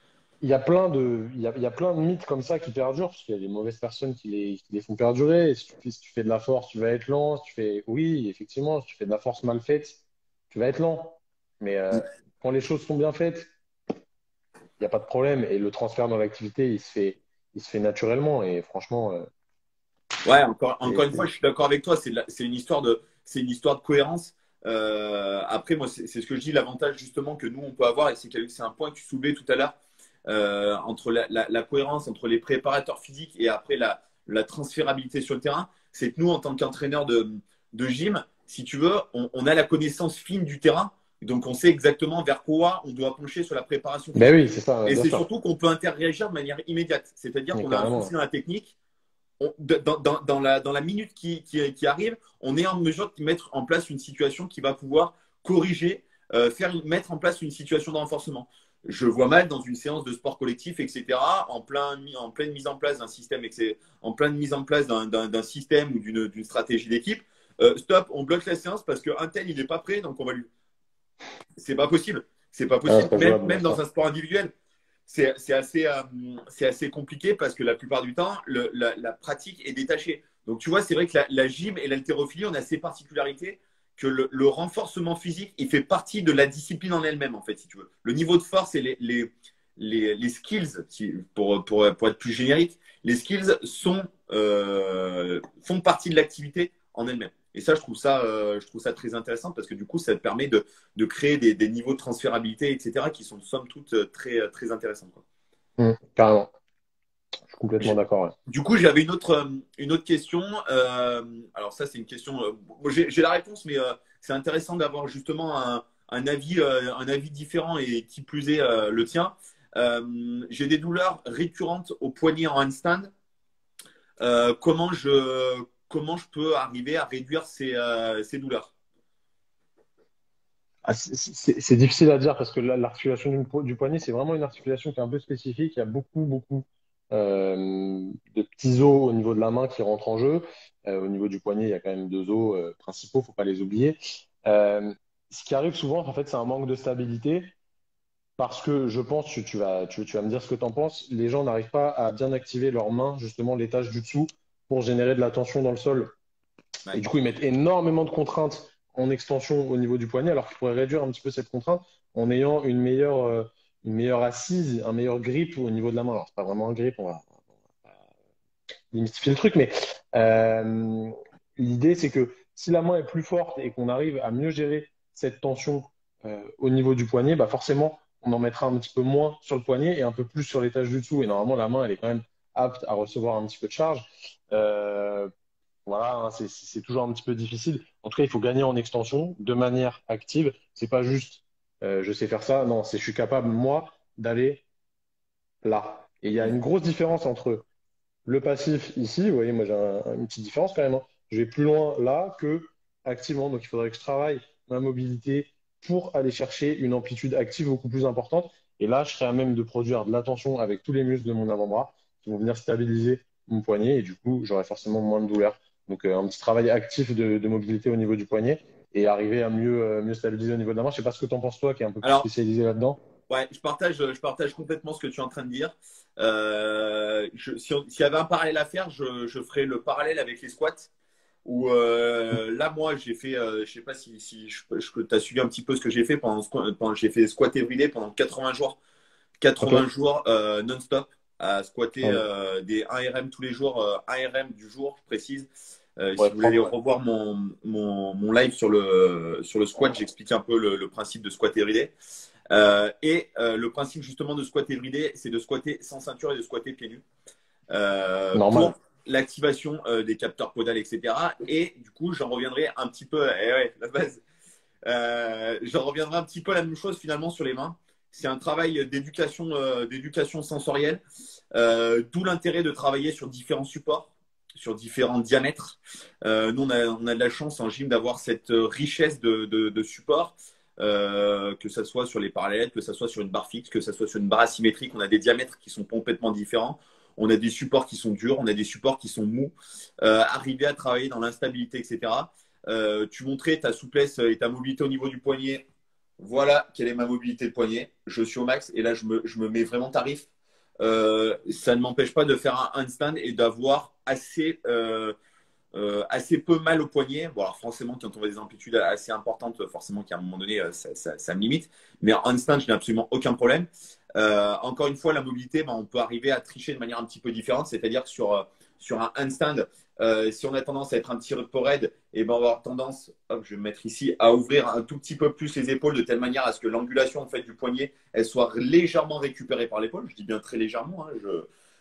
il y a plein de mythes comme ça qui perdurent, parce qu'il y a des mauvaises personnes qui les font perdurer. Et si tu fais de la force, tu vas être lent. Si tu fais, oui, effectivement, si tu fais de la force mal faite, tu vas être lent. Mais quand les choses sont bien faites, il n'y a pas de problème. Et le transfert dans l'activité, il se fait naturellement. Et franchement, Ouais, encore une fois, c'est- je suis d'accord avec toi. C'est une histoire de cohérence. Après, moi, c'est ce que je dis, l'avantage justement que nous on peut avoir, et c'est un point que tu soulevais tout à l'heure, entre la cohérence entre les préparateurs physiques et après la transférabilité sur le terrain, c'est que nous, en tant qu'entraîneur de gym, si tu veux, on a la connaissance fine du terrain, donc on sait exactement vers quoi on doit pencher sur la préparation ben physique. oui, c'est ça, Et bien c'est sûr. surtout qu'on peut interagir de manière immédiate. C'est-à-dire Mais qu'on a un carrément. souci dans la technique, dans la minute qui arrive, on est en mesure de mettre en place une situation qui va pouvoir corriger, mettre en place une situation de renforcement. Je vois mal dans une séance de sport collectif, etc., en pleine mise en place d'un système, en pleine mise en place d'un système ou d'une stratégie d'équipe. Stop, on bloque la séance parce qu'un tel, il n'est pas prêt, donc on va lui. C'est pas possible. C'est pas Ah, c'est possible, pas jouable, bien même dans sûr. un sport individuel c'est assez compliqué parce que la plupart du temps, la pratique est détachée. Donc, tu vois, c'est vrai que la gym et l'haltérophilie, on a ces particularités que le renforcement physique, il fait partie de la discipline en elle-même, en fait, si tu veux. Le niveau de force et les skills, pour être plus générique, les skills font partie de l'activité en elle-même. Et ça, je trouve ça très intéressant parce que du coup, ça te permet de créer des niveaux de transférabilité, etc., qui sont somme toute très intéressants, quoi. Carrément. Je suis complètement J'ai- d'accord. Ouais. Du coup, j'avais une autre question. Alors ça, c'est une question. Bon, j'ai la réponse, mais c'est intéressant d'avoir justement un avis différent et qui plus est le tien. J'ai des douleurs récurrentes au poignet en handstand. Euh, comment je, comment je peux arriver à réduire ces douleurs? Ah, c'est difficile à dire parce que l'articulation du poignet, c'est vraiment une articulation qui est un peu spécifique. Il y a beaucoup de petits os au niveau de la main qui rentrent en jeu. Au niveau du poignet, il y a quand même deux os principaux, faut pas les oublier. Euh, Ce qui arrive souvent, en fait, c'est un manque de stabilité parce que je pense, tu vas me dire ce que tu en penses, les gens n'arrivent pas à bien activer leurs mains, justement l'étage du dessous, pour générer de la tension dans le sol. Et Ouais. du coup, ils mettent énormément de contraintes en extension au niveau du poignet, alors qu'ils pourraient réduire un petit peu cette contrainte en ayant une meilleure assise, un meilleur grip au niveau de la main. Alors, c'est pas vraiment un grip, on va démystifier le truc, mais euh, l'idée, c'est que si la main est plus forte et qu'on arrive à mieux gérer cette tension au niveau du poignet, bah forcément, on en mettra un petit peu moins sur le poignet et un peu plus sur l'étage du dessous. Et normalement, la main, elle est quand même apte à recevoir un petit peu de charge. Euh, voilà, hein, c'est toujours un petit peu difficile. En tout cas, il faut gagner en extension de manière active. C'est pas juste je sais faire ça. Non, c'est je suis capable, moi, d'aller là. Et il y a une grosse différence entre le passif ici. Vous voyez, moi, j'ai une petite différence quand même, hein. Je vais plus loin là que activement. Donc, il faudrait que je travaille ma mobilité pour aller chercher une amplitude active beaucoup plus importante. Et là, je serai à même de produire de la tension avec tous les muscles de mon avant-bras qui vont venir stabiliser mon poignet. Et du coup, j'aurai forcément moins de douleur. Donc, un petit travail actif de mobilité au niveau du poignet et arriver à mieux stabiliser au niveau de la main. Je sais pas ce que tu en penses, toi, qui est un peu plus Alors, spécialisé là-dedans. ouais, je partage complètement ce que tu es en train de dire. S'il y avait un parallèle à faire, je ferais le parallèle avec les squats. Où là, moi, j'ai fait, je sais pas si tu as suivi un petit peu ce que j'ai fait j'ai fait squat everyday pendant 80 jours, Ok. 80 jours non-stop, à squatter Ouais, des 1 RM tous les jours, 1 RM du jour, je précise. pour Si être vous voulez propre, ouais. revoir mon live sur le squat, j'explique un peu le principe de squat everyday. Le principe justement de squat everyday, c'est de squatter sans ceinture et de squatter pieds nus pour Normal. l'activation des capteurs podales, etc. Et du coup, j'en reviendrai un petit peu, la base, j'en reviendrai un petit peu à la même chose finalement sur les mains. C'est un travail d'éducation sensorielle, d'où l'intérêt de travailler sur différents supports, sur différents diamètres. Nous, on a de la chance en gym d'avoir cette richesse de supports, que ce soit sur les parallèles, que ce soit sur une barre fixe, que ce soit sur une barre asymétrique. On a des diamètres qui sont complètement différents. On a des supports qui sont durs, on a des supports qui sont mous. Arriver à travailler dans l'instabilité, etc. Tu montrais ta souplesse et ta mobilité au niveau du poignet voilà quelle est ma mobilité de poignet. Je suis au max et là, je me mets vraiment tarif. Ça ne m'empêche pas de faire un handstand et d'avoir assez peu mal au poignet. Bon, alors forcément, quand on va des amplitudes assez importantes, forcément qu'à un moment donné, ça me limite. Mais en handstand, je n'ai absolument aucun problème. Encore une fois, la mobilité, ben, on peut arriver à tricher de manière un petit peu différente. C'est-à-dire que sur un handstand, si on a tendance à être un petit peu raide, et ben on va avoir tendance, hop, je vais me mettre ici, à ouvrir un tout petit peu plus les épaules de telle manière à ce que l'angulation en fait, du poignet elle soit légèrement récupérée par l'épaule. Je dis bien très légèrement. Hein,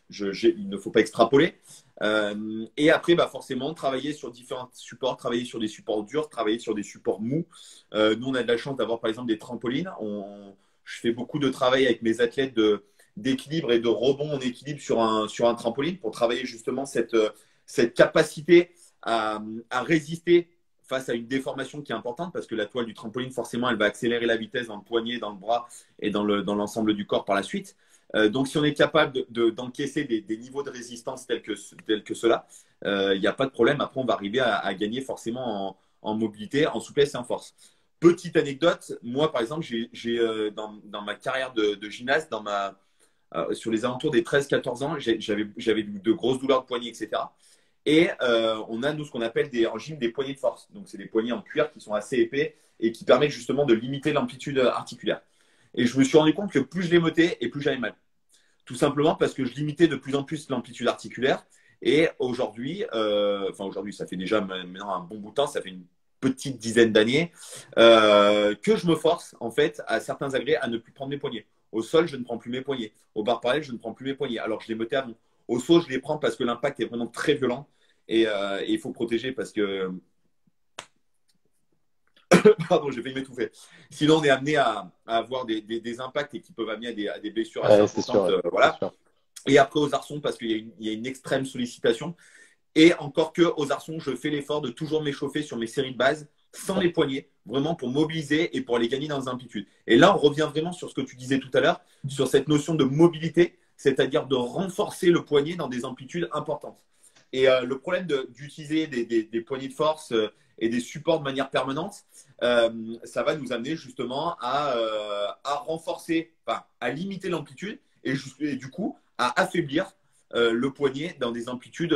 il ne faut pas extrapoler. Et après, bah forcément, travailler sur différents supports, travailler sur des supports durs, travailler sur des supports mous. Nous, on a de la chance d'avoir par exemple des trampolines. Je fais beaucoup de travail avec mes athlètes d'équilibre et de rebond en équilibre sur un trampoline pour travailler justement cette capacité à résister face à une déformation qui est importante parce que la toile du trampoline, forcément, elle va accélérer la vitesse dans le poignet, dans le bras et dans l'ensemble du corps par la suite. Donc, si on est capable d'encaisser des niveaux de résistance tels que cela, il n'y a pas de problème. Après, on va arriver à gagner forcément en mobilité, en souplesse et en force. Petite anecdote, moi, par exemple, dans ma carrière de gymnaste, sur les alentours des 13-14 ans, j'avais de grosses douleurs de poignet, etc. Et on a, nous, ce qu'on appelle en gym des poignées de force. Donc, c'est des poignées en cuir qui sont assez épais et qui permettent justement de limiter l'amplitude articulaire. Et je me suis rendu compte que plus je les mettais et plus j'avais mal. Tout simplement parce que je limitais de plus en plus l'amplitude articulaire. Et aujourd'hui, aujourd'hui, ça fait déjà maintenant un bon bout de temps, ça fait une petite dizaine d'années, que je me force en fait à certains agrès à ne plus prendre mes poignets. Au sol, je ne prends plus mes poignets. Au barre parallèle, je ne prends plus mes poignets. Alors je les mettais avant. Au saut, je les prends parce que l'impact est vraiment très violent et il faut protéger parce que pardon, j'ai failli m'étouffer. Sinon, on est amené à avoir des impacts et qui peuvent amener à des blessures assez Ouais, c'est sûr, importantes. ouais. C'est Voilà. sûr. Et après, aux arçons, parce qu'il y a une extrême sollicitation. Et encore que aux arçons, je fais l'effort de toujours m'échauffer sur mes séries de base sans les poignets, vraiment pour mobiliser et pour aller gagner dans les amplitudes. Et là, on revient vraiment sur ce que tu disais tout à l'heure, sur cette notion de mobilité, c'est-à-dire de renforcer le poignet dans des amplitudes importantes. Et le problème d'utiliser des poignées de force et des supports de manière permanente, ça va nous amener justement à renforcer, enfin, à limiter l'amplitude et du coup à affaiblir le poignet dans des amplitudes.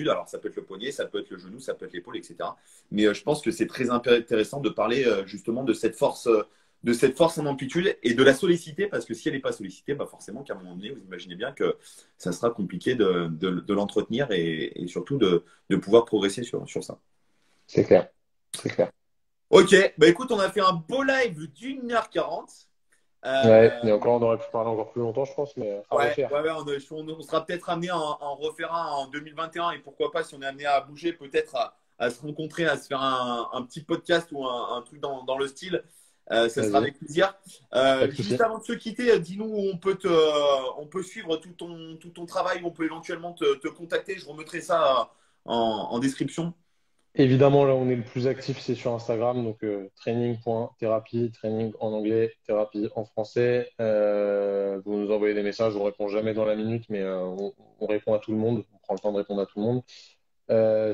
Alors, ça peut être le poignet, ça peut être le genou, ça peut être l'épaule, etc. Mais je pense que c'est très intéressant de parler justement de cette force en amplitude et de la solliciter, parce que si elle n'est pas sollicitée, bah forcément qu'à un moment donné, vous imaginez bien que ça sera compliqué de l'entretenir et surtout de pouvoir progresser sur ça. C'est clair. C'est clair. Ok, bah écoute, on a fait un beau live d'1h40. Ouais, Euh, et encore, on aurait pu parler encore plus longtemps, je pense, mais à Ouais, refaire. ouais, ouais, on sera peut-être amené à en refaire un en 2021 et pourquoi pas si on est amené à bouger, peut-être à se rencontrer, à se faire un petit podcast ou un truc dans le style. Ça sera Vas-y, avec plaisir. pas de Juste souci. avant de se quitter, dis-nous où on peut suivre tout ton travail, où on peut éventuellement te contacter. Je remettrai ça en description. Évidemment, là, on est le plus actif, c'est sur Instagram, donc training.thérapie, training en anglais, thérapie en français. Vous nous envoyez des messages, on répond jamais dans la minute, mais on répond à tout le monde, on prend le temps de répondre à tout le monde.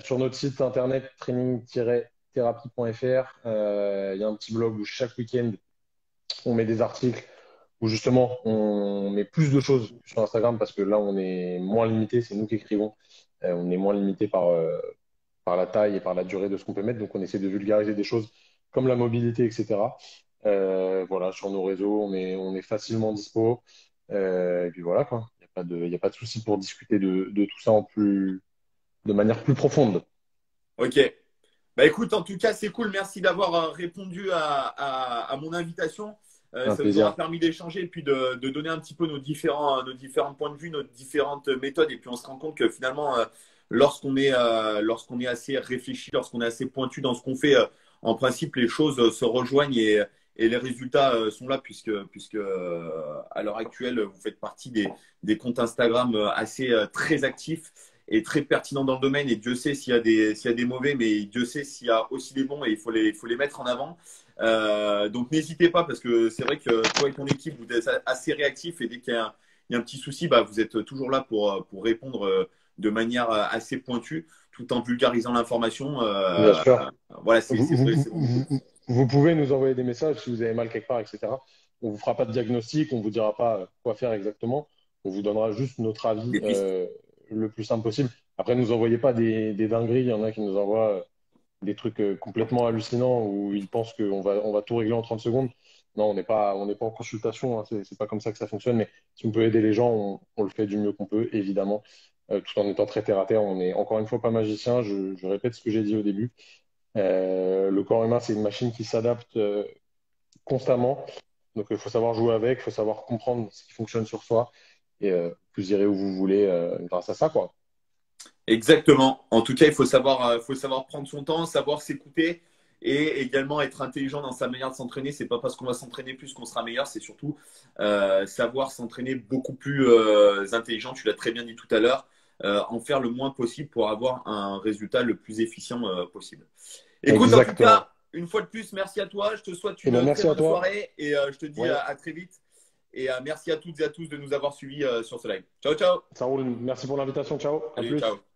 Sur notre site internet training-thérapie.fr, il y a un petit blog où chaque week-end, on met des articles où justement on met plus de choses que sur Instagram parce que là, on est moins limité, c'est nous qui écrivons. On est moins limité par la taille et par la durée de ce qu'on peut mettre. Donc, on essaie de vulgariser des choses comme la mobilité, etc. Voilà, sur nos réseaux, on est facilement dispo. Et puis voilà, quoi. Il y a pas de souci pour discuter de tout ça de manière plus profonde. Ok. Bah écoute, en tout cas, c'est cool. Merci d'avoir répondu à mon invitation. Un Ça nous aura plaisir. permis d'échanger et puis de donner un petit peu nos différents points de vue, nos différentes méthodes. Et puis on se rend compte que finalement, lorsqu'on est assez réfléchi, lorsqu'on est assez pointu dans ce qu'on fait, en principe, les choses se rejoignent et les résultats sont là puisque à l'heure actuelle, vous faites partie des comptes Instagram assez très actifs est très pertinent dans le domaine et Dieu sait s'il y a des mauvais, mais Dieu sait s'il y a aussi des bons et il faut les mettre en avant. Donc n'hésitez pas parce que c'est vrai que toi et ton équipe, vous êtes assez réactifs et dès il y a un petit souci, bah, vous êtes toujours là pour répondre de manière assez pointue tout en vulgarisant l'information. Bien sûr. Voilà, Vous, c'est vous, vraiment vous, cool. vous pouvez nous envoyer des messages si vous avez mal quelque part, etc. On vous fera pas de diagnostic, on vous dira pas quoi faire exactement. On vous donnera juste notre avis Des pistes. le plus simple possible. Après, nous envoyez pas des dingueries. Il y en a qui nous envoient des trucs complètement hallucinants où ils pensent on va tout régler en 30 secondes. Non, on n'est pas en consultation, hein, c'est pas comme ça que ça fonctionne. Mais si on peut aider les gens, on le fait du mieux qu'on peut, évidemment, tout en étant très terre à terre. On est encore une fois pas magicien. Je répète ce que j'ai dit au début. Le corps humain, c'est une machine qui s'adapte constamment. Donc, il faut savoir jouer avec, il faut savoir comprendre ce qui fonctionne sur soi. Et vous irez où vous voulez grâce à ça, quoi. Exactement. En tout cas, faut savoir prendre son temps, savoir s'écouter et également être intelligent dans sa manière de s'entraîner. C'est pas parce qu'on va s'entraîner plus qu'on sera meilleur, c'est surtout savoir s'entraîner beaucoup plus intelligent. Tu l'as très bien dit tout à l'heure, en faire le moins possible pour avoir un résultat le plus efficient possible. Écoute, en tout Exactement. cas, une fois de plus, merci à toi. Je te souhaite Eh bien, une très merci à bonne toi. soirée et je te dis Ouais, à très vite. Et merci à toutes et à tous de nous avoir suivis sur ce live. Ciao, ciao. ça roule. Merci pour l'invitation. Ciao. À Allez, plus. ciao.